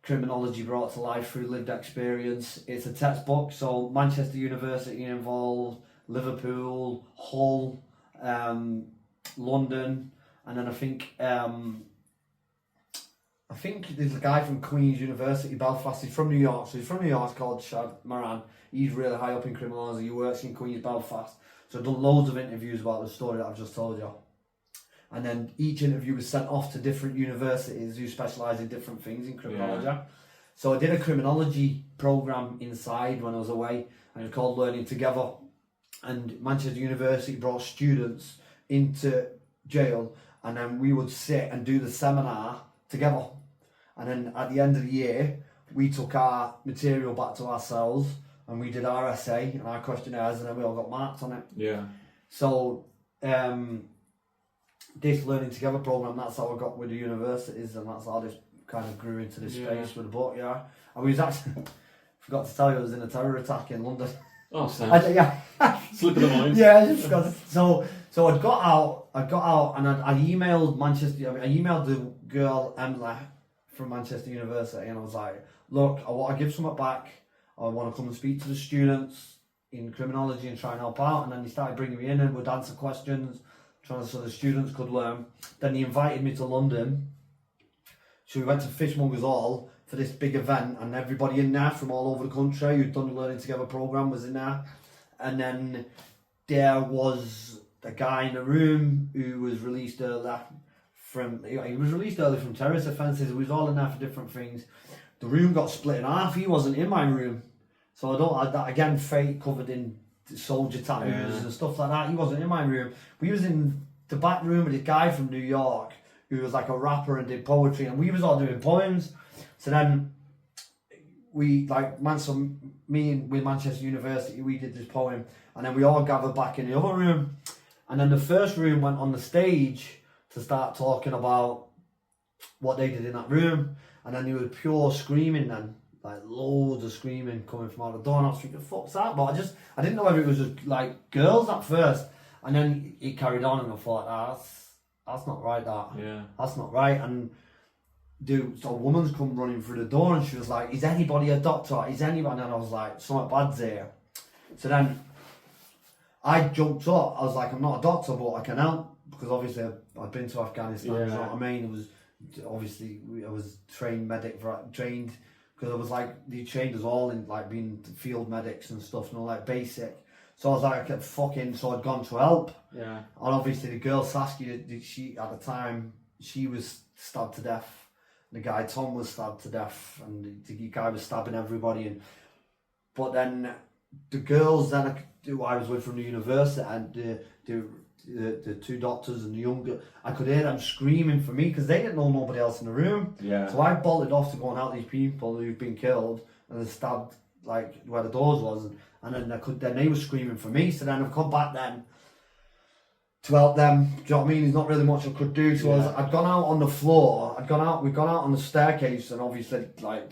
Criminology brought to life through lived experience. It's a textbook, so Manchester University involved, Liverpool, Hull, London, and then I think there's a guy from Queen's University, Belfast. He's from New York, so he's from New York. It's called Shad Moran. He's really high up in criminology. He works in Queen's Belfast. So I've done loads of interviews about the story that I've just told you. And then each interview was sent off to different universities who specialise in different things in criminology. Yeah. So I did a criminology programme inside when I was away, and it was called Learning Together. And Manchester University brought students into jail, and then we would sit and do the seminar together. And then at the end of the year, we took our material back to ourselves, and we did our essay and our questionnaires, and then we all got marks on it. Yeah. So this Learning Together programme, that's how I got with the universities, and that's how this kind of grew into this space with the book, yeah. And we was actually, forgot to tell you, I was in a terror attack in London. Oh, Sam. Yeah. Slip of the mind. Yeah, I just forgot to, so I got out and I emailed Manchester, I emailed the girl, Emily, from Manchester University, and I was like, look, I want to give something back. I want to come and speak to the students in criminology and try and help out. And then he started bringing me in and would answer questions, trying so the students could learn. Then he invited me to London. So we went to Fishmongers Hall for this big event, and everybody in there from all over the country who'd done the Learning Together programme was in there. And then there was a guy in the room who was released early from terrorist offences. We was all in there for different things. The room got split in half. He wasn't in my room. So that again, fate covered in soldier tattoos and stuff like that. He wasn't in my room. We was in the back room with a guy from New York who was like a rapper and did poetry, and we was all doing poems. So then me with Manchester University, we did this poem, and then we all gathered back in the other room. And then the first room went on the stage to start talking about what they did in that room. And then there was pure screaming then, like loads of screaming coming from out the door. And I was thinking, fuck's that? But I didn't know whether it was just like girls at first. And then it carried on, and I thought, that's not right, that. Yeah. That's not right. And so a woman's come running through the door, and she was like, is anybody a doctor? Is anybody? And I was like, something bad's here. So then I jumped up. I was like, I'm not a doctor, but I can help. Because obviously I'd been to Afghanistan, you know what I mean? It was, obviously I was trained because I was like, they trained us all in like being field medics and stuff, you know, like basic. So I was like, so I'd gone to help. Yeah. And obviously the girl Saskia, she at the time, she was stabbed to death. The guy Tom was stabbed to death, and the guy was stabbing everybody. But then the girls who I was with from the university, and the two doctors and the young girl, I could hear them screaming for me because they didn't know nobody else in the room. Yeah. So I bolted off to go and help these people who've been killed and stabbed like where the doors was, and then they were screaming for me. So then I've come back then to help them. Do you know what I mean? There's not really much I could do. So I'd gone out on the floor. We'd gone out on the staircase, and obviously like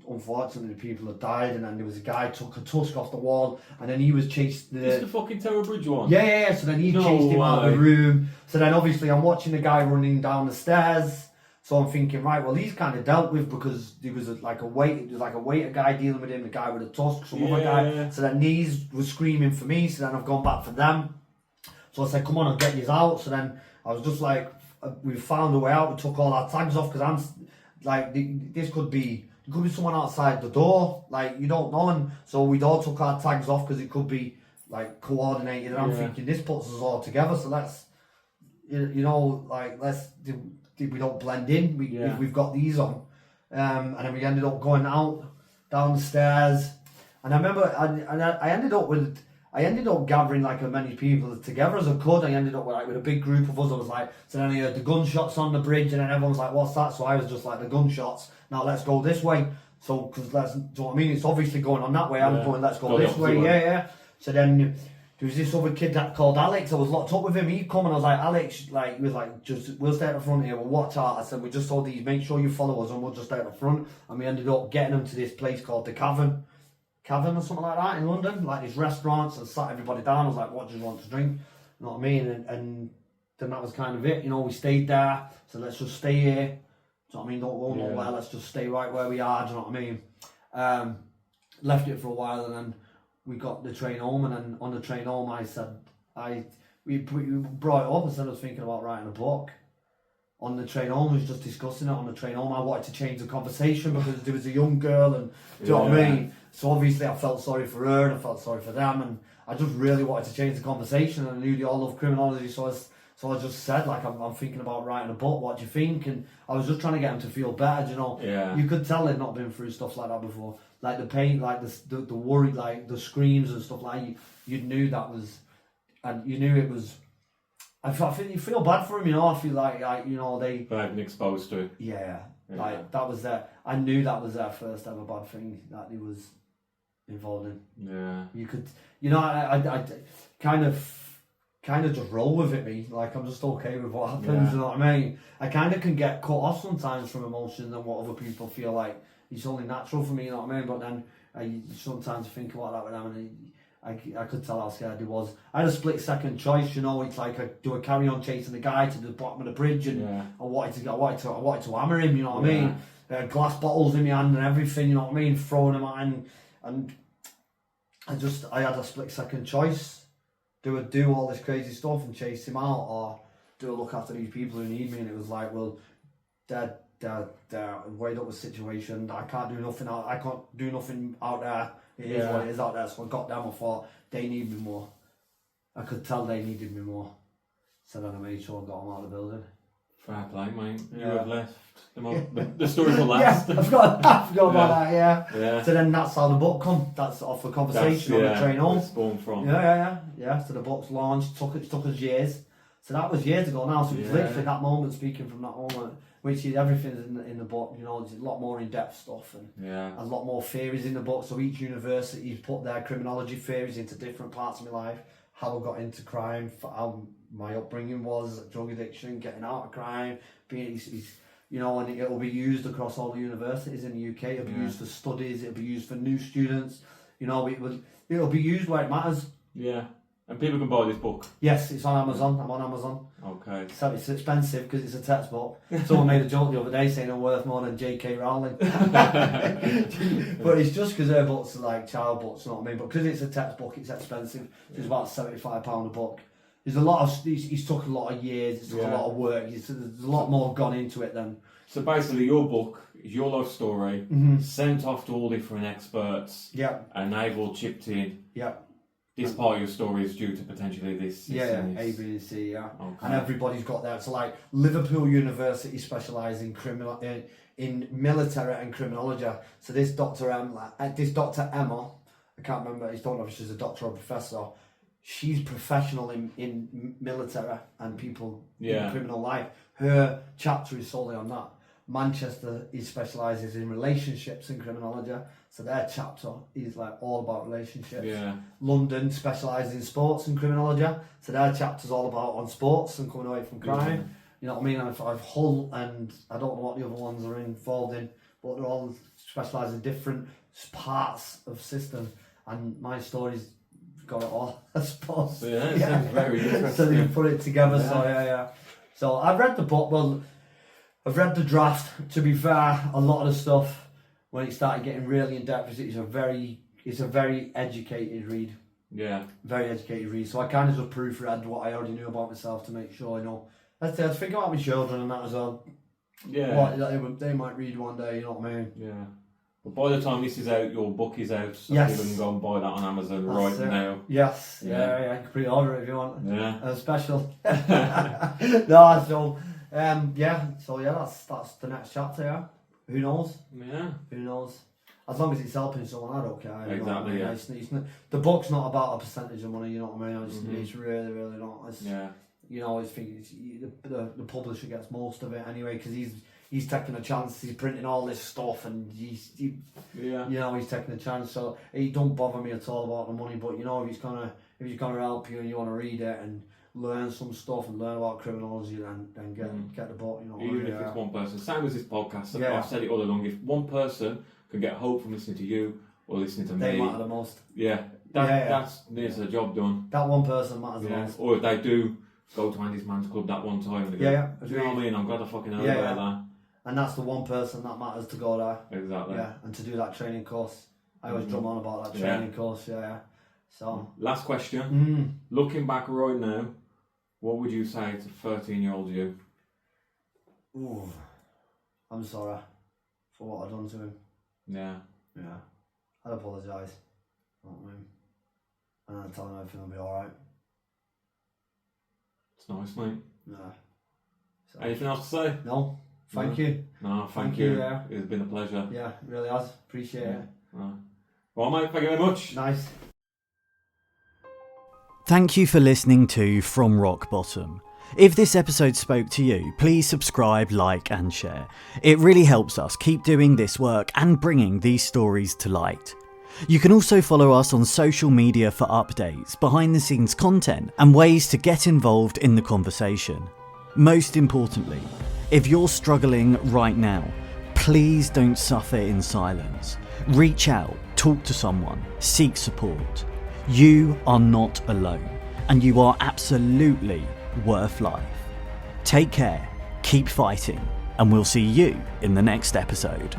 unfortunately people had died, and then there was a guy took a tusk off the wall, and then he was chased. It's the fucking Tower Bridge one. Yeah. So then he chased him out of the room. So then obviously I'm watching the guy running down the stairs. So I'm thinking, right, well he's kind of dealt with because there was like a waiter guy dealing with him, the guy with a tusk, some other guy. So then these was screaming for me. So then I've gone back for them. So I said, come on, I'll get you out. So then I was just like, we found a way out. We took all our tags off because I'm like, this could be. It could be someone outside the door, like you don't know, and so we'd all took our tags off because it could be like coordinated. And I'm thinking this puts us all together, so you know, like we don't blend in. We've got these on, and then we ended up going out down the stairs, and I remember I ended up gathering like as many people together as I could. I ended up with a big group of us. I was like, so then I heard the gunshots on the bridge, and then everyone was like, "What's that?" So I was just like, "The gunshots. Now let's go this way." So do you know what I mean? It's obviously going on that way. I'm going, let's go this way. Yeah. So then there was this other kid called Alex. I was locked up with him. He'd come and I was like, Alex, like, he was like, just, we'll stay at the front here. We'll watch out. I said, we just saw these. Make sure you follow us and we'll just stay at the front. And we ended up getting them to this place called the Cavern or something like that in London. Like these restaurants, and sat everybody down. I was like, what do you want to drink? You know what I mean? And then that was kind of it. You know, we stayed there. So let's just stay here. Do you know what I mean? Don't go nowhere. Let's just stay right where we are. Do you know what I mean? Left it for a while, and then we got the train home. And then on the train home, I said, we brought it up. Instead of thinking about writing a book. On the train home, we was just discussing it on the train home. I wanted to change the conversation because there was a young girl, and do you know what I mean? So obviously, I felt sorry for her, and I felt sorry for them, and I just really wanted to change the conversation. And I knew they all love criminology, so I just said, like, I'm thinking about writing a book. What do you think? And I was just trying to get them to feel better. You know, you could tell they'd not been through stuff like that before, like the pain, like the worry, like the screams and stuff. Like you knew that was, and you knew it was. I think you feel bad for him, you know. I feel like you know, they've been exposed to it. Yeah, like that was their. I knew that was their first ever bad thing that he was involved in. Yeah, you could, you know, I kind of just roll with it. Me, like I'm just okay with what happens. You know what I mean? I kind of can get cut off sometimes from emotions and what other people feel like it's only natural for me. You know what I mean? But then I sometimes think about that with them and. I could tell how scared he was. I had a split second choice, you know. It's like do I carry on chasing the guy to the bottom of the bridge, and I wanted to hammer him, you know what I mean? Glass bottles in my hand and everything, you know what I mean? Throwing them at him, and I had a split second choice. Do I do all this crazy stuff and chase him out, or do I look after these people who need me? And it was like, well, they're weighed up the situation. I can't do nothing out there. It is what it is out there. So I got them. I thought they need me more. I could tell they needed me more. So then I made sure I got them out of the building. Fair play, mate. You have left. The story will last. I forgot about that. Yeah. So then that's how the book come. That's off the conversation on the train home. It's born from. Yeah. So the book's launched. It took us years. So that was years ago now. So it was literally that moment. Speaking from that moment. Which is everything's in the book, you know, there's a lot more in-depth stuff and a lot more theories in the book. So each university's put their criminology theories into different parts of my life, how I got into crime, how my upbringing was, drug addiction, getting out of crime, being, you know, and it'll be used across all the universities in the UK. It'll be used for studies, it'll be used for new students, you know, it'll be used where it matters. Yeah. And people can buy this book? Yes, it's on Amazon. I'm on Amazon. Okay. So it's expensive because it's a textbook. Someone made a joke the other day saying I'm worth more than J.K. Rowling. But it's just because her books are like child books, you know what I mean? But because it's a textbook, it's expensive. It's about £75 a book. There's a lot of, it's took a lot of years, it's took a lot of work. There's a lot more gone into it than... So basically your book is your life story, sent off to all different experts, and they've all chipped in. This part of your story is due to potentially this. A, B, and C, Okay. And everybody's got that. So like Liverpool University specialise in in military and criminology. So this Dr. Emma, I can't remember. I don't know if she's a doctor or a professor. She's professional in military and people in criminal life. Her chapter is solely on that. Manchester specialises in relationships in criminology, so their chapter is like all about relationships. London specialises in sports and criminology, so their chapter's all about on sports and coming away from crime. You know what I mean? I've Hull and I don't know what the other ones are involved in, but they're all specialised in different parts of systems, and my story's got it all, I suppose. So it's very interesting. So they put it together. So I've read the book. Well, I've read the draft. To be fair, a lot of the stuff when it started getting really in depth, it's a very educated read. Yeah. Very educated read. So I kind of just proofread what I already knew about myself to make sure, you know. I'd think about my children and that as well. Yeah. What they might read one day, you know what I mean? Yeah. But by the time this is out, your book is out, so Yes. people can go and buy that on Amazon right now. Yes, Yeah. yeah, you can pre-order it if you want. Yeah. A special. No, so that's the next chapter. Yeah, who knows? Yeah. Who knows? As long as it's helping someone, I don't care. You know what I Exactly, mean? yeah. It's not, the book's not about a percentage of money. You know what I mean? It's really, really not. Yeah. You know, I think the publisher gets most of it anyway because he's taking a chance. He's printing all this stuff and he's taking a chance. So it don't bother me at all about the money. But you know, if he's gonna help you and you want to read it and learn some stuff and learn about criminology, then get the book. You know, Even if it's one person, same as this podcast. Yeah. I've said it all along. If one person can get hope from listening to you or listening to they me, matter the most. that's needs a job done. That one person matters the most. Or if they do go to Andy's Man's Club that one time, and they go, do you know what I mean? I'm glad I fucking heard about that. And that's the one person that matters to go there. Exactly. Yeah, and to do that training course. I always drum on about that training course. Yeah. So. Last question. Looking back right now, what would you say to 13-year-old you? Ooh, I'm sorry for what I've done to him. Yeah. Yeah. I'd apologise. You know what I mean? And I'd tell him everything will be alright. It's nice, mate. Yeah. So. Anything else to say? No. Thank you. No, thank you. Yeah. It's been a pleasure. Yeah, it really has. Appreciate it. Well, mate, thank you very much. Nice. Thank you for listening to From Rock Bottom. If this episode spoke to you, please subscribe, like and share. It really helps us keep doing this work and bringing these stories to light. You can also follow us on social media for updates, behind the scenes content and ways to get involved in the conversation. Most importantly, if you're struggling right now, please don't suffer in silence. Reach out, talk to someone, seek support. You are not alone, and you are absolutely worth life. Take care, keep fighting, and we'll see you in the next episode.